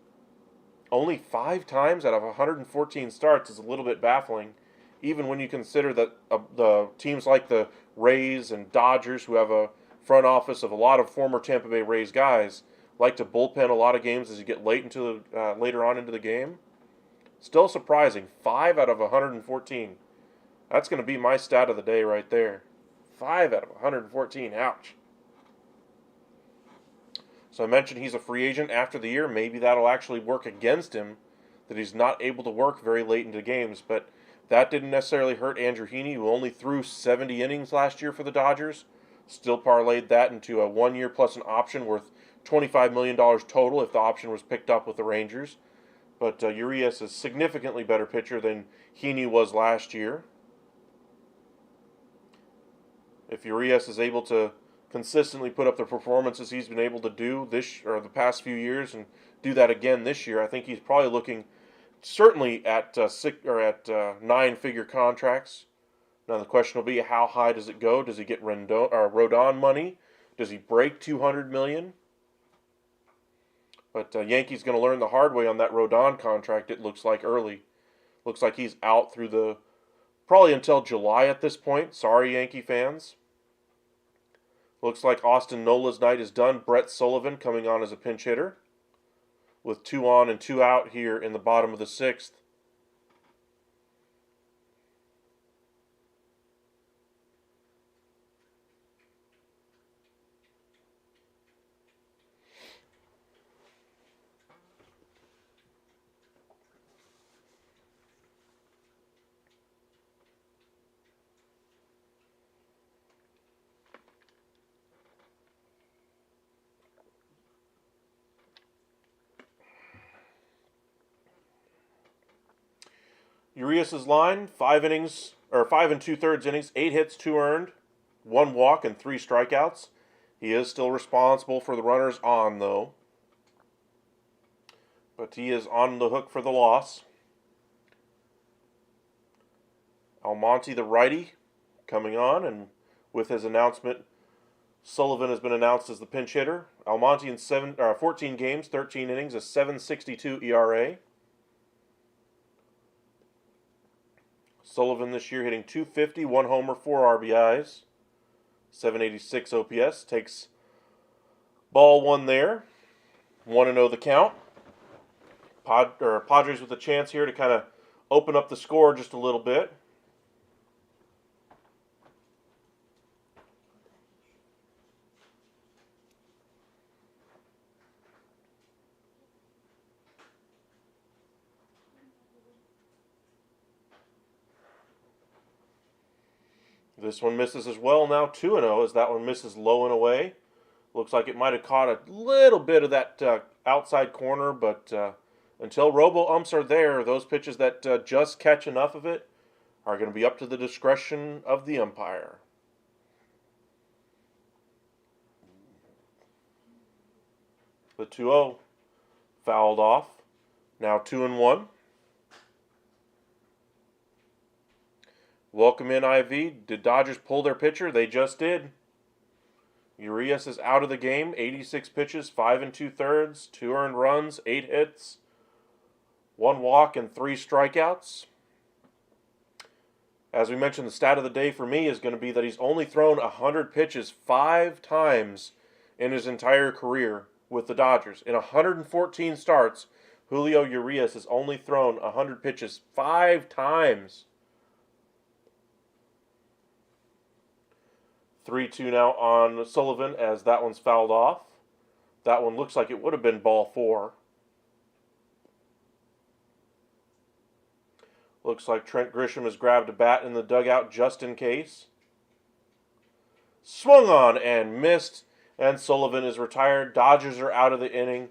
only 5 times out of 114 starts is a little bit baffling, even when you consider that the teams like the Rays and Dodgers, who have a front office of a lot of former Tampa Bay Rays guys, like to bullpen a lot of games as you get later on into the game. Still surprising. 5 out of 114. That's going to be my stat of the day right there. 5 out of 114. Ouch. So I mentioned he's a free agent after the year. Maybe that'll actually work against him, that he's not able to work very late into games. But that didn't necessarily hurt Andrew Heaney, who only threw 70 innings last year for the Dodgers. Still parlayed that into a 1 year plus an option worth $25 million total if the option was picked up with the Rangers. But Urias is a significantly better pitcher than Heaney was last year. If Urias is able to consistently put up the performances he's been able to do the past few years, and do that again this year, I think he's probably looking certainly at 9-figure contracts. Now the question will be, how high does it go? Does he get Rodon money? Does he break $200 million? But Yankees going to learn the hard way on that Rodon contract. It looks like early. Looks like he's out through probably until July at this point. Sorry, Yankee fans. Looks like Austin Nola's night is done. Brett Sullivan coming on as a pinch hitter, with 2 on and 2 out here in the bottom of the 6th. Urias' line, 5 innings, or 5 2/3 innings, 8 hits, 2 earned, 1 walk, and 3 strikeouts. He is still responsible for the runners on, though. But he is on the hook for the loss. Almonte, the righty, coming on, and with his announcement, Sullivan has been announced as the pinch hitter. Almonte in 14 games, 13 innings, a 7.62 ERA. Sullivan this year hitting .250, 1 homer, 4 RBIs, 786 OPS. Takes ball 1 there. 1-0 the count. Padres with a chance here to kind of open up the score just a little bit. This one misses as well, now 2-0 as that one misses low and away. Looks like it might have caught a little bit of that outside corner, but until robo-umps are there, those pitches that just catch enough of it are going to be up to the discretion of the umpire. The 2-0 fouled off. Now 2-1. Welcome in, IV. Did Dodgers pull their pitcher? They just did. Urias is out of the game. 86 pitches, 5 2/3, 2 earned runs, 8 hits, 1 walk, and 3 strikeouts. As we mentioned, the stat of the day for me is going to be that he's only thrown 100 pitches 5 times in his entire career with the Dodgers. In 114 starts, Julio Urias has only thrown 100 pitches 5 times. 3-2 now on Sullivan as that one's fouled off. That one looks like it would have been ball 4. Looks like Trent Grisham has grabbed a bat in the dugout just in case. Swung on and missed, and Sullivan is retired. Dodgers are out of the inning.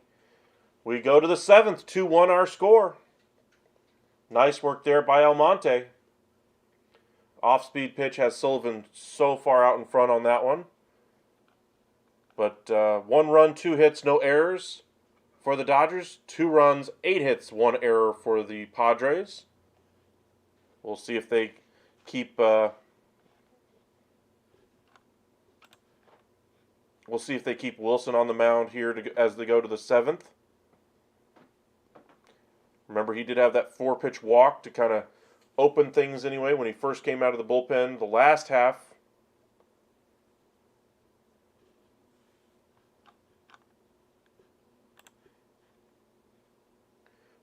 We go to the 7th, 2-1 our score. Nice work there by Almonte. Off-speed pitch has Sullivan so far out in front on that one. But 1 run, 2 hits, no errors for the Dodgers. 2 runs, 8 hits, 1 error for the Padres. We'll see if they keep. We'll see if they keep Wilson on the mound here as they go to the 7th. Remember, he did have that 4-pitch walk to kind of open things anyway when he first came out of the bullpen the last half.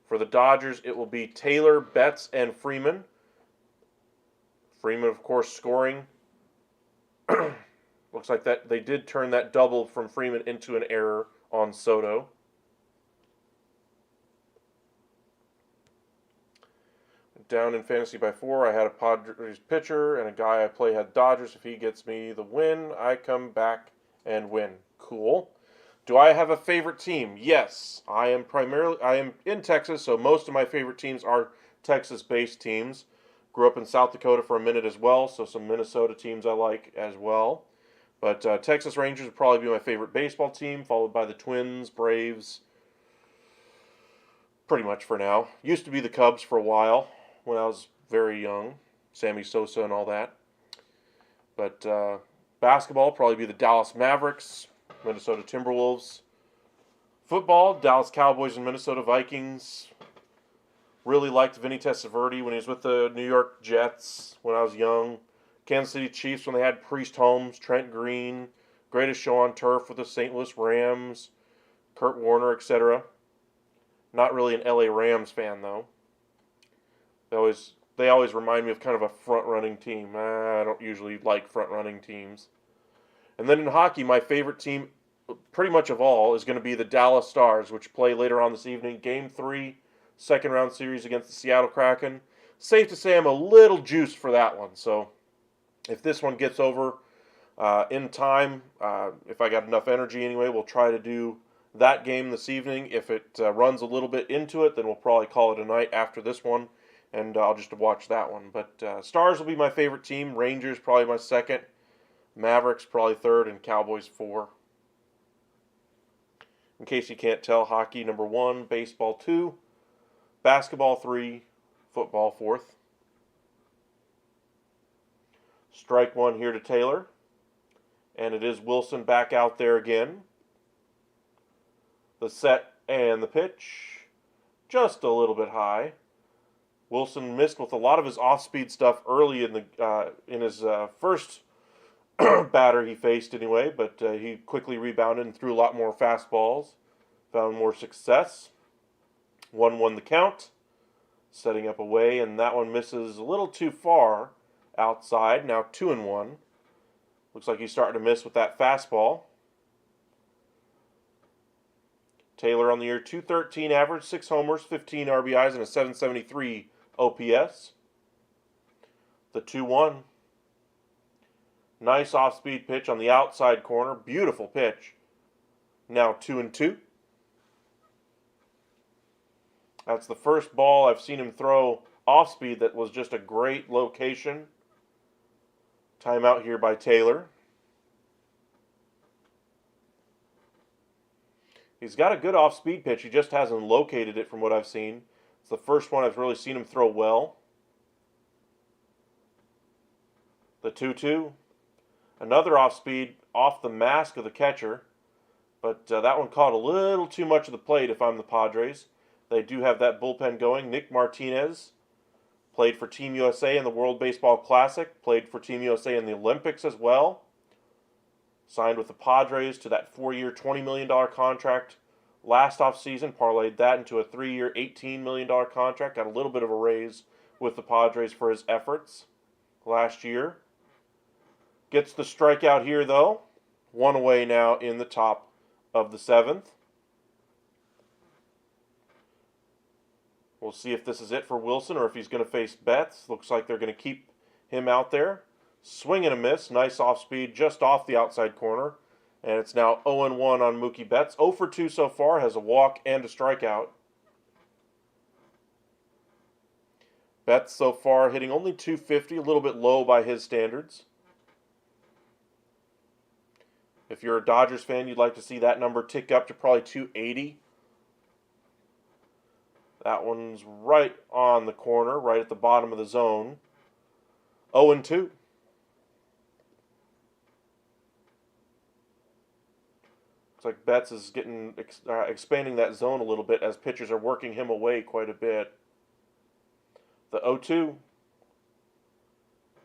For the Dodgers, it will be Taylor, Betts, and Freeman. Freeman, of course, scoring. Looks like that they did turn that double from Freeman into an error on Soto. Down in fantasy by 4, I had a Padres pitcher and a guy I play had Dodgers. If he gets me the win, I come back and win. Cool. Do I have a favorite team? Yes. I am in Texas, so most of my favorite teams are Texas-based teams. Grew up in South Dakota for a minute as well, so some Minnesota teams I like as well. But Texas Rangers would probably be my favorite baseball team, followed by the Twins, Braves, pretty much for now. Used to be the Cubs for a while when I was very young, Sammy Sosa and all that. But basketball, probably be the Dallas Mavericks, Minnesota Timberwolves. Football, Dallas Cowboys and Minnesota Vikings. Really liked Vinny Testaverde when he was with the New York Jets when I was young. Kansas City Chiefs when they had Priest Holmes, Trent Green, greatest show on turf with the St. Louis Rams, Kurt Warner, etc. Not really an LA Rams fan though. They always remind me of kind of a front-running team. I don't usually like front-running teams. And then in hockey, my favorite team, pretty much of all, is going to be the Dallas Stars, which play later on this evening. Game 3, second-round series against the Seattle Kraken. Safe to say I'm a little juiced for that one. So if this one gets over in time, if I got enough energy anyway, we'll try to do that game this evening. If it runs a little bit into it, then we'll probably call it a night after this one. And I'll just watch that one. But Stars will be my favorite team. Rangers probably my second. Mavericks probably third. And Cowboys 4. In case you can't tell, hockey number 1, baseball 2, basketball 3, football 4th. Strike 1 here to Taylor. And it is Wilson back out there again. The set and the pitch. Just a little bit high. Wilson missed with a lot of his off-speed stuff early in his first batter he faced anyway, but he quickly rebounded and threw a lot more fastballs, found more success. 1-1 the count, setting up away, and that one misses a little too far outside. Now 2-1. Looks like he's starting to miss with that fastball. Taylor on the year, 213 average, 6 homers, 15 RBIs, and a 773 OPS. The 2-1. Nice off-speed pitch on the outside corner. Beautiful pitch. Now 2-2. That's the first ball I've seen him throw off-speed that was just a great location. Timeout here by Taylor. He's got a good off-speed pitch. He just hasn't located it from what I've seen. It's the first one I've really seen him throw well. The 2-2. Another off-speed off the mask of the catcher. But that one caught a little too much of the plate if I'm the Padres. They do have that bullpen going. Nick Martinez played for Team USA in the World Baseball Classic. Played for Team USA in the Olympics as well. Signed with the Padres to that 4-year, $20 million contract last offseason, parlayed that into a 3-year, $18 million contract. Got a little bit of a raise with the Padres for his efforts last year. Gets the strikeout here, though. One away now in the top of the 7th. We'll see if this is it for Wilson or if he's going to face Betts. Looks like they're going to keep him out there. Swing and a miss. Nice off speed just off the outside corner. And it's now 0-1 on Mookie Betts. 0 for 2 so far. Has a walk and a strikeout. Betts so far hitting only .250. A little bit low by his standards. If you're a Dodgers fan, you'd like to see that number tick up to probably .280. That one's right on the corner, right at the bottom of the zone. 0-2. Looks like Betts is expanding that zone a little bit as pitchers are working him away quite a bit. The 0-2.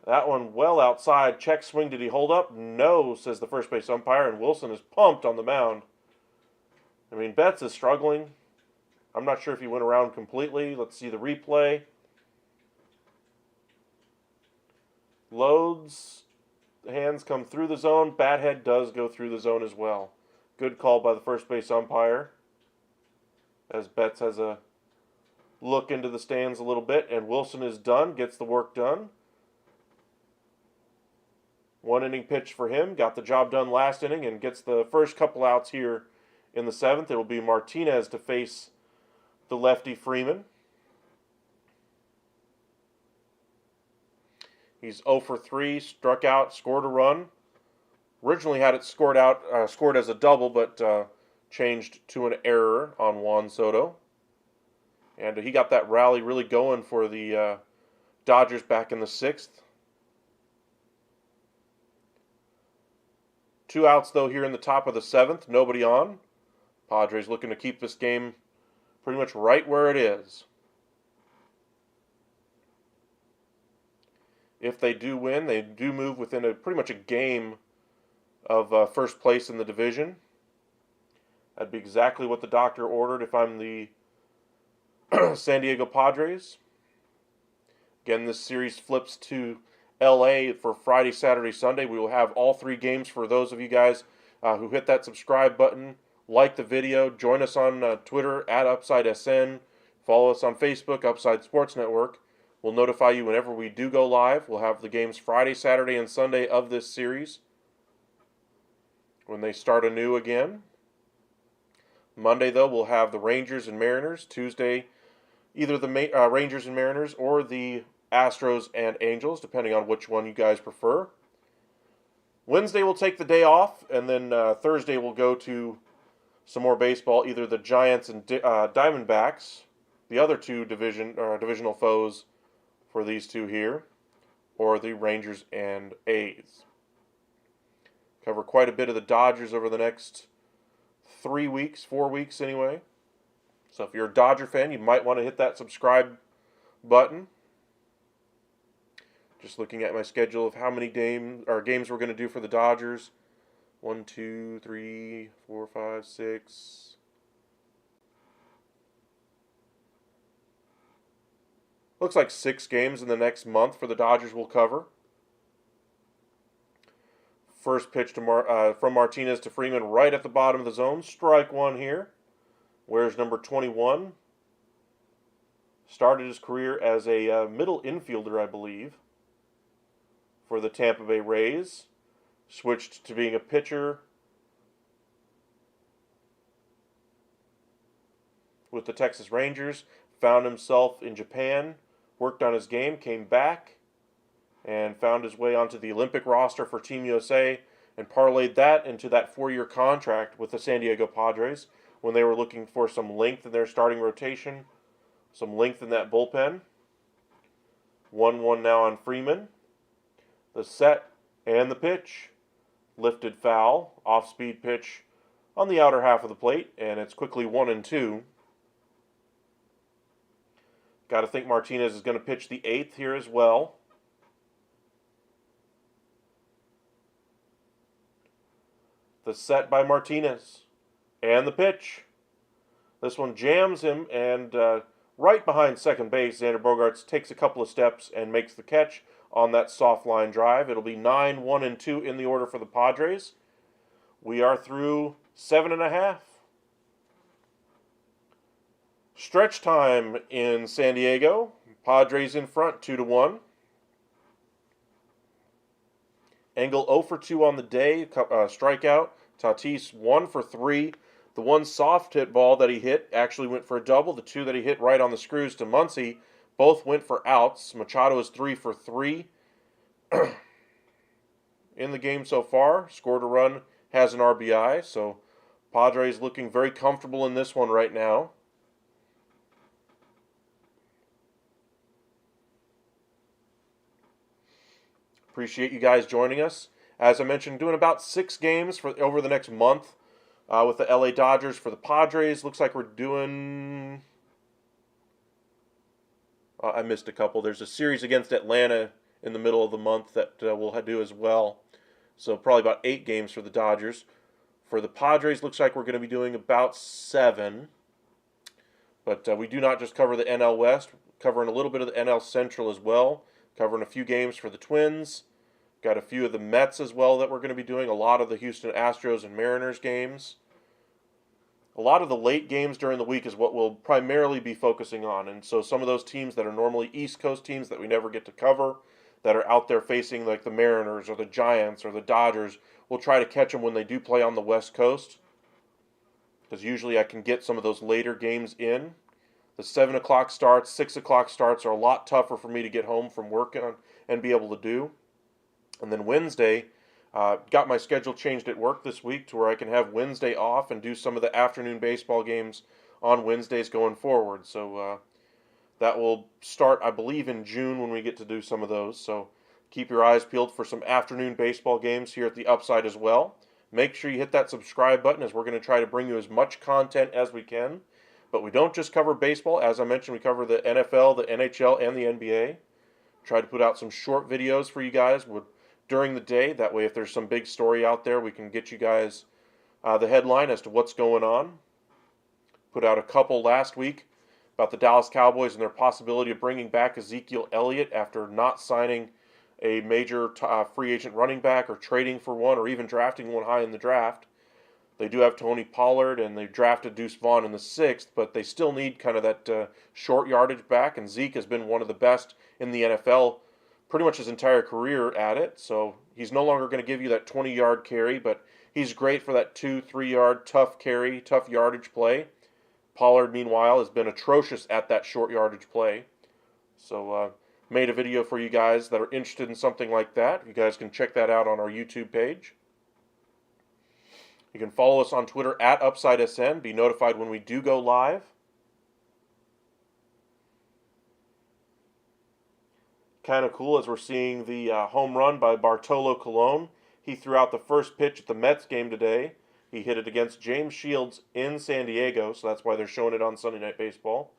That one well outside. Check swing. Did he hold up? No, says the first base umpire, and Wilson is pumped on the mound. I mean, Betts is struggling. I'm not sure if he went around completely. Let's see the replay. Loads. Hands come through the zone. Bat head does go through the zone as well. Good call by the first base umpire. As Betts has a look into the stands a little bit. And Wilson is done. Gets the work done. 1 inning pitch for him. Got the job done last inning and gets the first couple outs here in the 7th. It will be Martinez to face the lefty Freeman. He's 0 for 3, struck out, scored a run. Originally had it scored as a double, but changed to an error on Juan Soto. And he got that rally really going for the Dodgers back in the 6th. 2 outs, though, here in the top of the 7th. Nobody on. Padres looking to keep this game pretty much right where it is. If they do win, they do move within pretty much a game of first place in the division. That'd be exactly what the doctor ordered if I'm the San Diego Padres. Again, this series flips to LA for Friday, Saturday, Sunday. We will have all 3 games for those of you guys who hit that subscribe button. Like the video. Join us on Twitter at UpsideSN. Follow us on Facebook, Upside Sports Network. We'll notify you whenever we do go live. We'll have the games Friday, Saturday, and Sunday of this series when they start anew again. Monday, though, we'll have the Rangers and Mariners. Tuesday, either the Rangers and Mariners or the Astros and Angels, depending on which one you guys prefer. Wednesday, we'll take the day off, and then Thursday, we'll go to some more baseball, either the Giants and Diamondbacks, the other 2 divisional foes for these 2 here, or the Rangers and A's. Cover quite a bit of the Dodgers over the next 3 weeks, 4 weeks anyway. So if you're a Dodger fan, you might want to hit that subscribe button. Just looking at my schedule of how many games we're going to do for the Dodgers. 1, 2, 3, 4, 5, 6. Looks like 6 games in the next month for the Dodgers will cover. First pitch from Martinez to Freeman right at the bottom of the zone. Strike 1 here. Where's number 21? Started his career as a middle infielder, I believe, for the Tampa Bay Rays. Switched to being a pitcher with the Texas Rangers. Found himself in Japan. Worked on his game. Came back. And found his way onto the Olympic roster for Team USA. And parlayed that into that 4-year contract with the San Diego Padres when they were looking for some length in their starting rotation. Some length in that bullpen. 1-1 now on Freeman. The set and the pitch. Lifted foul, off-speed pitch on the outer half of the plate, and it's quickly 1-2. Got to think Martinez is going to pitch the 8th here as well. The set by Martinez, and the pitch. This one jams him, and right behind second base, Xander Bogaerts takes a couple of steps and makes the catch on that soft line drive. It'll be 9, 1, and 2 in the order for the Padres. We are through 7.5. Stretch time in San Diego. Padres in front, 2-1. Engel 0 for 2 on the day, strikeout. Tatis 1 for 3. The one soft hit ball that he hit actually went for a double. The two that he hit right on the screws to Muncy both went for outs. Machado is 3 for 3 in the game so far. Scored a run, has an RBI. So Padres looking very comfortable in this one right now. Appreciate you guys joining us. As I mentioned, doing about 6 games for over the next month with the LA Dodgers. For the Padres, looks like we're doing... I missed a couple. There's a series against Atlanta in the middle of the month that we'll do as well. So probably about 8 games for the Dodgers. For the Padres, looks like we're going to be doing about 7. But we do not just cover the NL West, covering a little bit of the NL Central as well. Covering a few games for the Twins. Got a few of the Mets as well that we're going to be doing. A lot of the Houston Astros and Mariners games. A lot of the late games during the week is what we'll primarily be focusing on. And so some of those teams that are normally East Coast teams that we never get to cover, that are out there facing like the Mariners or the Giants or the Dodgers, we'll try to catch them when they do play on the West Coast. Because usually I can get some of those later games in. The 7 o'clock starts, 6 o'clock starts are a lot tougher for me to get home from work and be able to do. And then Wednesday, got my schedule changed at work this week to where I can have Wednesday off and do some of the afternoon baseball games on Wednesdays going forward. So that will start, I believe, in June when we get to do some of those. So keep your eyes peeled for some afternoon baseball games here at the Upside as well. Make sure you hit that subscribe button as we're going to try to bring you as much content as we can. But we don't just cover baseball. As I mentioned, we cover the NFL, the NHL, and the NBA. Try to put out some short videos for you guys during the day. That way, if there's some big story out there, we can get you guys the headline as to what's going on. Put out a couple last week about the Dallas Cowboys and their possibility of bringing back Ezekiel Elliott after not signing a major free agent running back or trading for one or even drafting one high in the draft. They do have Tony Pollard, and they drafted Deuce Vaughn in the 6th, but they still need kind of that short yardage back, and Zeke has been one of the best in the NFL pretty much his entire career at it, so he's no longer going to give you that 20-yard carry, but he's great for that 2-3 yard tough carry, tough yardage play. Pollard, meanwhile, has been atrocious at that short yardage play. So made a video for you guys that are interested in something like that. You guys can check that out on our YouTube page. You can follow us on Twitter at UpsideSN. Be notified when we do go live. Kind of cool as we're seeing the home run by Bartolo Colon. He threw out the first pitch at the Mets game today. He hit it against James Shields in San Diego, so that's why they're showing it on Sunday Night Baseball.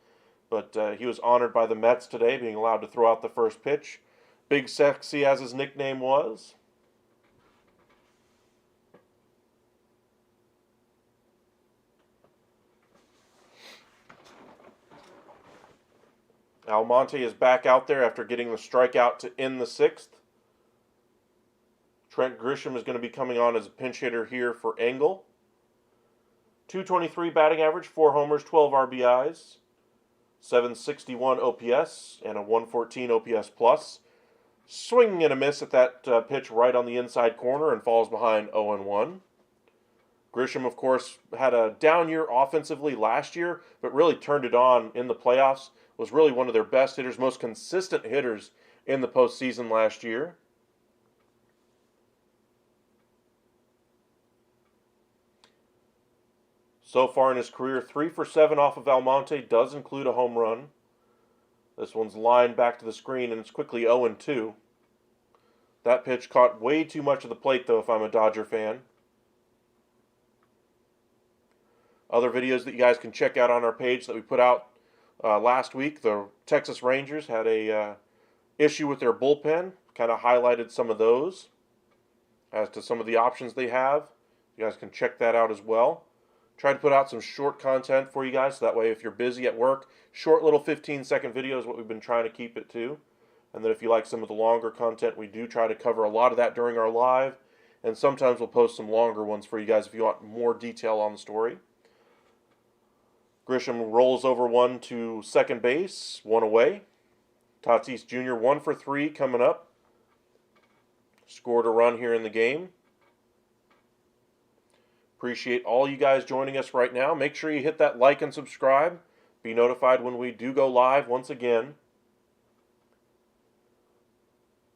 But he was honored by the Mets today, being allowed to throw out the first pitch. Big Sexy, as his nickname was. Almonte is back out there after getting the strikeout to end the 6th. Trent Grisham is going to be coming on as a pinch hitter here for Engel. 223 batting average, 4 homers, 12 RBIs, 761 OPS, and a 114 OPS plus. Swinging and a miss at that pitch right on the inside corner and falls behind 0-1. Grisham, of course, had a down year offensively last year, but really turned it on in the playoffs. Was really one of their best hitters, most consistent hitters in the postseason last year. So far in his career, 3 for 7 off of Almonte, does include a home run. This one's lined back to the screen, and it's quickly 0-2. That pitch caught way too much of the plate, though, if I'm a Dodger fan. Other videos that you guys can check out on our page that we put out last week. The Texas Rangers had a issue with their bullpen. Kind of highlighted some of those as to some of the options they have. You guys can check that out as well. Try to put out some short content for you guys, so that way if you're busy at work, short little 15-second video is what we've been trying to keep it to. And then if you like some of the longer content, we do try to cover a lot of that during our live. And sometimes we'll post some longer ones for you guys if you want more detail on the story. Grisham rolls over one to second base, one away. Tatis Jr. 1 for 3 coming up. Scored a run here in the game. Appreciate all you guys joining us right now. Make sure you hit that like and subscribe. Be notified when we do go live once again.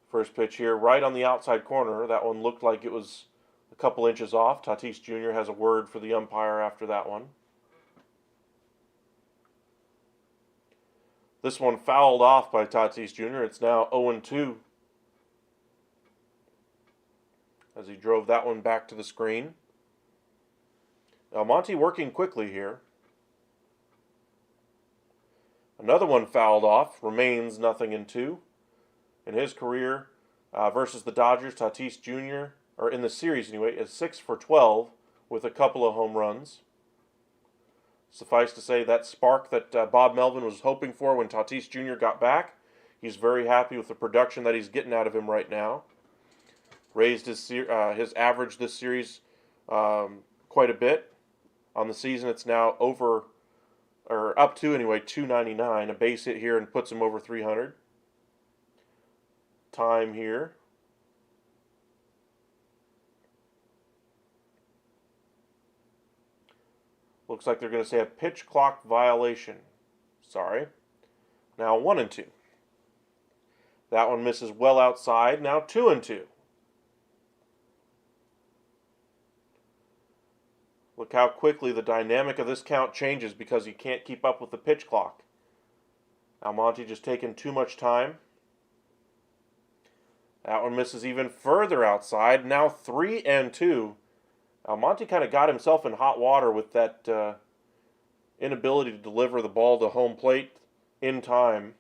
First pitch here, right on the outside corner. That one looked like it was a couple inches off. Tatis Jr. has a word for the umpire after that one. This one fouled off by Tatis Jr. It's now 0-2 as he drove that one back to the screen. Almonte working quickly here. Another one fouled off. Remains 0-2. In his career versus the Dodgers, Tatis Jr., or in the series anyway, is 6 for 12 with a couple of home runs. Suffice to say, that spark that Bob Melvin was hoping for when Tatis Jr. got back, he's very happy with the production that he's getting out of him right now. Raised his average this series quite a bit. On the season, it's now up to anyway, 299. A base hit here and puts him over 300. Time here. Looks like they're going to say a pitch clock violation. Sorry. Now 1-2. That one misses well outside. Now 2-2. Look how quickly the dynamic of this count changes because he can't keep up with the pitch clock. Almonte just taking too much time. That one misses even further outside. Now 3-2. Almonte kind of got himself in hot water with that inability to deliver the ball to home plate in time.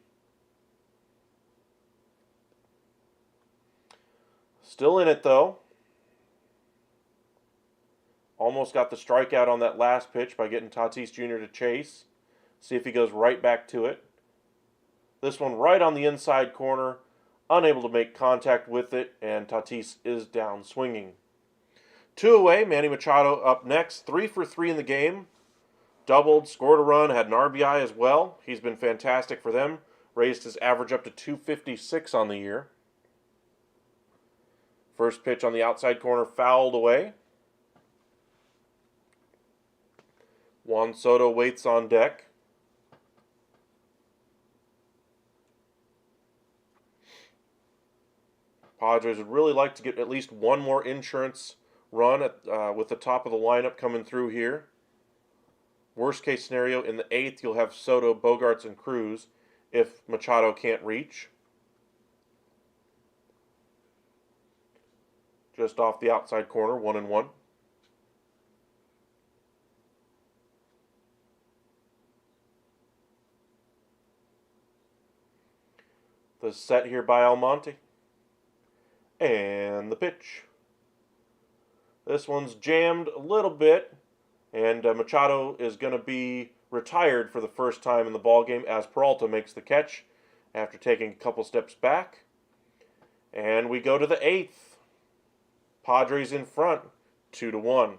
Still in it though. Almost got the strikeout on that last pitch by getting Tatis Jr. to chase. See if he goes right back to it. This one right on the inside corner. Unable to make contact with it, and Tatis is down swinging. 2 away, Manny Machado up next. 3 for 3 in the game. Doubled, scored a run, had an RBI as well. He's been fantastic for them. Raised his average up to 256 on the year. First pitch on the outside corner fouled away. Juan Soto waits on deck. Padres would really like to get at least one more insurance run with the top of the lineup coming through here. Worst case scenario, in the 8th, you'll have Soto, Bogarts, and Cruz if Machado can't reach. Just off the outside corner, 1-1. The set here by Almonte. And the pitch. This one's jammed a little bit, and Machado is going to be retired for the first time in the ballgame as Peralta makes the catch after taking a couple steps back. And we go to the 8th. Padres in front, 2-1.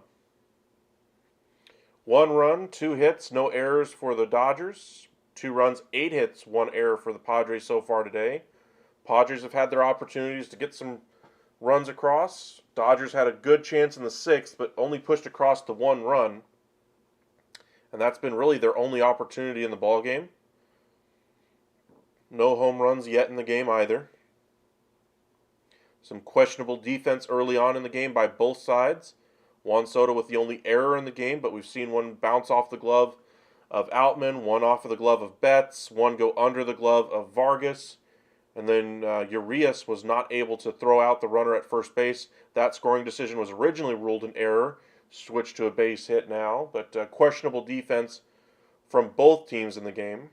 1 run, 2 hits, no errors for the Dodgers. 2 runs, 8 hits, 1 error for the Padres so far today. Padres have had their opportunities to get some runs across. Dodgers had a good chance in the 6th, but only pushed across to 1 run. And that's been really their only opportunity in the ballgame. No home runs yet in the game either. Some questionable defense early on in the game by both sides. Juan Soto with the only error in the game, but we've seen one bounce off the glove of Outman, one off of the glove of Betts, one go under the glove of Vargas. And then Urias was not able to throw out the runner at first base. That scoring decision was originally ruled an error. Switched to a base hit now. But questionable defense from both teams in the game.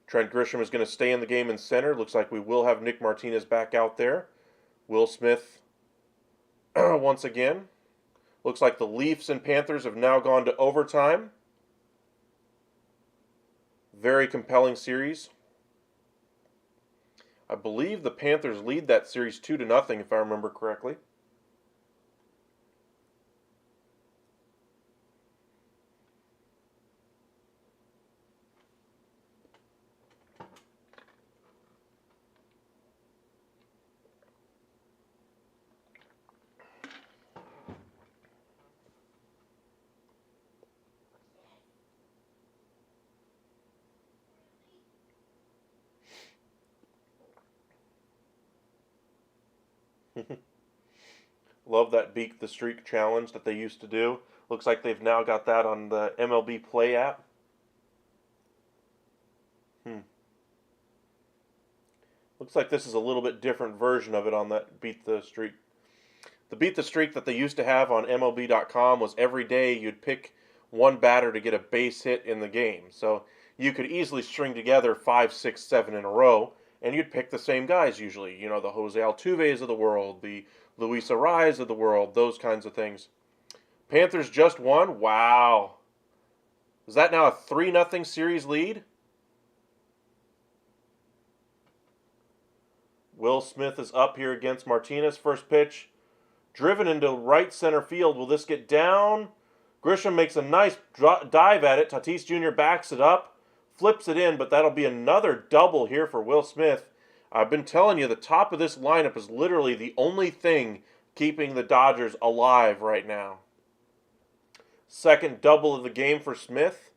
Trent Grisham is going to stay in the game in center. Looks like we will have Nick Martinez back out there. Will Smith once again. Looks like the Leafs and Panthers have now gone to overtime. Very compelling series. I believe the Panthers lead that series 2-0, if I remember correctly. Love that Beat the Streak challenge that they used to do. Looks like they've now got that on the MLB Play app. Looks like this is a little bit different version of it on that Beat the Streak. The Beat the Streak that they used to have on MLB.com was every day you'd pick one batter to get a base hit in the game. So you could easily string together 5, 6, 7 in a row, and you'd pick the same guys usually. You know, the Jose Altuves of the world, the Luis Arraez of the world, those kinds of things. Panthers just won. Wow. Is that now a 3-0 series lead? Will Smith is up here against Martinez. First pitch, driven into right center field. Will this get down? Grisham makes a nice dive at it. Tatis Jr. backs it up, flips it in, but that'll be another double here for Will Smith. I've been telling you, the top of this lineup is literally the only thing keeping the Dodgers alive right now. Second double of the game for Smith.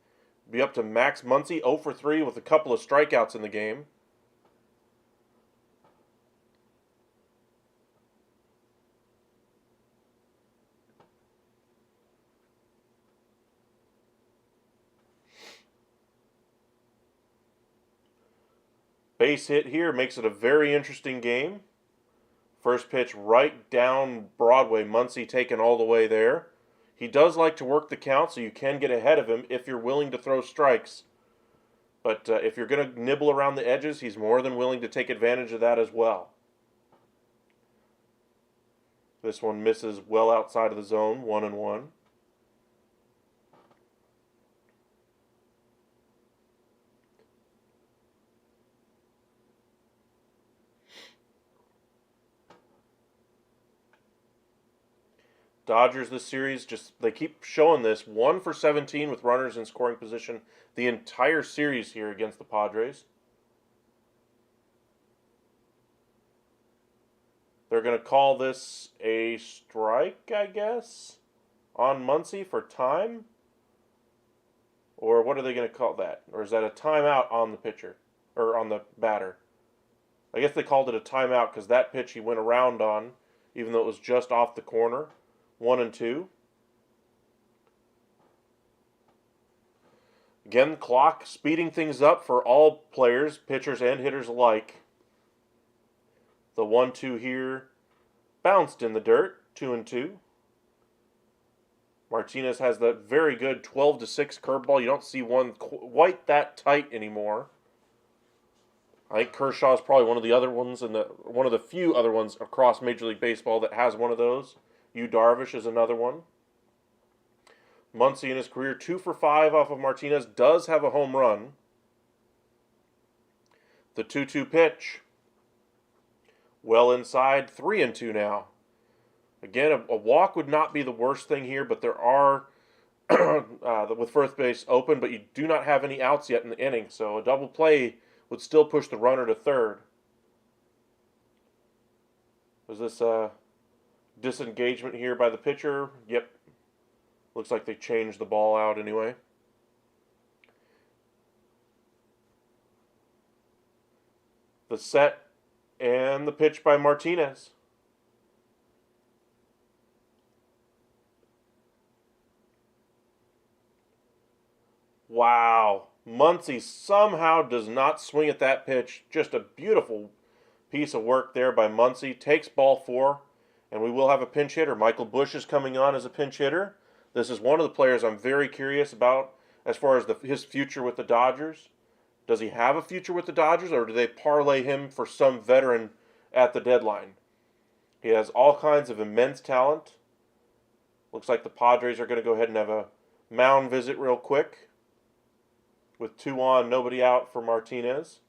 Be up to Max Muncy, 0 for 3 with a couple of strikeouts in the game. Base hit here makes it a very interesting game. First pitch right down Broadway. Muncy taken all the way there. He does like to work the count, so you can get ahead of him if you're willing to throw strikes. But if you're going to nibble around the edges, he's more than willing to take advantage of that as well. This one misses well outside of the zone, 1-1. Dodgers this series, they keep showing this. 1 for 17 with runners in scoring position the entire series here against the Padres. They're going to call this a strike, I guess, on Muncy for time. Or what are they going to call that? Or is that a timeout on the pitcher? Or on the batter? I guess they called it a timeout because that pitch he went around on, even though it was just off the corner. 1-2. Again, clock speeding things up for all players, pitchers and hitters alike. The 1-2 here bounced in the dirt, 2-2. Martinez has that very good 12-6 curveball. You don't see one quite that tight anymore. I think Kershaw is probably one of the other ones, one of the few other ones across Major League Baseball that has one of those. Yu Darvish is another one. Muncy in his career, 2 for 5 off of Martinez, does have a home run. The 2-2 pitch. Well inside, 3-2 now. Again, a walk would not be the worst thing here, but there are, with first base open, but you do not have any outs yet in the inning, so a double play would still push the runner to third. Was this disengagement here by the pitcher? Yep. Looks like they changed the ball out anyway. The set and the pitch by Martinez. Wow. Muncy somehow does not swing at that pitch. Just a beautiful piece of work there by Muncy. Takes ball 4. And we will have a pinch hitter. Michael Busch is coming on as a pinch hitter. This is one of the players I'm very curious about as far as his future with the Dodgers. Does he have a future with the Dodgers, or do they parlay him for some veteran at the deadline? He has all kinds of immense talent. Looks like the Padres are going to go ahead and have a mound visit real quick with 2 on, nobody out for Martinez.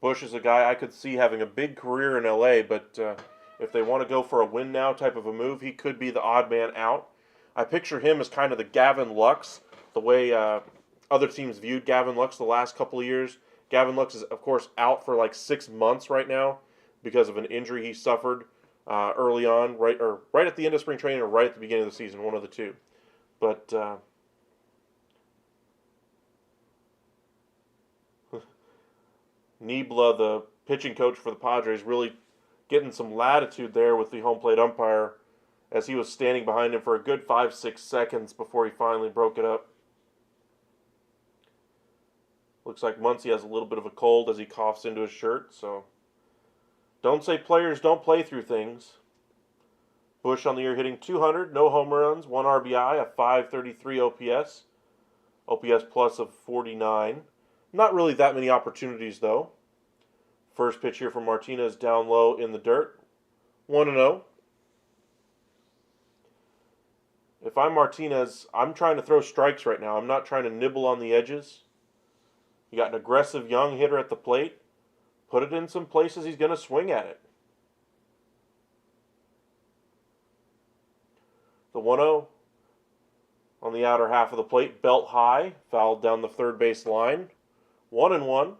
Bush is a guy I could see having a big career in LA, but if they want to go for a win now type of a move, he could be the odd man out. I picture him as kind of the Gavin Lux, the way other teams viewed Gavin Lux the last couple of years. Gavin Lux is, of course, out for like 6 months right now because of an injury he suffered early on, right at the end of spring training or right at the beginning of the season, one of the two. But Niebla, the pitching coach for the Padres, really getting some latitude there with the home plate umpire as he was standing behind him for a good 5-6 seconds before he finally broke it up. Looks like Muncy has a little bit of a cold as he coughs into his shirt, so don't say players don't play through things. Bush on the year hitting 200, no home runs, 1 RBI, a 533 OPS. OPS plus of 49. Not really that many opportunities, though. First pitch here from Martinez down low in the dirt. 1-0. If I'm Martinez, I'm trying to throw strikes right now. I'm not trying to nibble on the edges. You got an aggressive young hitter at the plate. Put it in some places he's going to swing at it. The 1-0 on the outer half of the plate, belt high, fouled down the third base line. 1-1.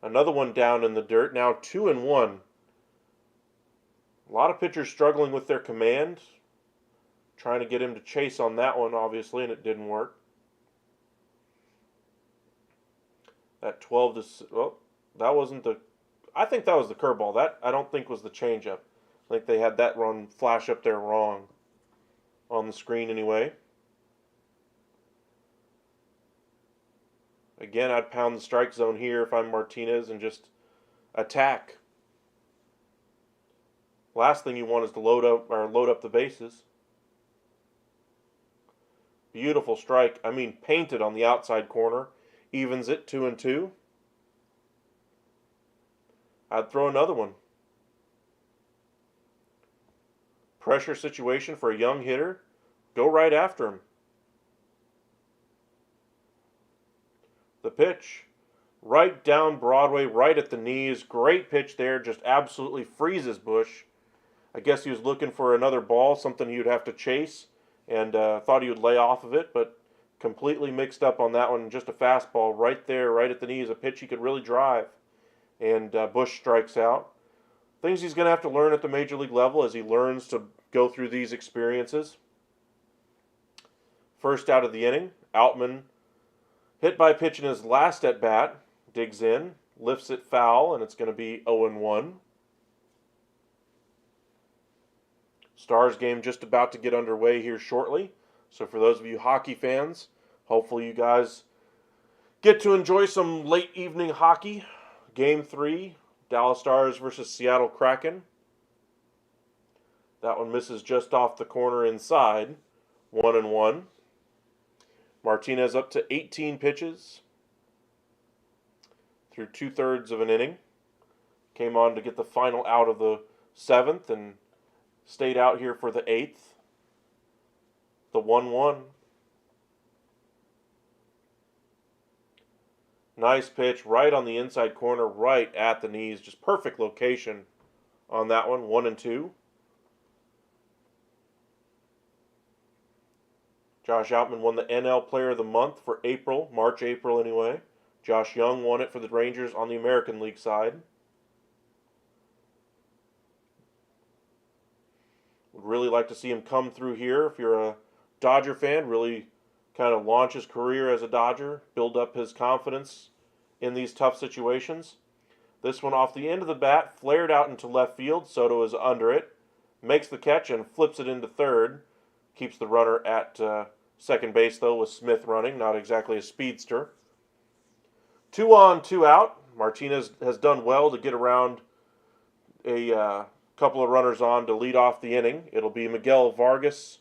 Another one down in the dirt, now 2-1. A lot of pitchers struggling with their command. Trying to get him to chase on that one, obviously, and it didn't work. That 12 to... Well, that wasn't the... I think that was the curveball. That, I don't think, was the changeup. I think they had that run flash up there wrong. On the screen, anyway. Again, I'd pound the strike zone here if I'm Martinez and just attack. Last thing you want is to load up the bases. Beautiful strike. I mean, painted on the outside corner. Evens it 2-2. I'd throw another one. Pressure situation for a young hitter. Go right after him. The pitch. Right down Broadway, right at the knees. Great pitch there. Just absolutely freezes Bush. I guess he was looking for another ball, something he would have to chase, and thought he would lay off of it, but completely mixed up on that one. Just a fastball right there, right at the knees, a pitch he could really drive. And Bush strikes out. Things he's going to have to learn at the major league level as he learns to go through these experiences. First out of the inning, Outman, hit by a pitch in his last at-bat, digs in, lifts it foul, and it's going to be 0-1. Stars game just about to get underway here shortly. So for those of you hockey fans, hopefully you guys get to enjoy some late evening hockey. Game 3, Dallas Stars versus Seattle Kraken. That one misses just off the corner inside. 1-1. Martinez up to 18 pitches through 2/3 of an inning. Came on to get the final out of the 7th and stayed out here for the 8th. The 1-1. Nice pitch right on the inside corner, right at the knees. Just perfect location on that one. 1-2. Josh Outman won the NL Player of the Month for April, March-April anyway. Josh Young won it for the Rangers on the American League side. Would really like to see him come through here if you're a Dodger fan. Really kind of launch his career as a Dodger, build up his confidence in these tough situations. This one off the end of the bat, flared out into left field. Soto is under it, makes the catch and flips it into third. Keeps the runner at second base, though, with Smith running. Not exactly a speedster. 2 on, 2 out. Martinez has done well to get around a couple of runners on to lead off the inning. It'll be Miguel Vargas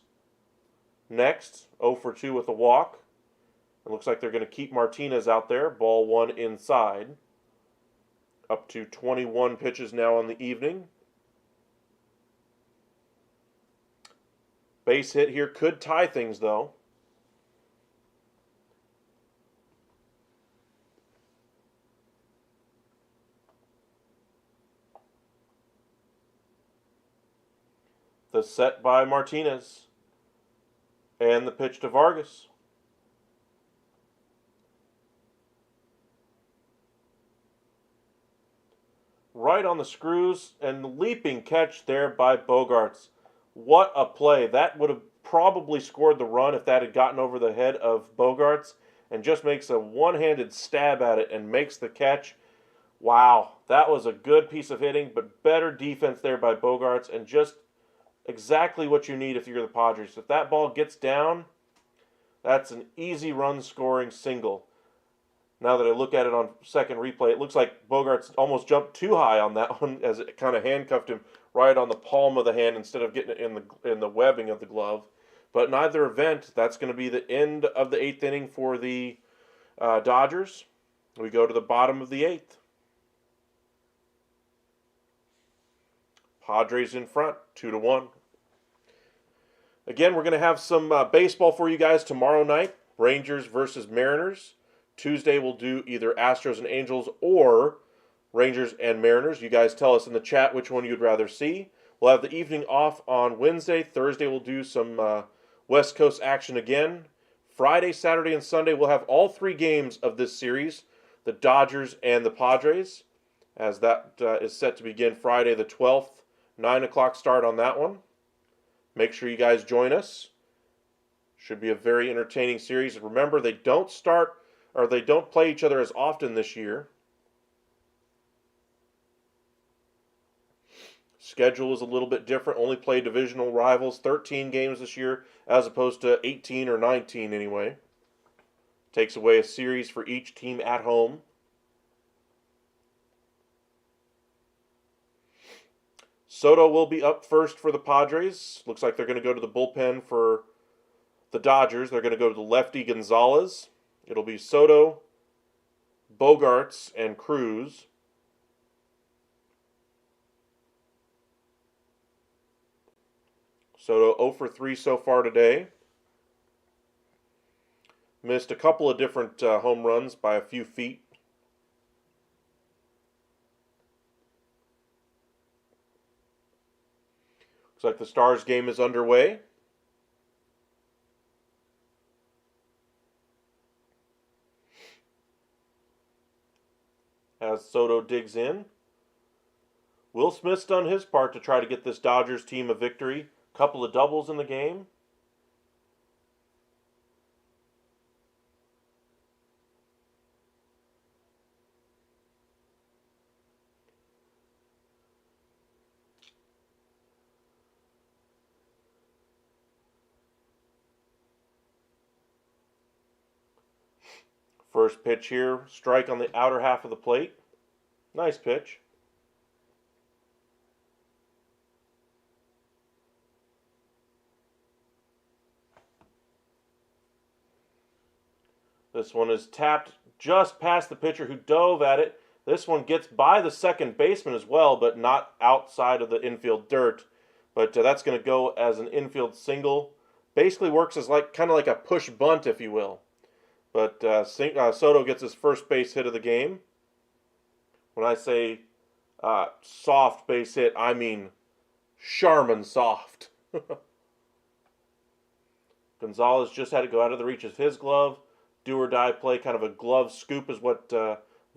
next. 0 for 2 with a walk. It looks like they're going to keep Martinez out there. Ball 1 inside. Up to 21 pitches now on the evening. Base hit here could tie things, though. The set by Martinez. And the pitch to Vargas. Right on the screws, and the leaping catch there by Bogaerts. What a play. That would have probably scored the run if that had gotten over the head of Bogaerts, and just makes a one-handed stab at it and makes the catch. Wow, that was a good piece of hitting, but better defense there by Bogaerts, and just exactly what you need if you're the Padres. If that ball gets down, that's an easy run-scoring single. Now that I look at it on second replay, it looks like Bogaerts almost jumped too high on that one as it kind of handcuffed him right on the palm of the hand instead of getting it in the webbing of the glove. But in either event, that's going to be the end of the 8th inning for the Dodgers. We go to the bottom of the 8th. Padres in front, 2-1. Again, we're going to have some baseball for you guys tomorrow night. Rangers versus Mariners. Tuesday we'll do either Astros and Angels or Rangers and Mariners. You guys tell us in the chat which one you'd rather see. We'll have the evening off on Wednesday. Thursday we'll do some West Coast action again. Friday, Saturday, and Sunday we'll have all 3 games of this series, the Dodgers and the Padres, as that is set to begin Friday the 12th, 9 o'clock start on that one. Make sure you guys join us. Should be a very entertaining series. Remember, they don't play each other as often this year. Schedule is a little bit different. Only play divisional rivals. 13 games this year as opposed to 18 or 19 anyway. Takes away a series for each team at home. Soto will be up first for the Padres. Looks like they're going to go to the bullpen for the Dodgers. They're going to go to the lefty Gonzalez. It'll be Soto, Bogaerts, and Cruz. Soto 0 for 3 so far today. Missed a couple of different home runs by a few feet. Looks like the Stars game is underway. As Soto digs in. Will Smith's done his part to try to get this Dodgers team a victory. Couple of doubles in the game. First pitch here, strike on the outer half of the plate. Nice pitch. This one is tapped just past the pitcher who dove at it. This one gets by the second baseman as well, but not outside of the infield dirt. But that's going to go as an infield single. Basically works as kind of like a push bunt, if you will. But Soto gets his first base hit of the game. When I say soft base hit, I mean Charmin soft. Gonzalez just had to go out of the reach of his glove. Do or die play, kind of a glove scoop is what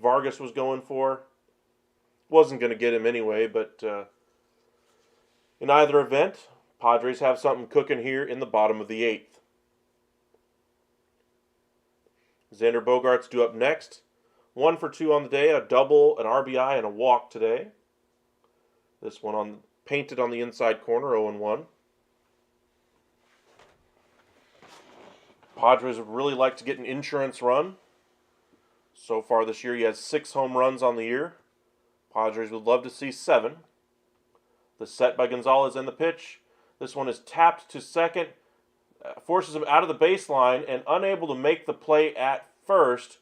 Vargas was going for. Wasn't going to get him anyway, but in either event, Padres have something cooking here in the bottom of the 8th. Xander Bogaerts due up next. 1 for 2 on the day, a double, an RBI, and a walk today. This one painted on the inside corner, 0-1. Padres would really like to get an insurance run. So far this year, he has 6 home runs on the year. Padres would love to see 7. The set by Gonzalez and the pitch. This one is tapped to second. Forces him out of the baseline and unable to make the play at first.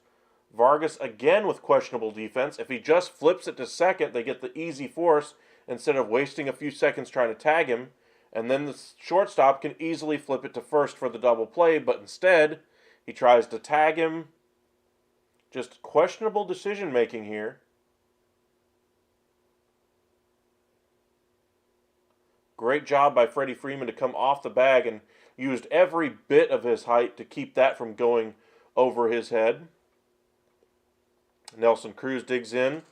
Vargas again with questionable defense. If he just flips it to second, they get the easy force instead of wasting a few seconds trying to tag him. And then the shortstop can easily flip it to first for the double play, but instead he tries to tag him. Just questionable decision making here. Great job by Freddie Freeman to come off the bag and used every bit of his height to keep that from going over his head. Nelson Cruz digs in.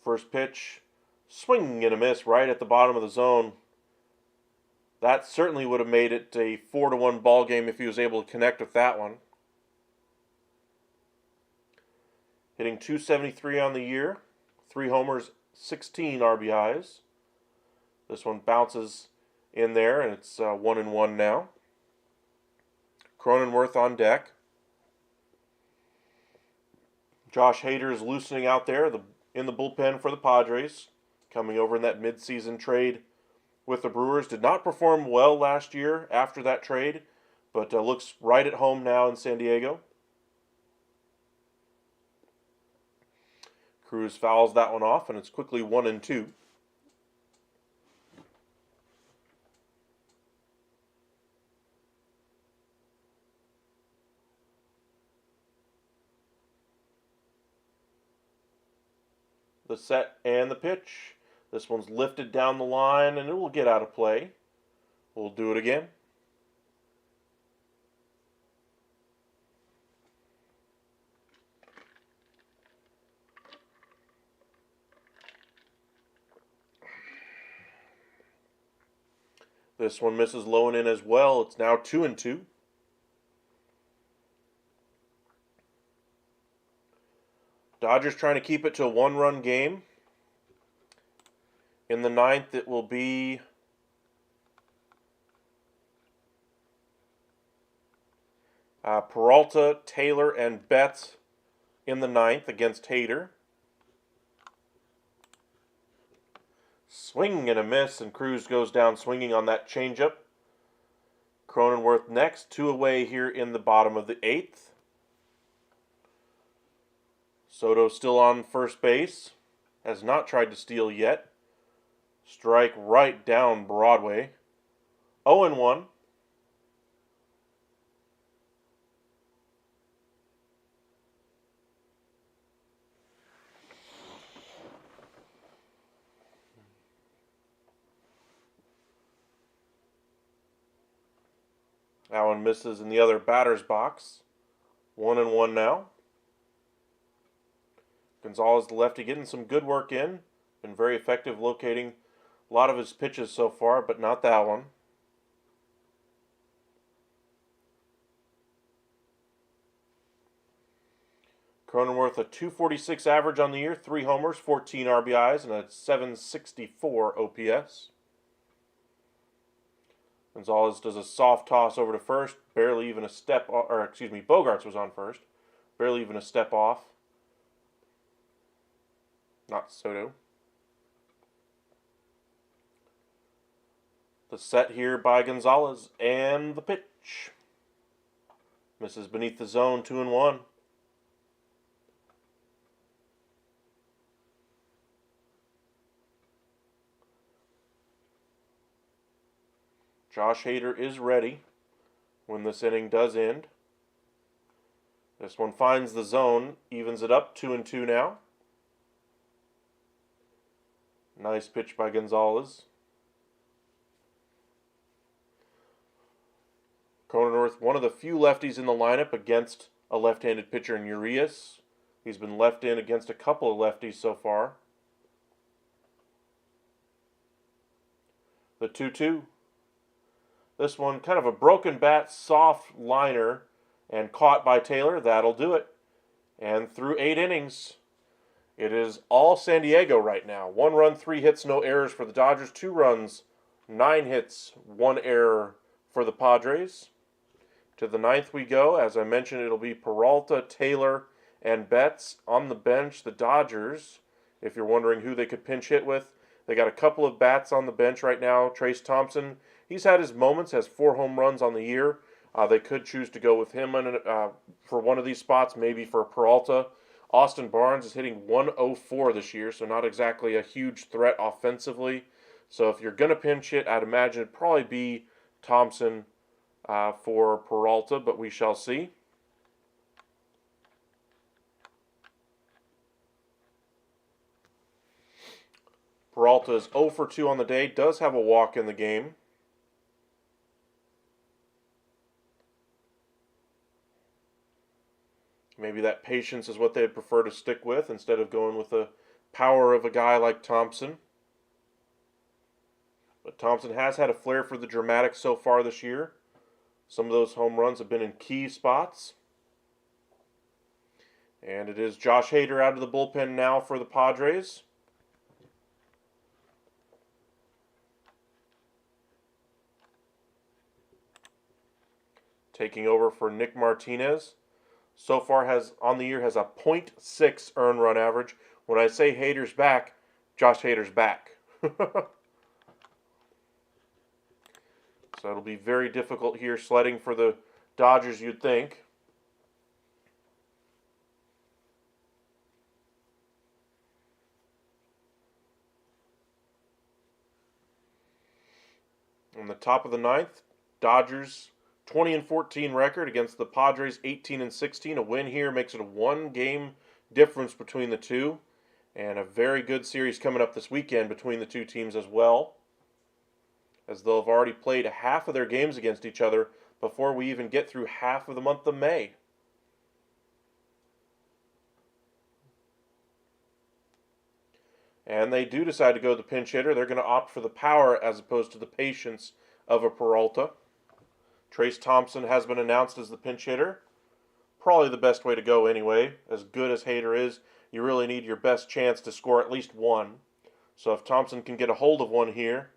First pitch, swing and a miss right at the bottom of the zone. That certainly would have made it a 4-1 ball game if he was able to connect with that one. Hitting .273 on the year, 3 homers, 16 RBIs. This one bounces in there, and it's 1-1 now. Cronenworth on deck. Josh Hader is loosening out there in the bullpen for the Padres, coming over in that mid-season trade with the Brewers. Did not perform well last year after that trade, but looks right at home now in San Diego. Cruz fouls that one off, and it's quickly 1-2. The set and the pitch. This one's lifted down the line, and it will get out of play. We'll do it again. This one misses low and in as well. It's now 2-2. Dodgers trying to keep it to a 1-run game. In the 9th, it will be Peralta, Taylor, and Betts in the 9th against Hader. Swing and a miss, and Cruz goes down swinging on that changeup. Cronenworth next, 2 away here in the bottom of the 8th. Soto still on first base. Has not tried to steal yet. Strike right down Broadway. 0-1. That one misses in the other batter's box. 1-1 now. Gonzalez, the lefty, getting some good work in. Been very effective locating a lot of his pitches so far, but not that one. Cronenworth, a .246 average on the year, 3 homers, 14 RBIs, and a .764 OPS. Gonzalez does a soft toss over to first, barely even a step, Bogarts was on first, barely even a step off. Not Soto. The set here by Gonzalez, and the pitch. Misses beneath the zone, 2-1. Josh Hader is ready when this inning does end. This one finds the zone, evens it up, 2-2 now. Nice pitch by Gonzalez. Cronenworth, one of the few lefties in the lineup against a left-handed pitcher in Urias. He's been left in against a couple of lefties so far. The 2-2. This one kind of a broken bat, soft liner, and caught by Taylor. That'll do it. And through 8 innings, it is all San Diego right now. 1 run, 3 hits, no errors for the Dodgers. 2 runs, 9 hits, 1 error for the Padres. To the 9th we go. As I mentioned, it'll be Peralta, Taylor, and Betts. On the bench, the Dodgers, if you're wondering who they could pinch hit with, they got a couple of bats on the bench right now. Trace Thompson, he's had his moments, has 4 home runs on the year. They could choose to go with him for one of these spots, maybe for Peralta. Austin Barnes is hitting 104 this year, so not exactly a huge threat offensively. So if you're going to pinch hit, I'd imagine it'd probably be Thompson for Peralta, but we shall see. Peralta is 0 for 2 on the day, does have a walk in the game. Maybe that patience is what they'd prefer to stick with instead of going with the power of a guy like Thompson. But Thompson has had a flair for the dramatic so far this year. Some of those home runs have been in key spots. And it is Josh Hader out of the bullpen now for the Padres. Taking over for Nick Martinez. So far on the year has a .6 earned run average. When I say Hader's back, Josh Hader's back. So it'll be very difficult here sledding for the Dodgers, you'd think. On the top of the ninth, Dodgers 20-14 record against the Padres 18-16. A win here makes it a 1-game difference between the two. And a very good series coming up this weekend between the two teams as well, as they'll have already played half of their games against each other before we even get through half of the month of May. And they do decide to go the pinch hitter. They're going to opt for the power as opposed to the patience of a Peralta. Trace Thompson has been announced as the pinch hitter. Probably the best way to go anyway. As good as Hader is, you really need your best chance to score at least one. So if Thompson can get a hold of one here,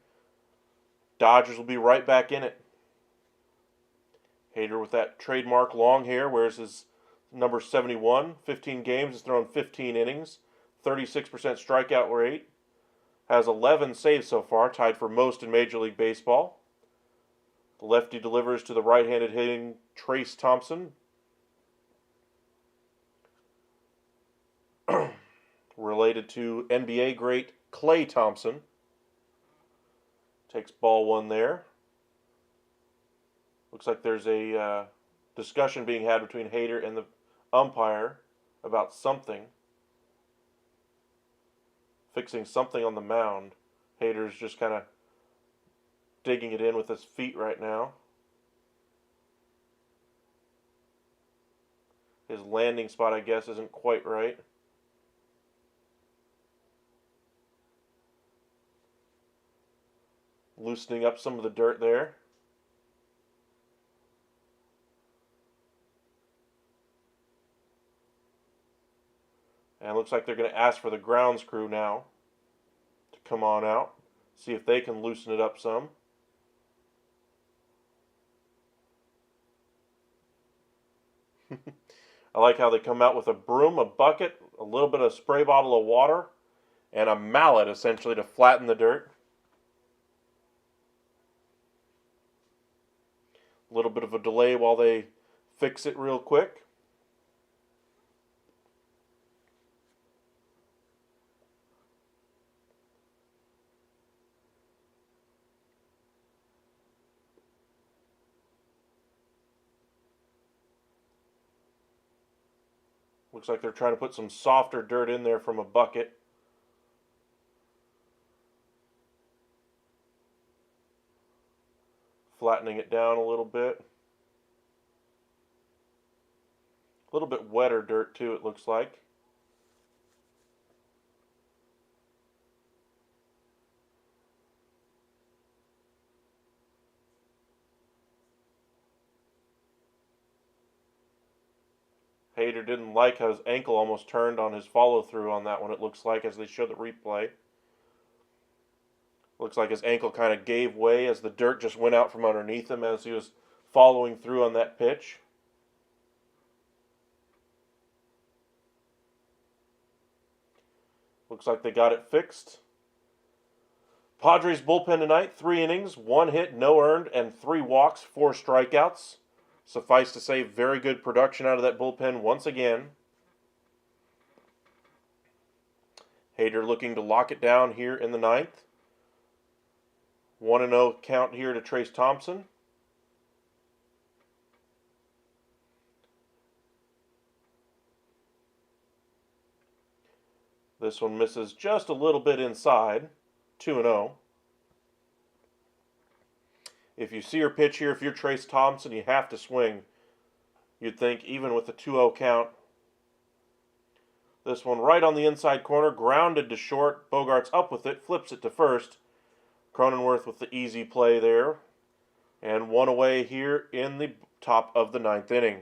Dodgers will be right back in it. Hader with that trademark long hair wears his number 71. 15 games, has thrown 15 innings. 36% strikeout rate. Has 11 saves so far, tied for most in Major League Baseball. The lefty delivers to the right-handed hitting Trace Thompson. Related to NBA great Klay Thompson. Takes ball one there. Looks like there's a discussion being had between Hader and the umpire about something. Fixing something on the mound. Hader's just kind of digging it in with his feet right now. His landing spot, I guess, isn't quite right. Loosening up some of the dirt there. And it looks like they're going to ask for the grounds crew now to come on out. See if they can loosen it up some. I like how they come out with a broom, a bucket, a little bit of spray bottle of water, and a mallet essentially to flatten the dirt. A little bit of a delay while they fix it real quick. Looks like they're trying to put some softer dirt in there from a bucket. Flattening it down a little bit. A little bit wetter dirt too, it looks like. Hader didn't like how his ankle almost turned on his follow-through on that one, it looks like, as they show the replay. Looks like his ankle kind of gave way as the dirt just went out from underneath him as he was following through on that pitch. Looks like they got it fixed. Padres bullpen tonight, 3 innings, 1 hit, no earned, and 3 walks, 4 strikeouts. Suffice to say, very good production out of that bullpen once again. Hader looking to lock it down here in the ninth. 1-0 count here to Trace Thompson. This one misses just a little bit inside. 2-0. If you see your pitch here, if you're Trace Thompson, you have to swing. You'd think even with the 2-0 count. This one right on the inside corner, grounded to short. Bogart's up with it, flips it to first. Cronenworth with the easy play there. And one away here in the top of the ninth inning.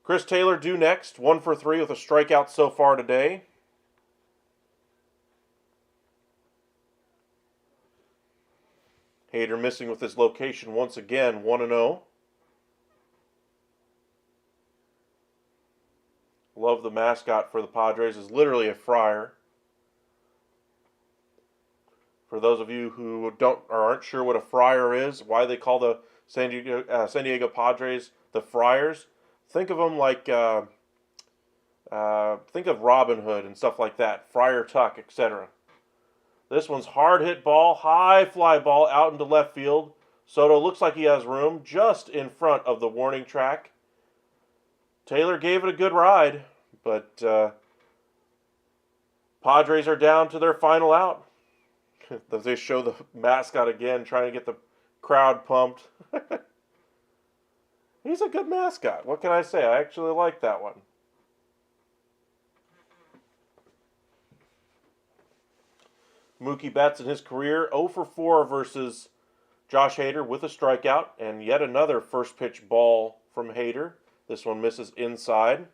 Chris Taylor due next, 1 for 3 with a strikeout so far today. Hader missing with his location once again, 1-0. Love the mascot for the Padres is literally a friar. For those of you who aren't sure what a friar is, why they call the San Diego Padres the Friars, think of them like think of Robin Hood and stuff like that, Friar Tuck, etc. This one's hard hit ball, high fly ball out into left field. Soto looks like he has room just in front of the warning track. Taylor gave it a good ride, but Padres are down to their final out. They show the mascot again, trying to get the crowd pumped. He's a good mascot. What can I say? I actually like that one. Mookie Betts in his career 0 for 4 versus Josh Hader with a strikeout, and yet another first pitch ball from Hader. This one misses inside.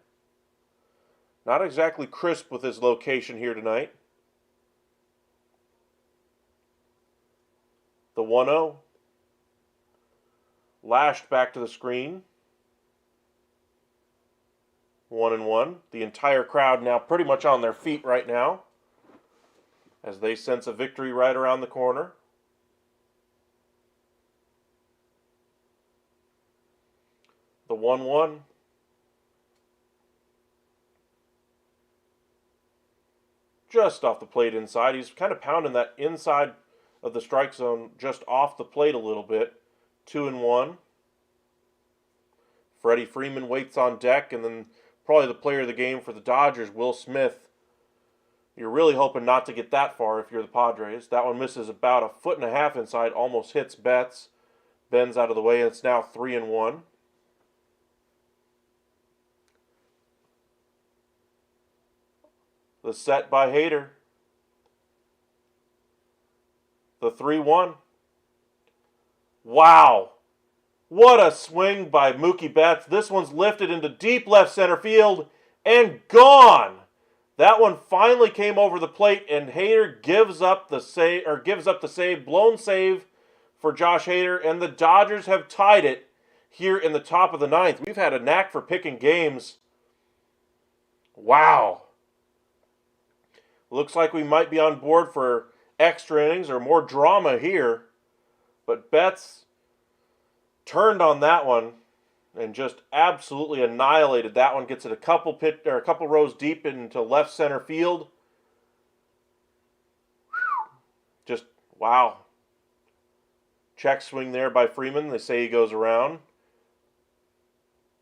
Not exactly crisp with his location here tonight. The 1-0. Lashed back to the screen. 1-1. The entire crowd now pretty much on their feet right now, as they sense a victory right around the corner. The 1-1. Just off the plate inside. He's kind of pounding that inside of the strike zone just off the plate a little bit. 2-1. Freddie Freeman waits on deck, and then probably the player of the game for the Dodgers, Will Smith. You're really hoping not to get that far if you're the Padres. That one misses about 1.5 feet inside, almost hits Betts. Bends out of the way, and it's now 3-1. The set by Hader. The 3-1. Wow. What a swing by Mookie Betts. This one's lifted into deep left center field and gone. That one finally came over the plate, and Hader gives up the save, blown save for Josh Hader, and the Dodgers have tied it here in the top of the ninth. We've had a knack for picking games. Wow. Looks like we might be on board for extra innings or more drama here, but Betts turned on that one and just absolutely annihilated that one. Gets it a couple rows deep into left center field. Just wow. Check swing there by Freeman. They say he goes around.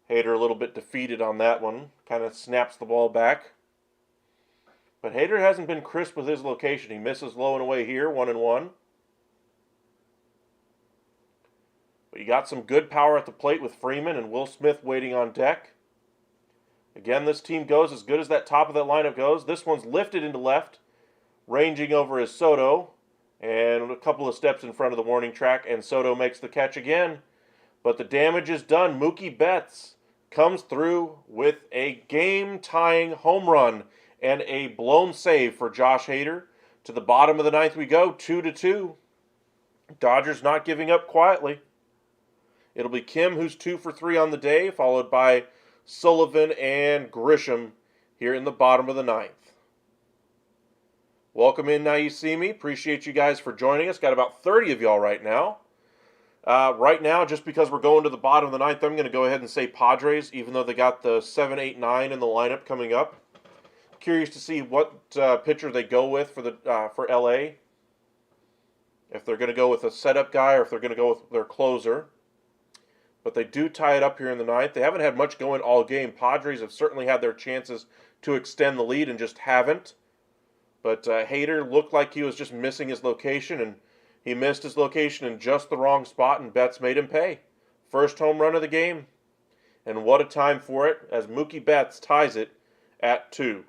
Hader a little bit defeated on that one. Kind of snaps the ball back. But Hader hasn't been crisp with his location. He misses low and away here, 1-1. But you got some good power at the plate with Freeman and Will Smith waiting on deck. Again, this team goes as good as that top of that lineup goes. This one's lifted into left, ranging over is Soto, and a couple of steps in front of the warning track, and Soto makes the catch again. But the damage is done. Mookie Betts comes through with a game-tying home run and a blown save for Josh Hader. To the bottom of the ninth we go, 2-2. Dodgers not giving up quietly. It'll be Kim, who's 2 for 3 on the day, followed by Sullivan and Grisham here in the bottom of the ninth. Welcome in Now You See Me. Appreciate you guys for joining us. Got about 30 of y'all right now. Right now, just because we're going to the bottom of the ninth, I'm going to go ahead and say Padres, even though they got the 7, 8, 9 in the lineup coming up. Curious to see what pitcher they go with for LA. If they're going to go with a setup guy or if they're going to go with their closer. But they do tie it up here in the ninth. They haven't had much going all game. Padres have certainly had their chances to extend the lead and just haven't. But Hader looked like he was just missing his location, and he missed his location in just the wrong spot, and Betts made him pay. First home run of the game. And what a time for it, as Mookie Betts ties it at 2.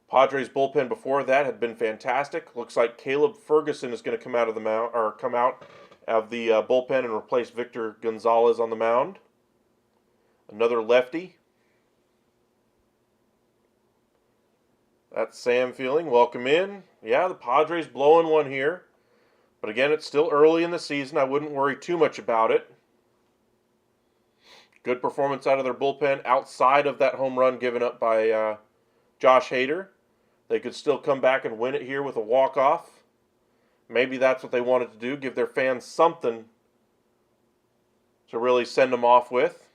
Padres bullpen before that had been fantastic. Looks like Caleb Ferguson is going to come out of the bullpen and replace Victor Gonzalez on the mound. Another lefty. That's Sam Feeling. Welcome in. Yeah, the Padres blowing one here. But again, it's still early in the season. I wouldn't worry too much about it. Good performance out of their bullpen outside of that home run given up by Josh Hader. They could still come back and win it here with a walk-off. Maybe that's what they wanted to do, give their fans something to really send them off with.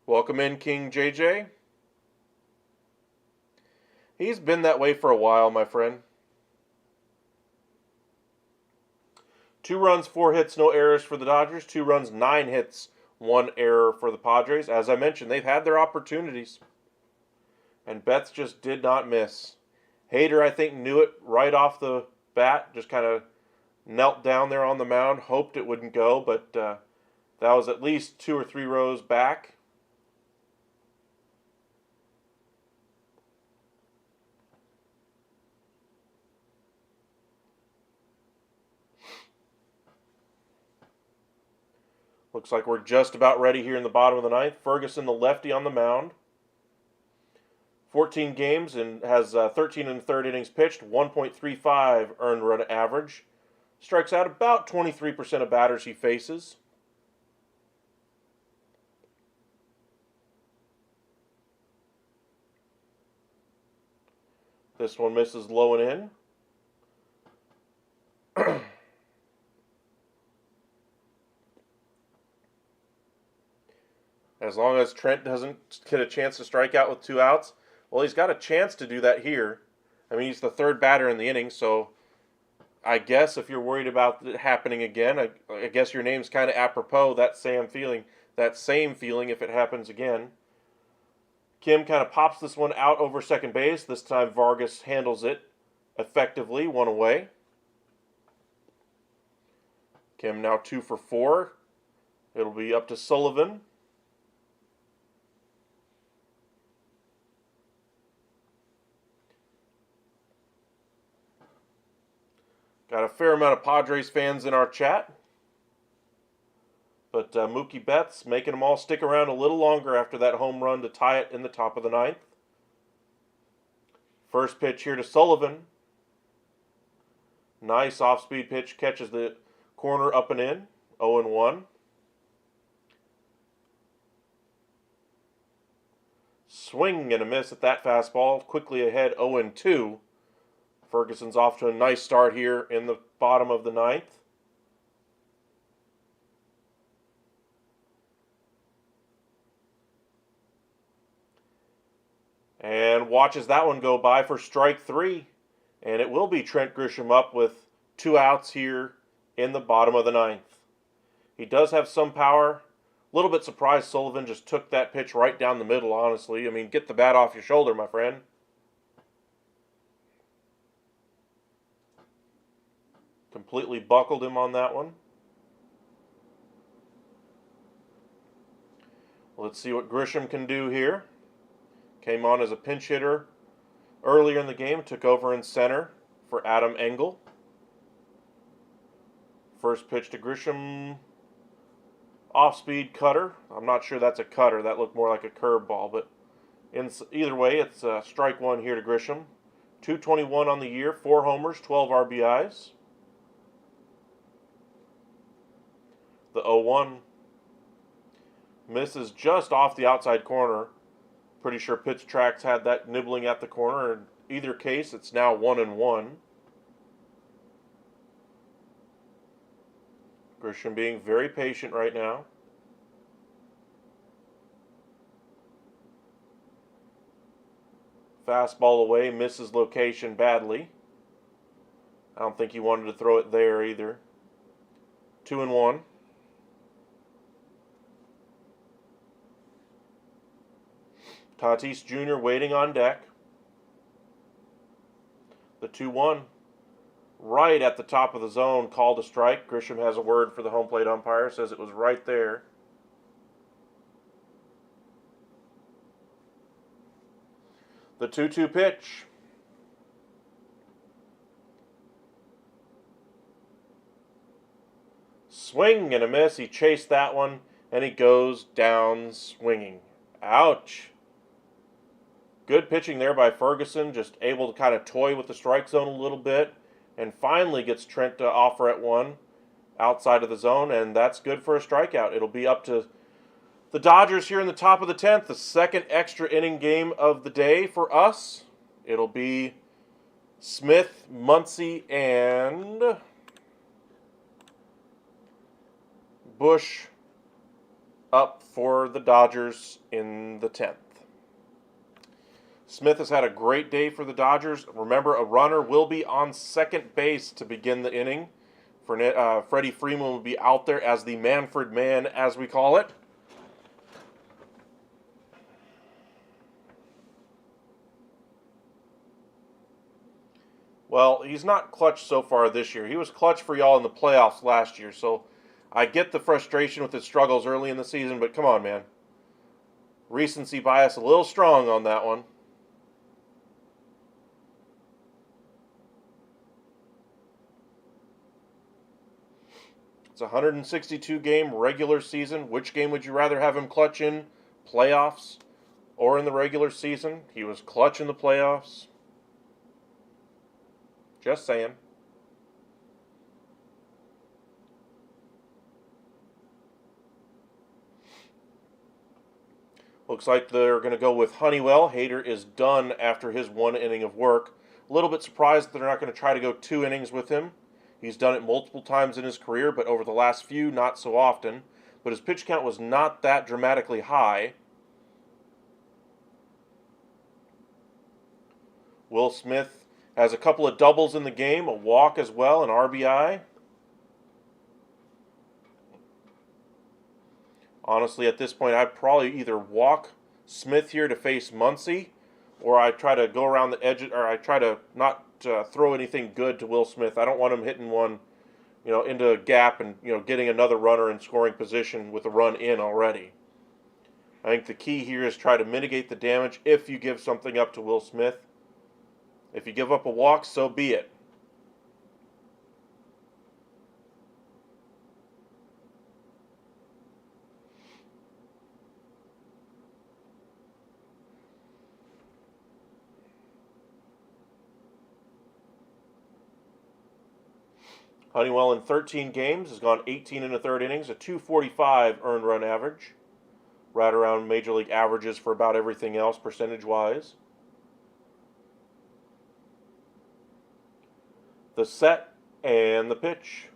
Welcome in, King JJ. He's been that way for a while, my friend. 2 runs, 4 hits, no errors for the Dodgers. 2 runs, 9 hits, 1 error for the Padres. As I mentioned, they've had their opportunities. And Betts just did not miss. Hader, I think, knew it right off the bat. Just kind of knelt down there on the mound. Hoped it wouldn't go, but that was at least 2 or 3 rows back. Looks like we're just about ready here in the bottom of the ninth. Ferguson, the lefty, on the mound. 14 games and has 13 1/3 innings pitched, 1.35 earned run average. Strikes out about 23% of batters he faces. This one misses low and in. As long as Trent doesn't get a chance to strike out with 2 outs, well, he's got a chance to do that here. I mean, he's the 3rd batter in the inning, so I guess if you're worried about it happening again, I guess your name's kind of apropos, that same feeling if it happens again. Kim kind of pops this one out over second base. This time Vargas handles it effectively, 1 away. Kim now 2 for 4. It'll be up to Sullivan. Got a fair amount of Padres fans in our chat. But Mookie Betts making them all stick around a little longer after that home run to tie it in the top of the ninth. First pitch here to Sullivan. Nice off-speed pitch, catches the corner up and in. 0-1. Swing and a miss at that fastball. Quickly ahead, 0-2. Ferguson's off to a nice start here in the bottom of the ninth. And watches that one go by for strike 3. And it will be Trent Grisham up with 2 outs here in the bottom of the ninth. He does have some power. A little bit surprised Sullivan just took that pitch right down the middle, honestly. I mean, get the bat off your shoulder, my friend. Completely buckled him on that one. Let's see what Grisham can do here. Came on as a pinch hitter earlier in the game. Took over in center for Adam Engel. First pitch to Grisham. Off-speed cutter. I'm not sure that's a cutter. That looked more like a curveball. But either way, it's strike 1 here to Grisham. 221 on the year. 4 homers, 12 RBIs. The 0-1 misses just off the outside corner. Pretty sure Pitch Tracks had that nibbling at the corner. In either case, it's now 1-1. Grisham being very patient right now. Fastball away, misses location badly. I don't think he wanted to throw it there either. 2-1. Tatis Jr. waiting on deck. The 2-1. Right at the top of the zone, called a strike. Grisham has a word for the home plate umpire, says it was right there. The 2-2 pitch. Swing and a miss. He chased that one, and he goes down swinging. Ouch. Good pitching there by Ferguson, just able to kind of toy with the strike zone a little bit, and finally gets Trent to offer at one outside of the zone, and that's good for a strikeout. It'll be up to the Dodgers here in the top of the 10th, the second extra inning game of the day for us. It'll be Smith, Muncy, and Bush up for the Dodgers in the 10th. Smith has had a great day for the Dodgers. Remember, a runner will be on second base to begin the inning. Freddie Freeman will be out there as the Manfred Man, as we call it. Well, he's not clutch so far this year. He was clutch for y'all in the playoffs last year, so I get the frustration with his struggles early in the season, but come on, man. Recency bias a little strong on that one. It's a 162-game regular season. Which game would you rather have him clutch in? Playoffs or in the regular season? He was clutch in the playoffs. Just saying. Looks like they're going to go with Honeywell. Hader is done after his one inning of work. A little bit surprised that they're not going to try to go 2 innings with him. He's done it multiple times in his career, but over the last few, not so often. But his pitch count was not that dramatically high. Will Smith has a couple of doubles in the game, a walk as well, an RBI. Honestly, at this point, I'd probably either walk Smith here to face Muncy, or I try to go around the edge, or I try to not throw anything good to Will Smith. I don't want him hitting one, into a gap and getting another runner in scoring position with a run in already. I think the key here is try to mitigate the damage if you give something up to Will Smith. If you give up a walk, so be it. Honeywell in 13 games has gone 18 and a third innings, a 245 earned run average. Right around major league averages for about everything else percentage-wise. The set and the pitch.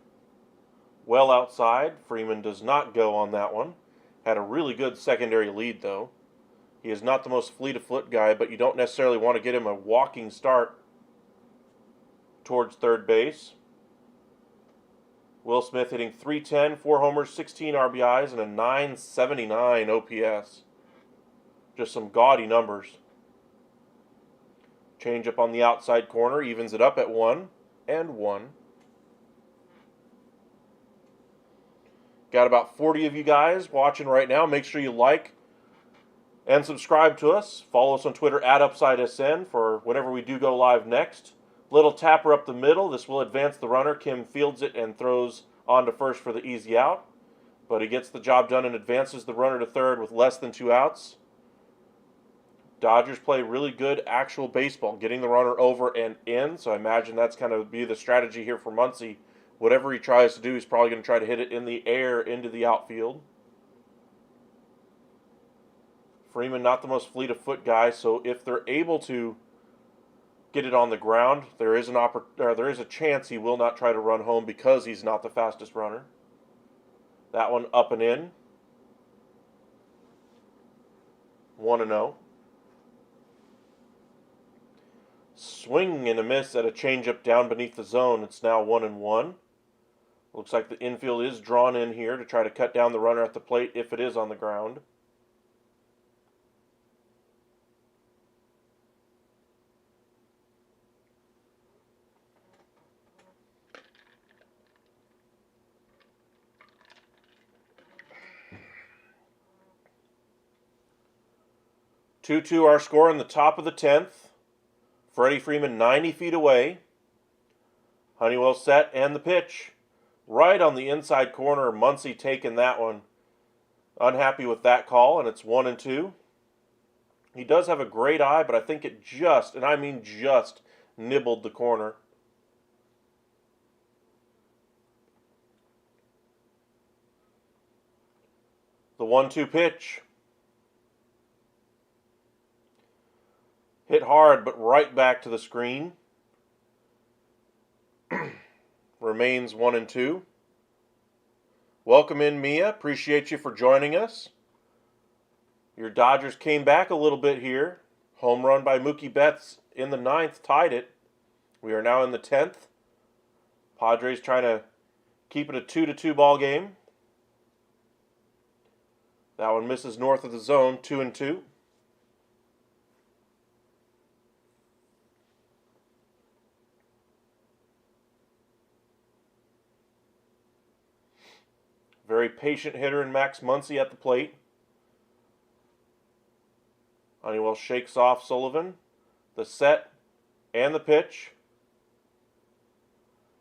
Well outside. Freeman does not go on that one. Had a really good secondary lead, though. He is not the most fleet-of-foot guy, but you don't necessarily want to get him a walking start towards third base. Will Smith hitting .310, 4 homers, 16 RBIs, and a .979 OPS. Just some gaudy numbers. Change up on the outside corner, evens it up at 1-1. Got about 40 of you guys watching right now. Make sure you like and subscribe to us. Follow us on Twitter at UpsideSN for whenever we do go live next. Little tapper up the middle. This will advance the runner. Kim fields it and throws on to first for the easy out. But he gets the job done and advances the runner to third with less than 2 outs. Dodgers play really good actual baseball, getting the runner over and in. So I imagine that's kind of be the strategy here for Muncy. Whatever he tries to do, he's probably going to try to hit it in the air into the outfield. Freeman, not the most fleet-of-foot guy, so if they're able to get it on the ground, there is a chance he will not try to run home because he's not the fastest runner. That one up and in. 1-0. Swing and a miss at a changeup down beneath the zone. It's now 1-1. Looks like the infield is drawn in here to try to cut down the runner at the plate if it is on the ground. Two-two our score in the top of the 10th. Freddie Freeman 90 feet away. Honeywell set and the pitch. Right on the inside corner. Muncy taking that one. Unhappy with that call, and it's 1-2. He does have a great eye, but I think it just, and I mean just, nibbled the corner. The 1-2 pitch. Hit hard, but right back to the screen. Remains 1-2. Welcome in, Mia. Appreciate you for joining us. Your Dodgers came back a little bit here. Home run by Mookie Betts in the 9th tied it. We are now in the 10th. Padres trying to keep it a 2-2 ball game. That one misses north of the zone, 2-2. Very patient hitter in Max Muncy at the plate. Honeywell shakes off Sullivan. The set and the pitch.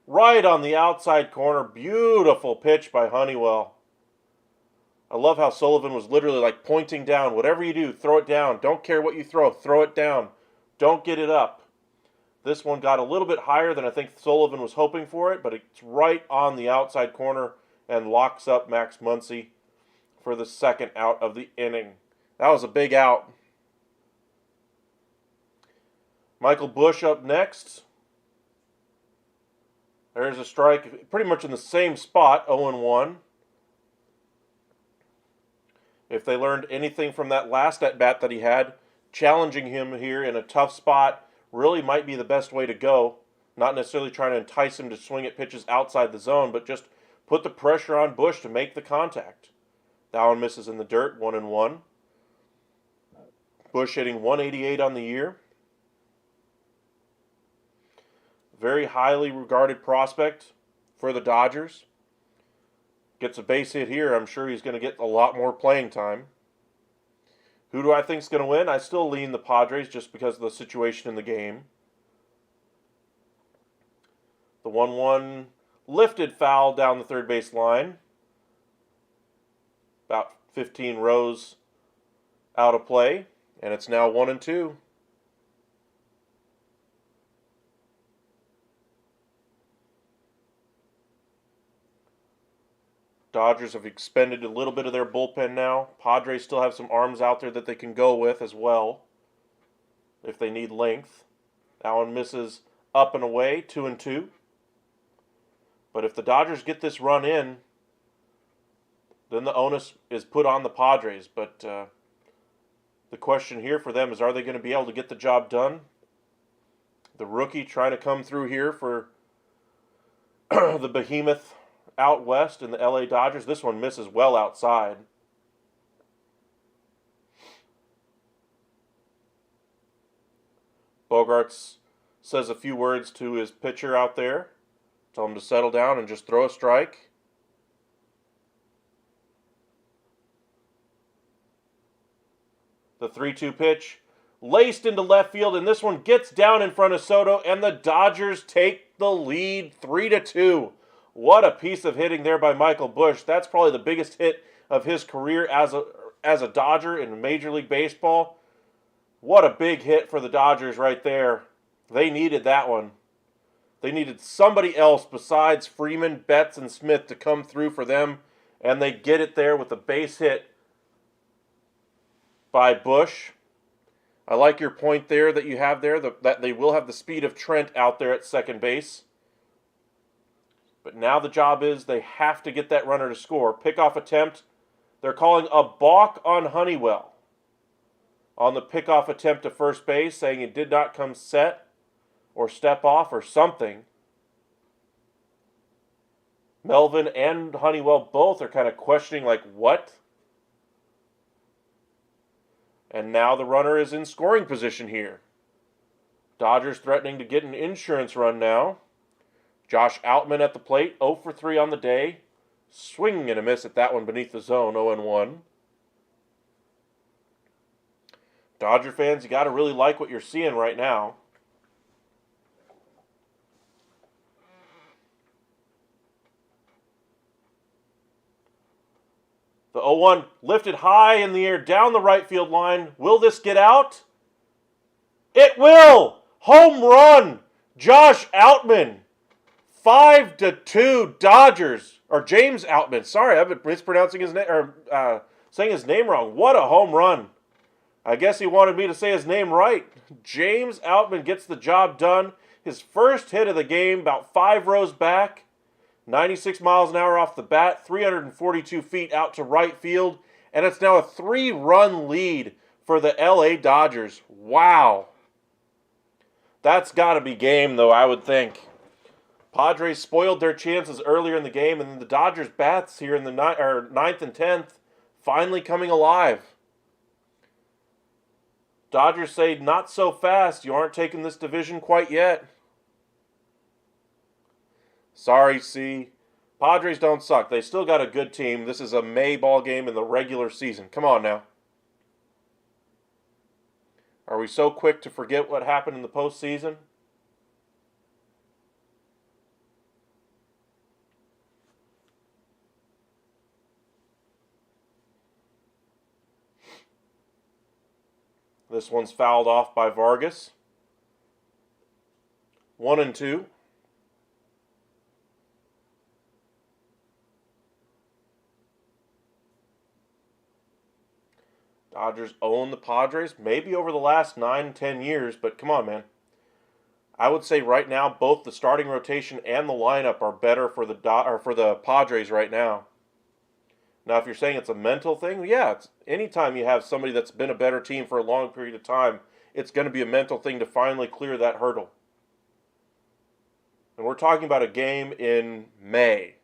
Right on the outside corner. Beautiful pitch by Honeywell. I love how Sullivan was literally like pointing down. Whatever you do, throw it down. Don't care what you throw it down. Don't get it up. This one got a little bit higher than I think Sullivan was hoping for it, but it's right on the outside corner and locks up Max Muncy for the second out of the inning. That was a big out. Michael Busch up next. There's a strike pretty much in the same spot, 0-1. If they learned anything from that last at-bat that he had, challenging him here in a tough spot really might be the best way to go. Not necessarily trying to entice him to swing at pitches outside the zone, but just put the pressure on Busch to make the contact. That one misses in the dirt, 1-1. Busch hitting 188 on the year. Very highly regarded prospect for the Dodgers. Gets a base hit here. I'm sure he's going to get a lot more playing time. Who do I think is going to win? I still lean the Padres just because of the situation in the game. The 1-1 lifted foul down the third base line. About 15 rows out of play. And it's now 1-2. Dodgers have expended a little bit of their bullpen now. Padres still have some arms out there that they can go with as well if they need length. That one misses up and away, 2-2. But if the Dodgers get this run in, then the onus is put on the Padres. But the question here for them is, are they going to be able to get the job done? The rookie trying to come through here for the behemoth out west in the LA Dodgers. This one misses well outside. Bogarts says a few words to his pitcher out there. Tell him to settle down and just throw a strike. The 3-2 pitch laced into left field, and this one gets down in front of Soto, and the Dodgers take the lead 3-2. What a piece of hitting there by Michael Busch. That's probably the biggest hit of his career as a Dodger in Major League Baseball. What a big hit for the Dodgers right there. They needed that one. They needed somebody else besides Freeman, Betts, and Smith to come through for them, and they get it there with a base hit by Busch. I like your point there that you have there, that they will have the speed of Trent out there at second base. But now the job is they have to get that runner to score. Pickoff attempt. They're calling a balk on Honeywell on the pickoff attempt to first base, saying it did not come set or step off or something. Melvin and Honeywell both are kind of questioning, like, what? And now the runner is in scoring position here. Dodgers threatening to get an insurance run now. Josh Outman at the plate, 0 for 3 on the day. Swing and a miss at that one beneath the zone, 0-1. Dodger fans, you got to really like what you're seeing right now. The 0-1 lifted high in the air down the right field line. Will this get out? It will! Home run! Josh Outman. 5-2 Dodgers. Or James Outman. Sorry, I've been mispronouncing his name, or saying his name wrong. What a home run. I guess he wanted me to say his name right. James Outman gets the job done. His first hit of the game, about 5 rows back. 96 miles an hour off the bat, 342 feet out to right field, and it's now a 3-run lead for the LA Dodgers. Wow. That's got to be game, though, I would think. Padres spoiled their chances earlier in the game, and then the Dodgers bats here in the 9th and 10th finally coming alive. Dodgers say, not so fast. You aren't taking this division quite yet. Sorry, C. Padres don't suck. They still got a good team. This is a May ball game in the regular season. Come on now. Are we so quick to forget what happened in the postseason? This one's fouled off by Vargas. 1-2. Dodgers own the Padres, maybe over the last 9-10 years, but come on, man. I would say right now both the starting rotation and the lineup are better for the Padres right now. Now, if you're saying it's a mental thing, yeah, it's anytime you have somebody that's been a better team for a long period of time, it's going to be a mental thing to finally clear that hurdle. And we're talking about a game in May.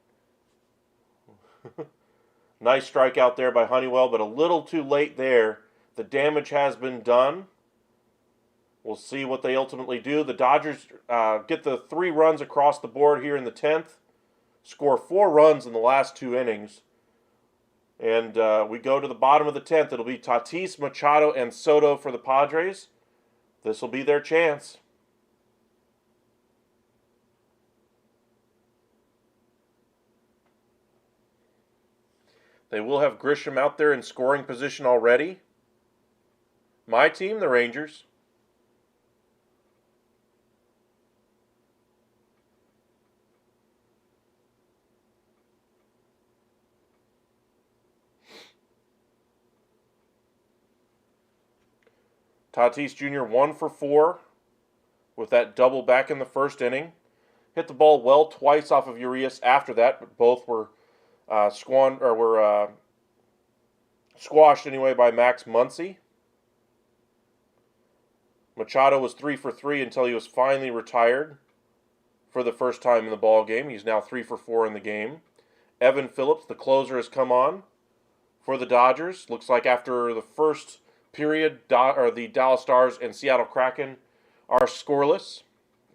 Nice strikeout there by Honeywell, but a little too late there. The damage has been done. We'll see what they ultimately do. The Dodgers get the 3 runs across the board here in the 10th. Score 4 runs in the last 2 innings. And we go to the bottom of the 10th. It'll be Tatis, Machado, and Soto for the Padres. This will be their chance. They will have Grisham out there in scoring position already. My team, the Rangers. Tatis Jr. 1 for 4 with that double back in the first inning. Hit the ball well twice off of Urias after that, but both were squashed anyway by Max Muncy. Machado was 3 for 3 until he was finally retired for the first time in the ball game. He's now 3 for 4 in the game. Evan Phillips, the closer, has come on for the Dodgers. Looks like after the first period, the Dallas Stars and Seattle Kraken are scoreless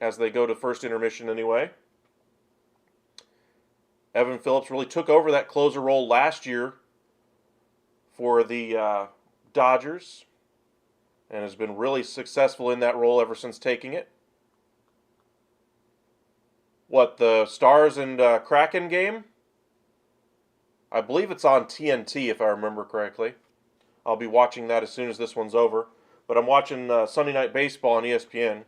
as they go to first intermission anyway. Evan Phillips really took over that closer role last year for the Dodgers and has been really successful in that role ever since taking it. What, the Stars and Kraken game? I believe it's on TNT if I remember correctly. I'll be watching that as soon as this one's over. But I'm watching Sunday Night Baseball on ESPN.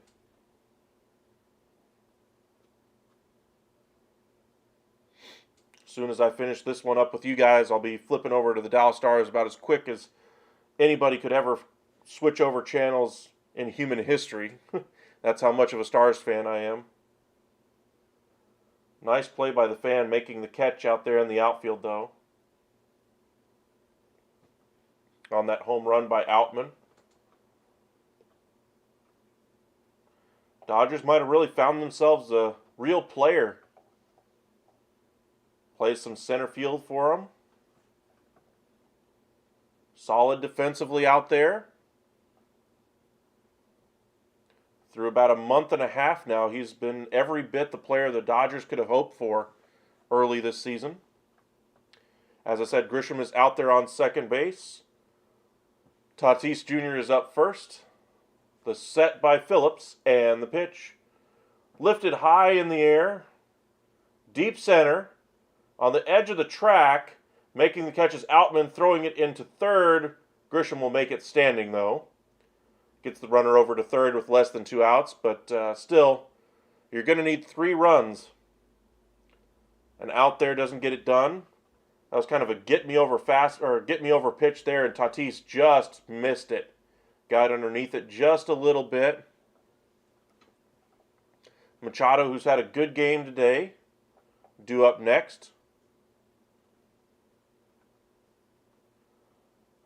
As soon as I finish this one up with you guys, I'll be flipping over to the Dallas Stars about as quick as anybody could ever switch over channels in human history. That's how much of a Stars fan I am. Nice play by the fan making the catch out there in the outfield, though, on that home run by Outman. Dodgers might have really found themselves a real player. Plays some center field for him. Solid defensively out there. Through about a month and a half now, he's been every bit the player the Dodgers could have hoped for early this season. As I said, Grisham is out there on second base. Tatis Jr. is up first. The set by Phillips, and the pitch lifted high in the air, deep center, on the edge of the track. Making the catch is Outman, throwing it into third. Grisham will make it standing, though. Gets the runner over to third with less than 2 outs, but still, you're going to need 3 runs. And out there doesn't get it done. That was kind of a get me over pitch there, and Tatis just missed it. Got underneath it just a little bit. Machado, who's had a good game today, due up next.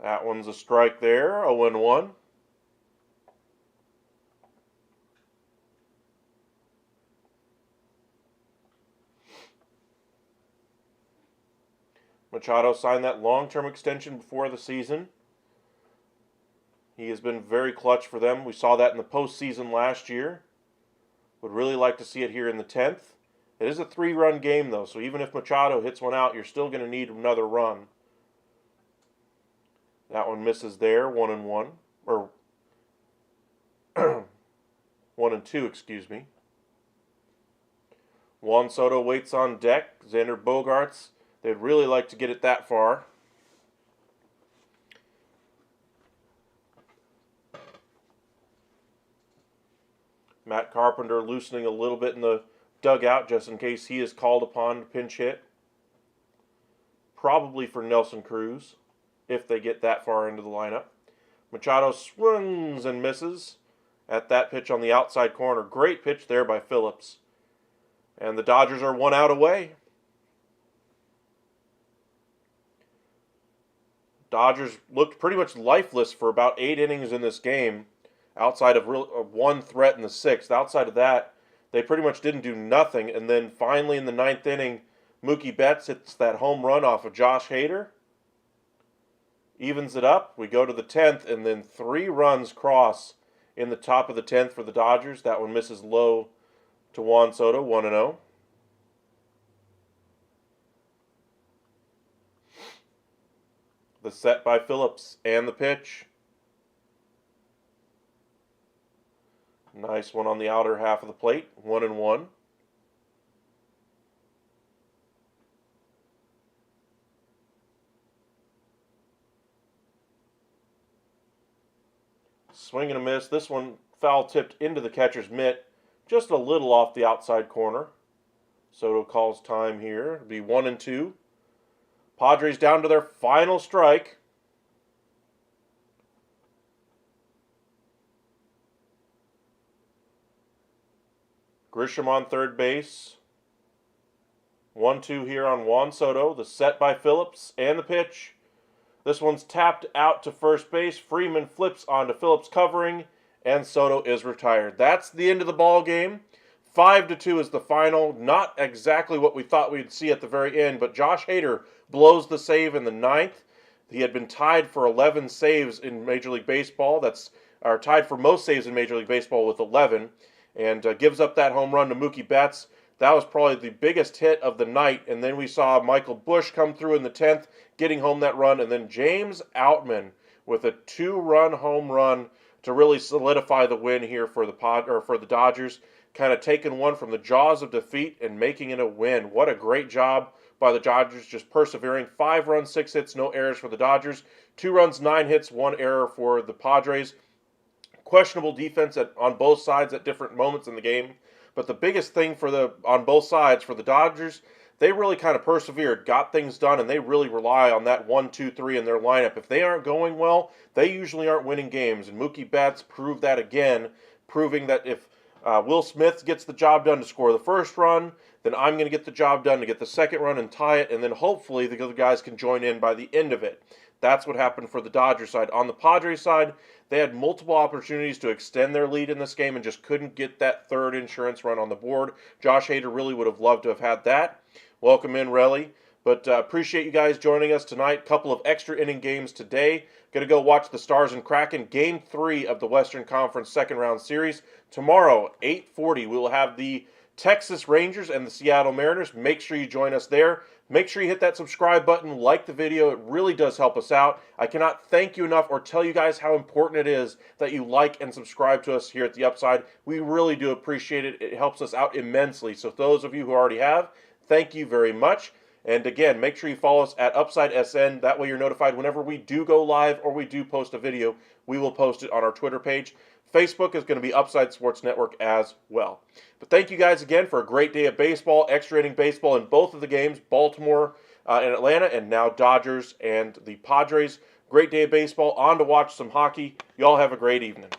That one's a strike there, 0-1. Machado signed that long-term extension before the season. He has been very clutch for them. We saw that in the postseason last year. Would really like to see it here in the 10th. It is a 3-run game, though, so even if Machado hits one out, you're still going to need another run. That one misses there, 1-1. Or 1-2, excuse me. Juan Soto waits on deck. Xander Bogaerts, they'd really like to get it that far. Matt Carpenter loosening a little bit in the dugout just in case he is called upon to pinch hit. Probably for Nelson Cruz, if they get that far into the lineup. Machado swings and misses at that pitch on the outside corner. Great pitch there by Phillips. And the Dodgers are 1 out away. Dodgers looked pretty much lifeless for about 8 innings in this game, outside of one threat in the 6th. Outside of that, they pretty much didn't do nothing. And then finally in the 9th inning, Mookie Betts hits that home run off of Josh Hader. Evens it up. We go to the 10th, and then 3 runs cross in the top of the 10th for the Dodgers. That one misses low to Juan Soto, 1-0. The set by Phillips and the pitch. Nice one on the outer half of the plate, 1-1. Swing and a miss. This one foul tipped into the catcher's mitt, just a little off the outside corner. Soto calls time here. It'll be 1-2. Padres down to their final strike. Grisham on third base. 1-2 here on Juan Soto. The set by Phillips and the pitch. This one's tapped out to first base. Freeman flips onto Phillips covering, and Soto is retired. That's the end of the ball game. 5-2 is the final. Not exactly what we thought we'd see at the very end, but Josh Hader blows the save in the 9th. He had been tied for 11 saves in Major League Baseball. Or tied for most saves in Major League Baseball with 11, and gives up that home run to Mookie Betts. That was probably the biggest hit of the night. And then we saw Michael Busch come through in the 10th, getting home that run. And then James Outman with a 2-run home run to really solidify the win here for the Dodgers. Kind of taking one from the jaws of defeat and making it a win. What a great job by the Dodgers, just persevering. 5 runs, 6 hits, no errors for the Dodgers. 2 runs, 9 hits, 1 error for the Padres. Questionable defense on both sides at different moments in the game. But the biggest thing on both sides for the Dodgers, they really kind of persevered, got things done, and they really rely on that 1-2-3 in their lineup. If they aren't going well, they usually aren't winning games. And Mookie Betts proved that again, proving that if Will Smith gets the job done to score the first run. Then I'm going to get the job done to get the second run and tie it. And then hopefully the other guys can join in by the end of it. That's what happened for the Dodgers side. On the Padres side, they had multiple opportunities to extend their lead in this game and just couldn't get that third insurance run on the board. Josh Hader really would have loved to have had that. Welcome in, Relly. But appreciate you guys joining us tonight. Couple of extra inning games today. Going to go watch the Stars and Kraken, Game 3 of the Western Conference second round series. Tomorrow, 8:40, we will have the Texas Rangers and the Seattle Mariners. Make sure you join us there. Make sure you hit that subscribe button, like the video. It really does help us out. I cannot thank you enough or tell you guys how important it is that you like and subscribe to us here at The Upside. We really do appreciate it. It helps us out immensely. So those of you who already have, thank you very much. And again, make sure you follow us at UpsideSN. That way you're notified whenever we do go live or we do post a video. We will post it on our Twitter page. Facebook is going to be Upside Sports Network as well. But thank you guys again for a great day of baseball, extra inning baseball in both of the games, Baltimore and Atlanta, and now Dodgers and the Padres. Great day of baseball. On to watch some hockey. Y'all have a great evening.